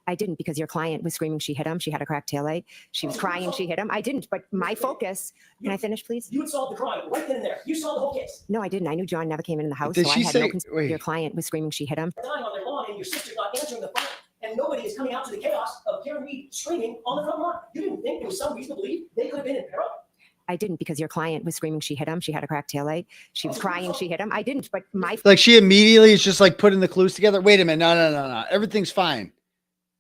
I didn't because your client was screaming she hit him. She had a cracked taillight. She was crying she hit him. I didn't. But my focus. Can I finish, please? You had solved the crime right then and there. You saw the whole case. No, I didn't. I knew John never came in the house, Did so she I had say- no concern. wait. Your client was screaming she hit him. Dying on their lawn, and your sister not answering the phone, and nobody is coming out to the chaos of Karen Reed screaming on the front lawn. You didn't think there was some reason to believe they could have been in peril? I didn't, because your client was screaming she hit him. She had a cracked taillight. She was crying she hit him. I didn't, but Like she immediately is just like putting the clues together. Wait a minute. No. Everything's fine.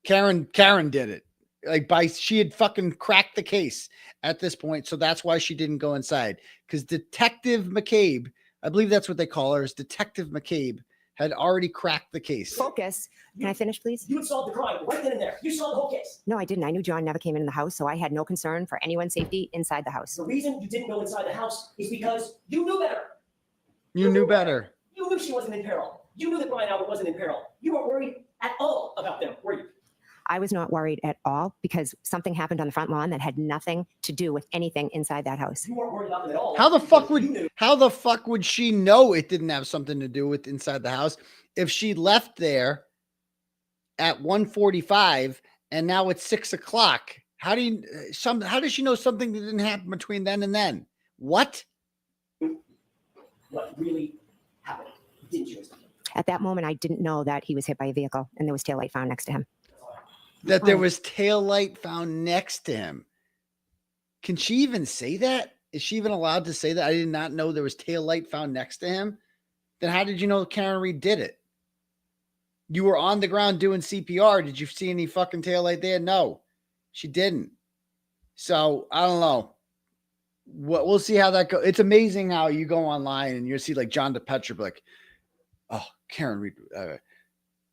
Karen did it. Like she had fucking cracked the case at this point. So that's why she didn't go inside. Because Detective McCabe, I believe that's what they call her, is Detective McCabe, had already cracked the case. Focus. Can I finish, please? You had solved the crime right then and there. You solved the whole case. No, I didn't. I knew John never came in the house, so I had no concern for anyone's safety inside the house. The reason you didn't go inside the house is because you knew better. You knew better. You knew she wasn't in peril. You knew that Brian Albert wasn't in peril. You weren't worried at all about them, were you? I was not worried at all because something happened on the front lawn that had nothing to do with anything inside that house. You weren't worried about them at all. How the fuck would she know it didn't have something to do with inside the house if she left there at 1:45 and now it's 6 o'clock? How does she know something that didn't happen between then and then? What really happened? Didn't you? At that moment, I didn't know that he was hit by a vehicle and there was taillight found next to him. That there was taillight found next to him. Can she even say that? Is she even allowed to say that? I did not know there was taillight found next to him. Then how did you know Karen Reed did it? You were on the ground doing CPR. Did you see any fucking taillight there? No, she didn't. So I don't know. We'll see how that goes. It's amazing how you go online and you see like John DePetra like, oh, Karen Reed,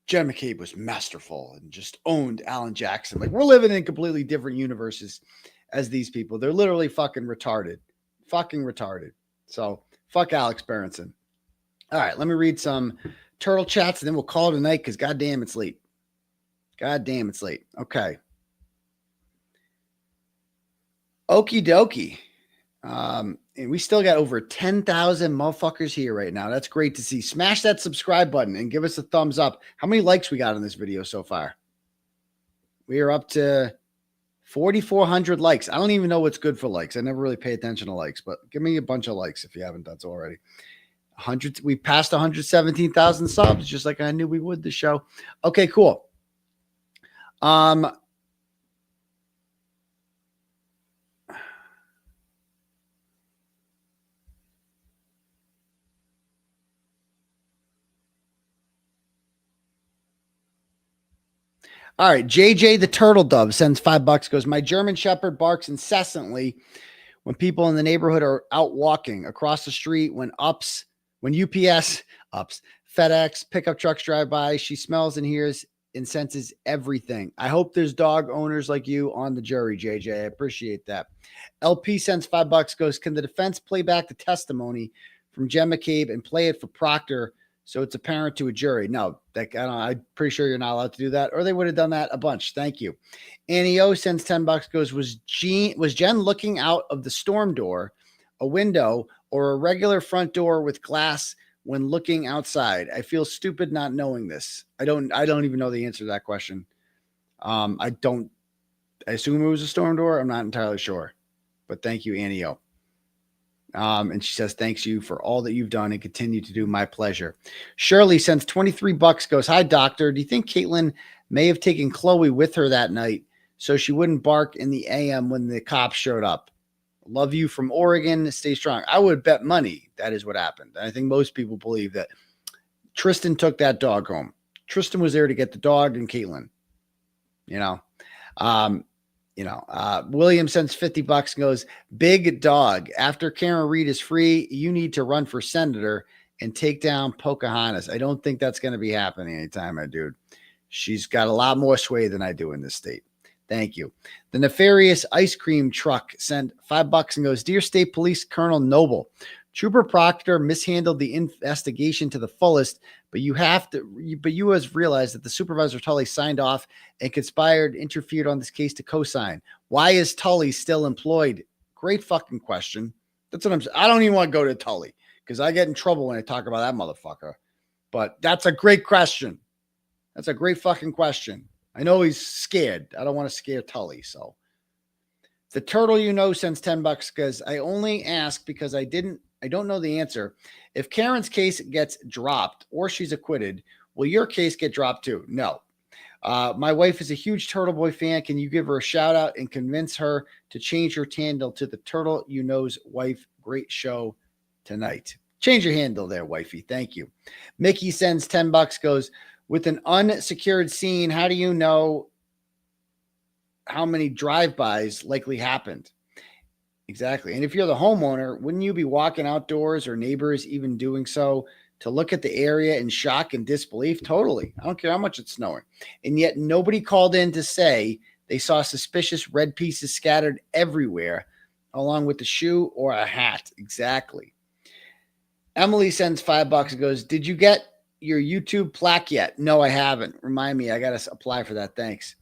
Jen McCabe was masterful and just owned Alan Jackson. Like, we're living in completely different universes as these people. They're literally fucking retarded. So fuck Alex Berenson. All right, let me read some turtle chats and then we'll call it a night because goddamn it's late. Okay. Okie dokie. And we still got over 10,000 motherfuckers here right now. That's great to see. Smash that subscribe button and give us a thumbs up. How many likes we got on this video so far? We are up to 4,400 likes. I don't even know what's good for likes. I never really pay attention to likes, but give me a bunch of likes if you haven't done so already. We passed 117,000 subs, just like I knew we would this show. Okay, cool. All right, JJ the Turtle Dove sends $5, goes, my German Shepherd barks incessantly when people in the neighborhood are out walking across the street, when UPS, FedEx, pickup trucks drive by. She smells and hears and senses everything. I hope there's dog owners like you on the jury, JJ. I appreciate that. LP sends $5, goes, can the defense play back the testimony from Jen McCabe and play it for Proctor so it's apparent to a jury? No, I'm pretty sure you're not allowed to do that, or they would have done that a bunch. Thank you. Annie O sends $10, goes, was Jen looking out of the storm door, a window, or a regular front door with glass when looking outside? I feel stupid not knowing this. I don't even know the answer to that question. I assume it was a storm door. I'm not entirely sure, but thank you, Annie O. And she says, thanks you for all that you've done and continue to do. My pleasure. Shirley sends $23, goes, hi, doctor. Do you think Caitlin may have taken Chloe with her that night so she wouldn't bark in the AM when the cops showed up? Love you from Oregon. Stay strong. I would bet money that is what happened. I think most people believe that Tristan took that dog home. Tristan was there to get the dog and Caitlin, William sends $50 and goes, big dog. After Karen Reed is free, you need to run for senator and take down Pocahontas. I don't think that's going to be happening anytime, my dude. She's got a lot more sway than I do in this state. Thank you. The nefarious ice cream truck sent $5 and goes, dear State Police Colonel Noble, Trooper Proctor mishandled the investigation to the fullest, but you have realized that the supervisor Tully signed off and interfered on this case to co-sign. Why is Tully still employed? Great fucking question. That's what I'm saying. I don't even want to go to Tully because I get in trouble when I talk about that motherfucker. But that's a great question. That's a great fucking question. I know he's scared. I don't want to scare Tully. So the turtle, sends $10 because I only ask because I don't know the answer. If Karen's case gets dropped or she's acquitted, will your case get dropped too? No. My wife is a huge Turtle Boy fan. Can you give her a shout out and convince her to change her handle to the Turtle You Know's wife? Great show tonight. Change your handle there, wifey. Thank you. Mickey sends $10, goes, with an unsecured scene, how do you know how many drive-bys likely happened? Exactly. And if you're the homeowner, wouldn't you be walking outdoors, or neighbors even doing so, to look at the area in shock and disbelief? Totally. I don't care how much it's snowing. And yet nobody called in to say they saw suspicious red pieces scattered everywhere, along with the shoe or a hat. Exactly. Emily sends $5 and goes, did you get your YouTube plaque yet? No, I haven't. Remind me. I got to apply for that. Thanks.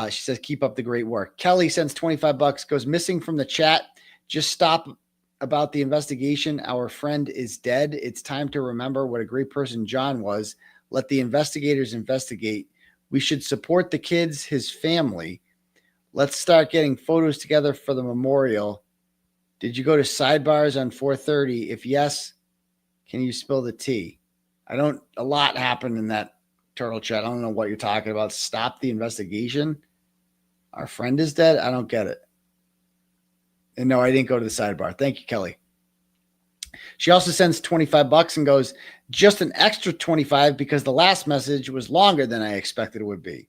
She says, keep up the great work. Kelly sends $25, goes, missing from the chat. Just stop about the investigation. Our friend is dead. It's time to remember what a great person John was. Let the investigators investigate. We should support the kids, his family. Let's start getting photos together for the memorial. Did you go to sidebars on 4:30? If yes, can you spill the tea? A lot happened in that turtle chat. I don't know what you're talking about. Stop the investigation. Our friend is dead. I don't get it. And no, I didn't go to the sidebar. Thank you, Kelly. She also sends $25 and goes, just an extra 25 because the last message was longer than I expected it would be.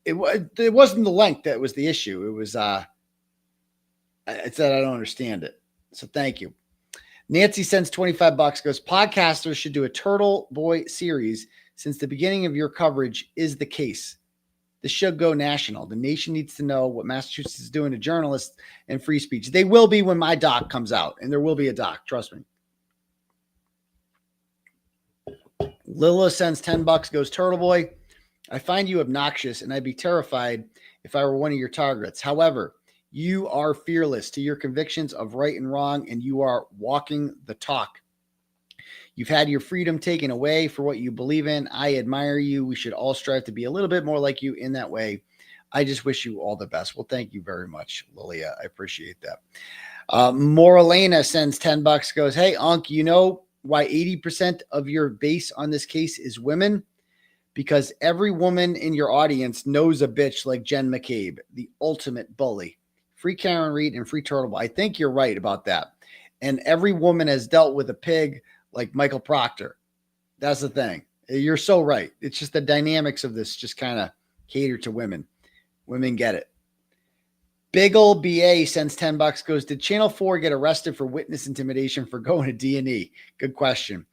It wasn't the length that was the issue. It was, I said, I don't understand it. So thank you. Nancy sends $25, goes, podcasters should do a Turtle Boy series since the beginning of your coverage is the case. This should go national. The nation needs to know what Massachusetts is doing to journalists and free speech. They will be when my doc comes out, and there will be a doc. Trust me. Lila sends $10, goes, Turtle Boy, I find you obnoxious, and I'd be terrified if I were one of your targets. However, you are fearless to your convictions of right and wrong, and you are walking the talk. You've had your freedom taken away for what you believe in. I admire you. We should all strive to be a little bit more like you in that way. I just wish you all the best. Well, thank you very much, Lilia. I appreciate that. Moralena sends $10, goes, hey, Unc, you know why 80% of your base on this case is women? Because every woman in your audience knows a bitch like Jen McCabe, the ultimate bully. Free Karen Reed and free Turtle Boy. I think you're right about that. And every woman has dealt with a pig like Michael Proctor. That's the thing. You're so right. It's just the dynamics of this just kind of cater to women. Women get it. Big ol' BA sends $10, goes, did Channel 4 get arrested for witness intimidation for going to D&E? Good question.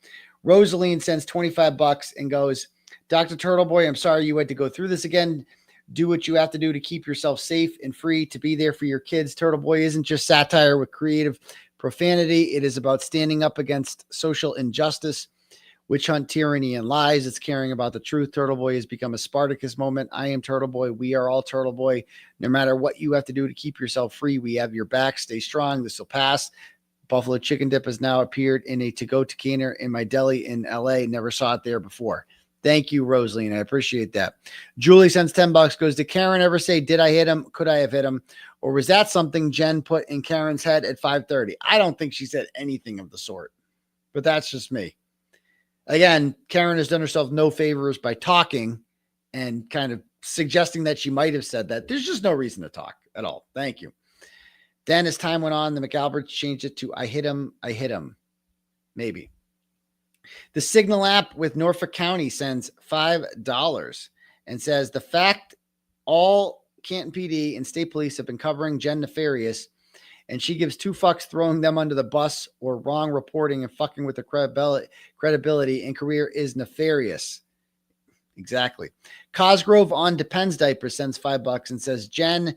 Rosaline sends $25 and goes, Dr. Turtle Boy, I'm sorry you had to go through this again. Do what you have to do to keep yourself safe and free to be there for your kids. Turtle Boy isn't just satire with creative profanity. It is about standing up against social injustice, witch hunt, tyranny, and lies. It's caring about the truth. Turtle Boy has become a Spartacus moment. I am Turtle Boy. We are all Turtle Boy. No matter what you have to do to keep yourself free, we have your back. Stay strong. This will pass. Buffalo Chicken Dip has now appeared in a to-go container in my deli in LA. Never saw it there before. Thank you, Rosaline. I appreciate that. Julie sends $10, goes, did Karen ever say, did I hit him? Could I have hit him? Or was that something Jen put in Karen's head at 5:30? I don't think she said anything of the sort, but that's just me. Again, Karen has done herself no favors by talking and kind of suggesting that she might have said that. There's just no reason to talk at all. Thank you. Then as time went on, the McAlberts changed it to I hit him. Maybe. The Signal app with Norfolk County sends $5 and says, the fact all Canton PD and state police have been covering Jen Nefarious, and she gives two fucks throwing them under the bus or wrong reporting and fucking with the credibility and career is nefarious. Exactly. Cosgrove on Depends Diaper sends $5 and says, Jen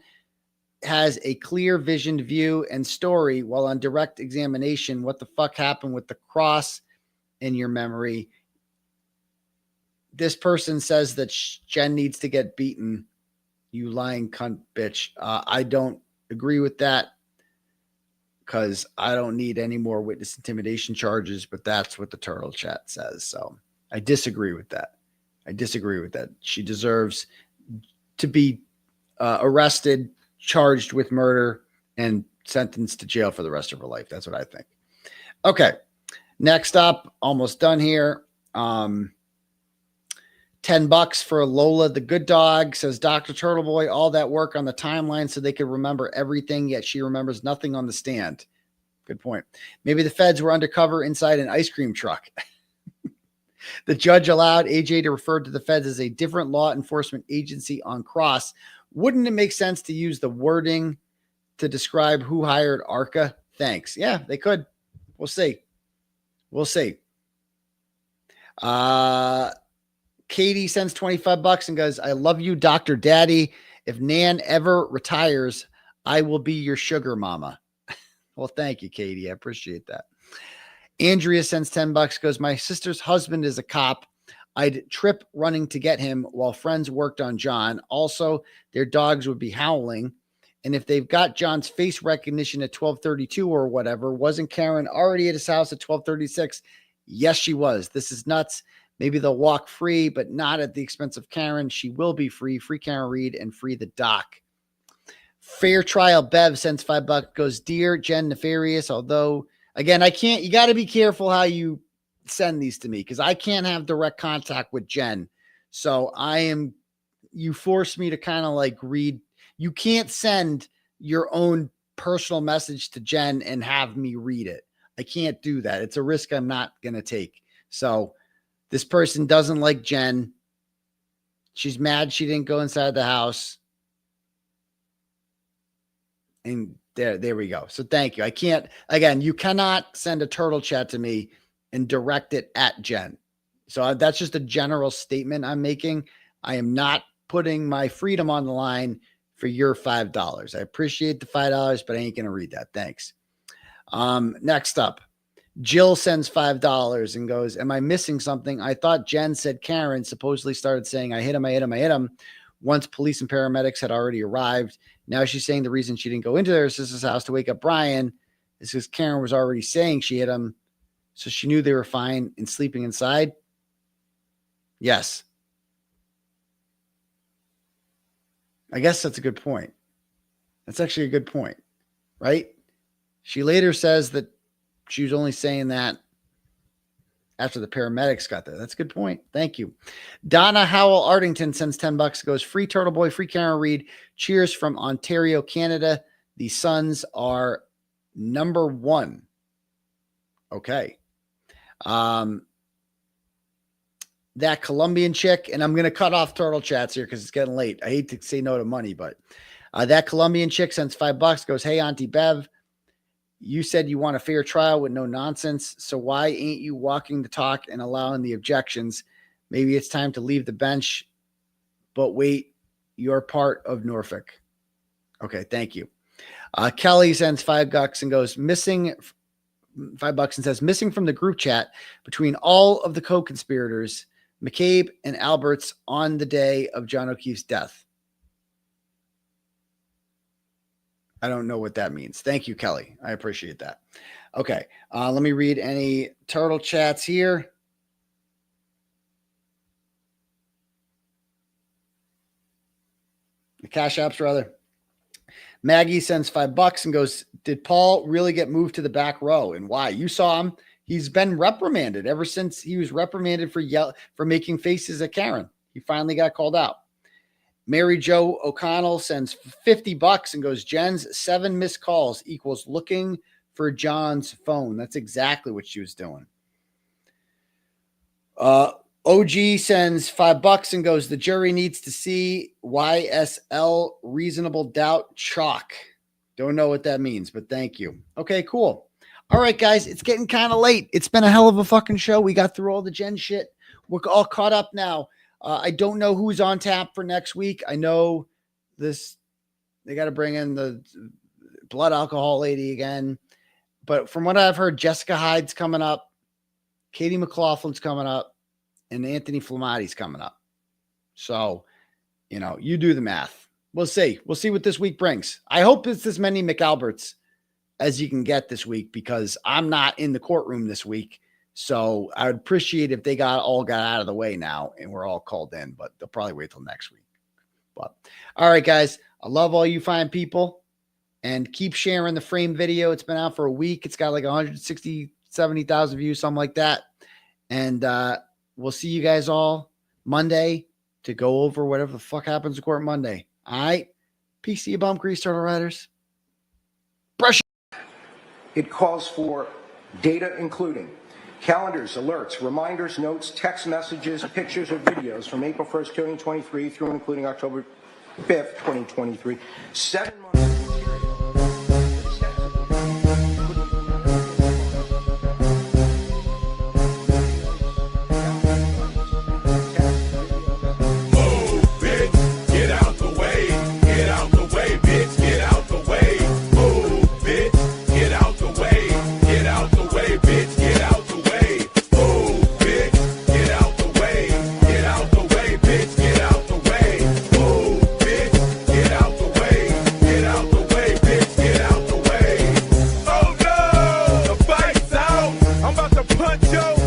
has a clear visioned view and story while on direct examination. What the fuck happened with the cross in your memory? This person says that Jen needs to get beaten. You lying cunt bitch. I don't agree with that because I don't need any more witness intimidation charges, but that's what the Turtle Chat says. So I disagree with that. She deserves to be arrested, charged with murder, and sentenced to jail for the rest of her life. That's what I think. Okay. Next up, almost done here. $10 for Lola the Good Dog. Says Dr. Turtleboy, all that work on the timeline so they could remember everything, yet she remembers nothing on the stand. Good point. Maybe the feds were undercover inside an ice cream truck. The judge allowed AJ to refer to the feds as a different law enforcement agency on cross. Wouldn't it make sense to use the wording to describe who hired Arca? Thanks. Yeah, they could. We'll see. We'll see. Katie sends $25 and goes, I love you, Dr. Daddy. If Nan ever retires, I will be your sugar mama. Well, thank you, Katie. I appreciate that. Andrea sends $10, goes, my sister's husband is a cop. I'd trip running to get him while friends worked on John. Also, their dogs would be howling. And if they've got John's face recognition at 12:32 or whatever, wasn't Karen already at his house at 12:36? Yes, she was. This is nuts. Maybe they'll walk free, but not at the expense of Karen. She will be free. Free Karen Reed and free the doc. Fair Trial Bev sends $5, goes, dear Jen Nefarious, although, again, I can't, you got to be careful how you send these to me because I can't have direct contact with Jen. So you force me to kind of like read. You can't send your own personal message to Jen and have me read it. I can't do that. It's a risk I'm not going to take. So this person doesn't like Jen. She's mad she didn't go inside the house. And there we go. So thank you. I can't, again, you cannot send a turtle chat to me and direct it at Jen. So that's just a general statement I'm making. I am not putting my freedom on the line for your $5. I appreciate the $5, but I ain't going to read that. Thanks. Next up, Jill sends $5 and goes, am I missing something? I thought Jen said Karen supposedly started saying, I hit him. Once police and paramedics had already arrived. Now she's saying the reason she didn't go into their sister's house to wake up Brian is because Karen was already saying she hit him. So she knew they were fine and sleeping inside. Yes. I guess that's a good point. That's actually a good point, right? She later says that she was only saying that after the paramedics got there. That's a good point. Thank you. Donna Howell Artington sends $10, goes, free Turtle Boy, free Karen Reed. Cheers from Ontario, Canada. The Suns are number 1. Okay. That Colombian chick, and I'm going to cut off turtle chats here because it's getting late. I hate to say no to money, but that Colombian chick sends $5, goes, hey, Auntie Bev, you said you want a fair trial with no nonsense. So why ain't you walking the talk and allowing the objections? Maybe it's time to leave the bench, but wait, you're part of Norfolk. Okay. Thank you. Kelly sends $5 and goes, missing $5 and says, missing from the group chat between all of the co-conspirators, McCabe and Alberts on the day of John O'Keefe's death. I don't know what that means. Thank you, Kelly. I appreciate that. Okay. Let me read any turtle chats here. The cash apps, rather. Maggie sends $5 and goes, did Paul really get moved to the back row? And why? You saw him. He's been reprimanded ever since he was reprimanded for making faces at Karen. He finally got called out. Mary Jo O'Connell sends $50 and goes, Jen's 7 missed calls equals looking for John's phone. That's exactly what she was doing. OG sends $5 and goes, the jury needs to see YSL reasonable doubt chalk. Don't know what that means, but thank you. Okay, cool. All right, guys, it's getting kind of late. It's been a hell of a fucking show. We got through all the Jen shit. We're all caught up now. I don't know who's on tap for next week. I know they got to bring in the blood alcohol lady again. But from what I've heard, Jessica Hyde's coming up. Katie McLaughlin's coming up. And Anthony Flamatti's coming up. So, you do the math. We'll see. We'll see what this week brings. I hope it's as many McAlberts as you can get this week because I'm not in the courtroom this week. So I would appreciate if they got out of the way now and we're all called in, but they'll probably wait till next week. But all right, guys, I love all you fine people and keep sharing the frame video. It's been out for a week. It's got like 160, 70,000 views, something like that. And we'll see you guys all Monday to go over whatever the fuck happens in court Monday. All right? Peace to you, bum grease turtle riders. Brush. It calls for data including calendars, alerts, reminders, notes, text messages, pictures, or videos from April 1st, 2023 through and including October 5th, 2023. 7 months of Punch yo!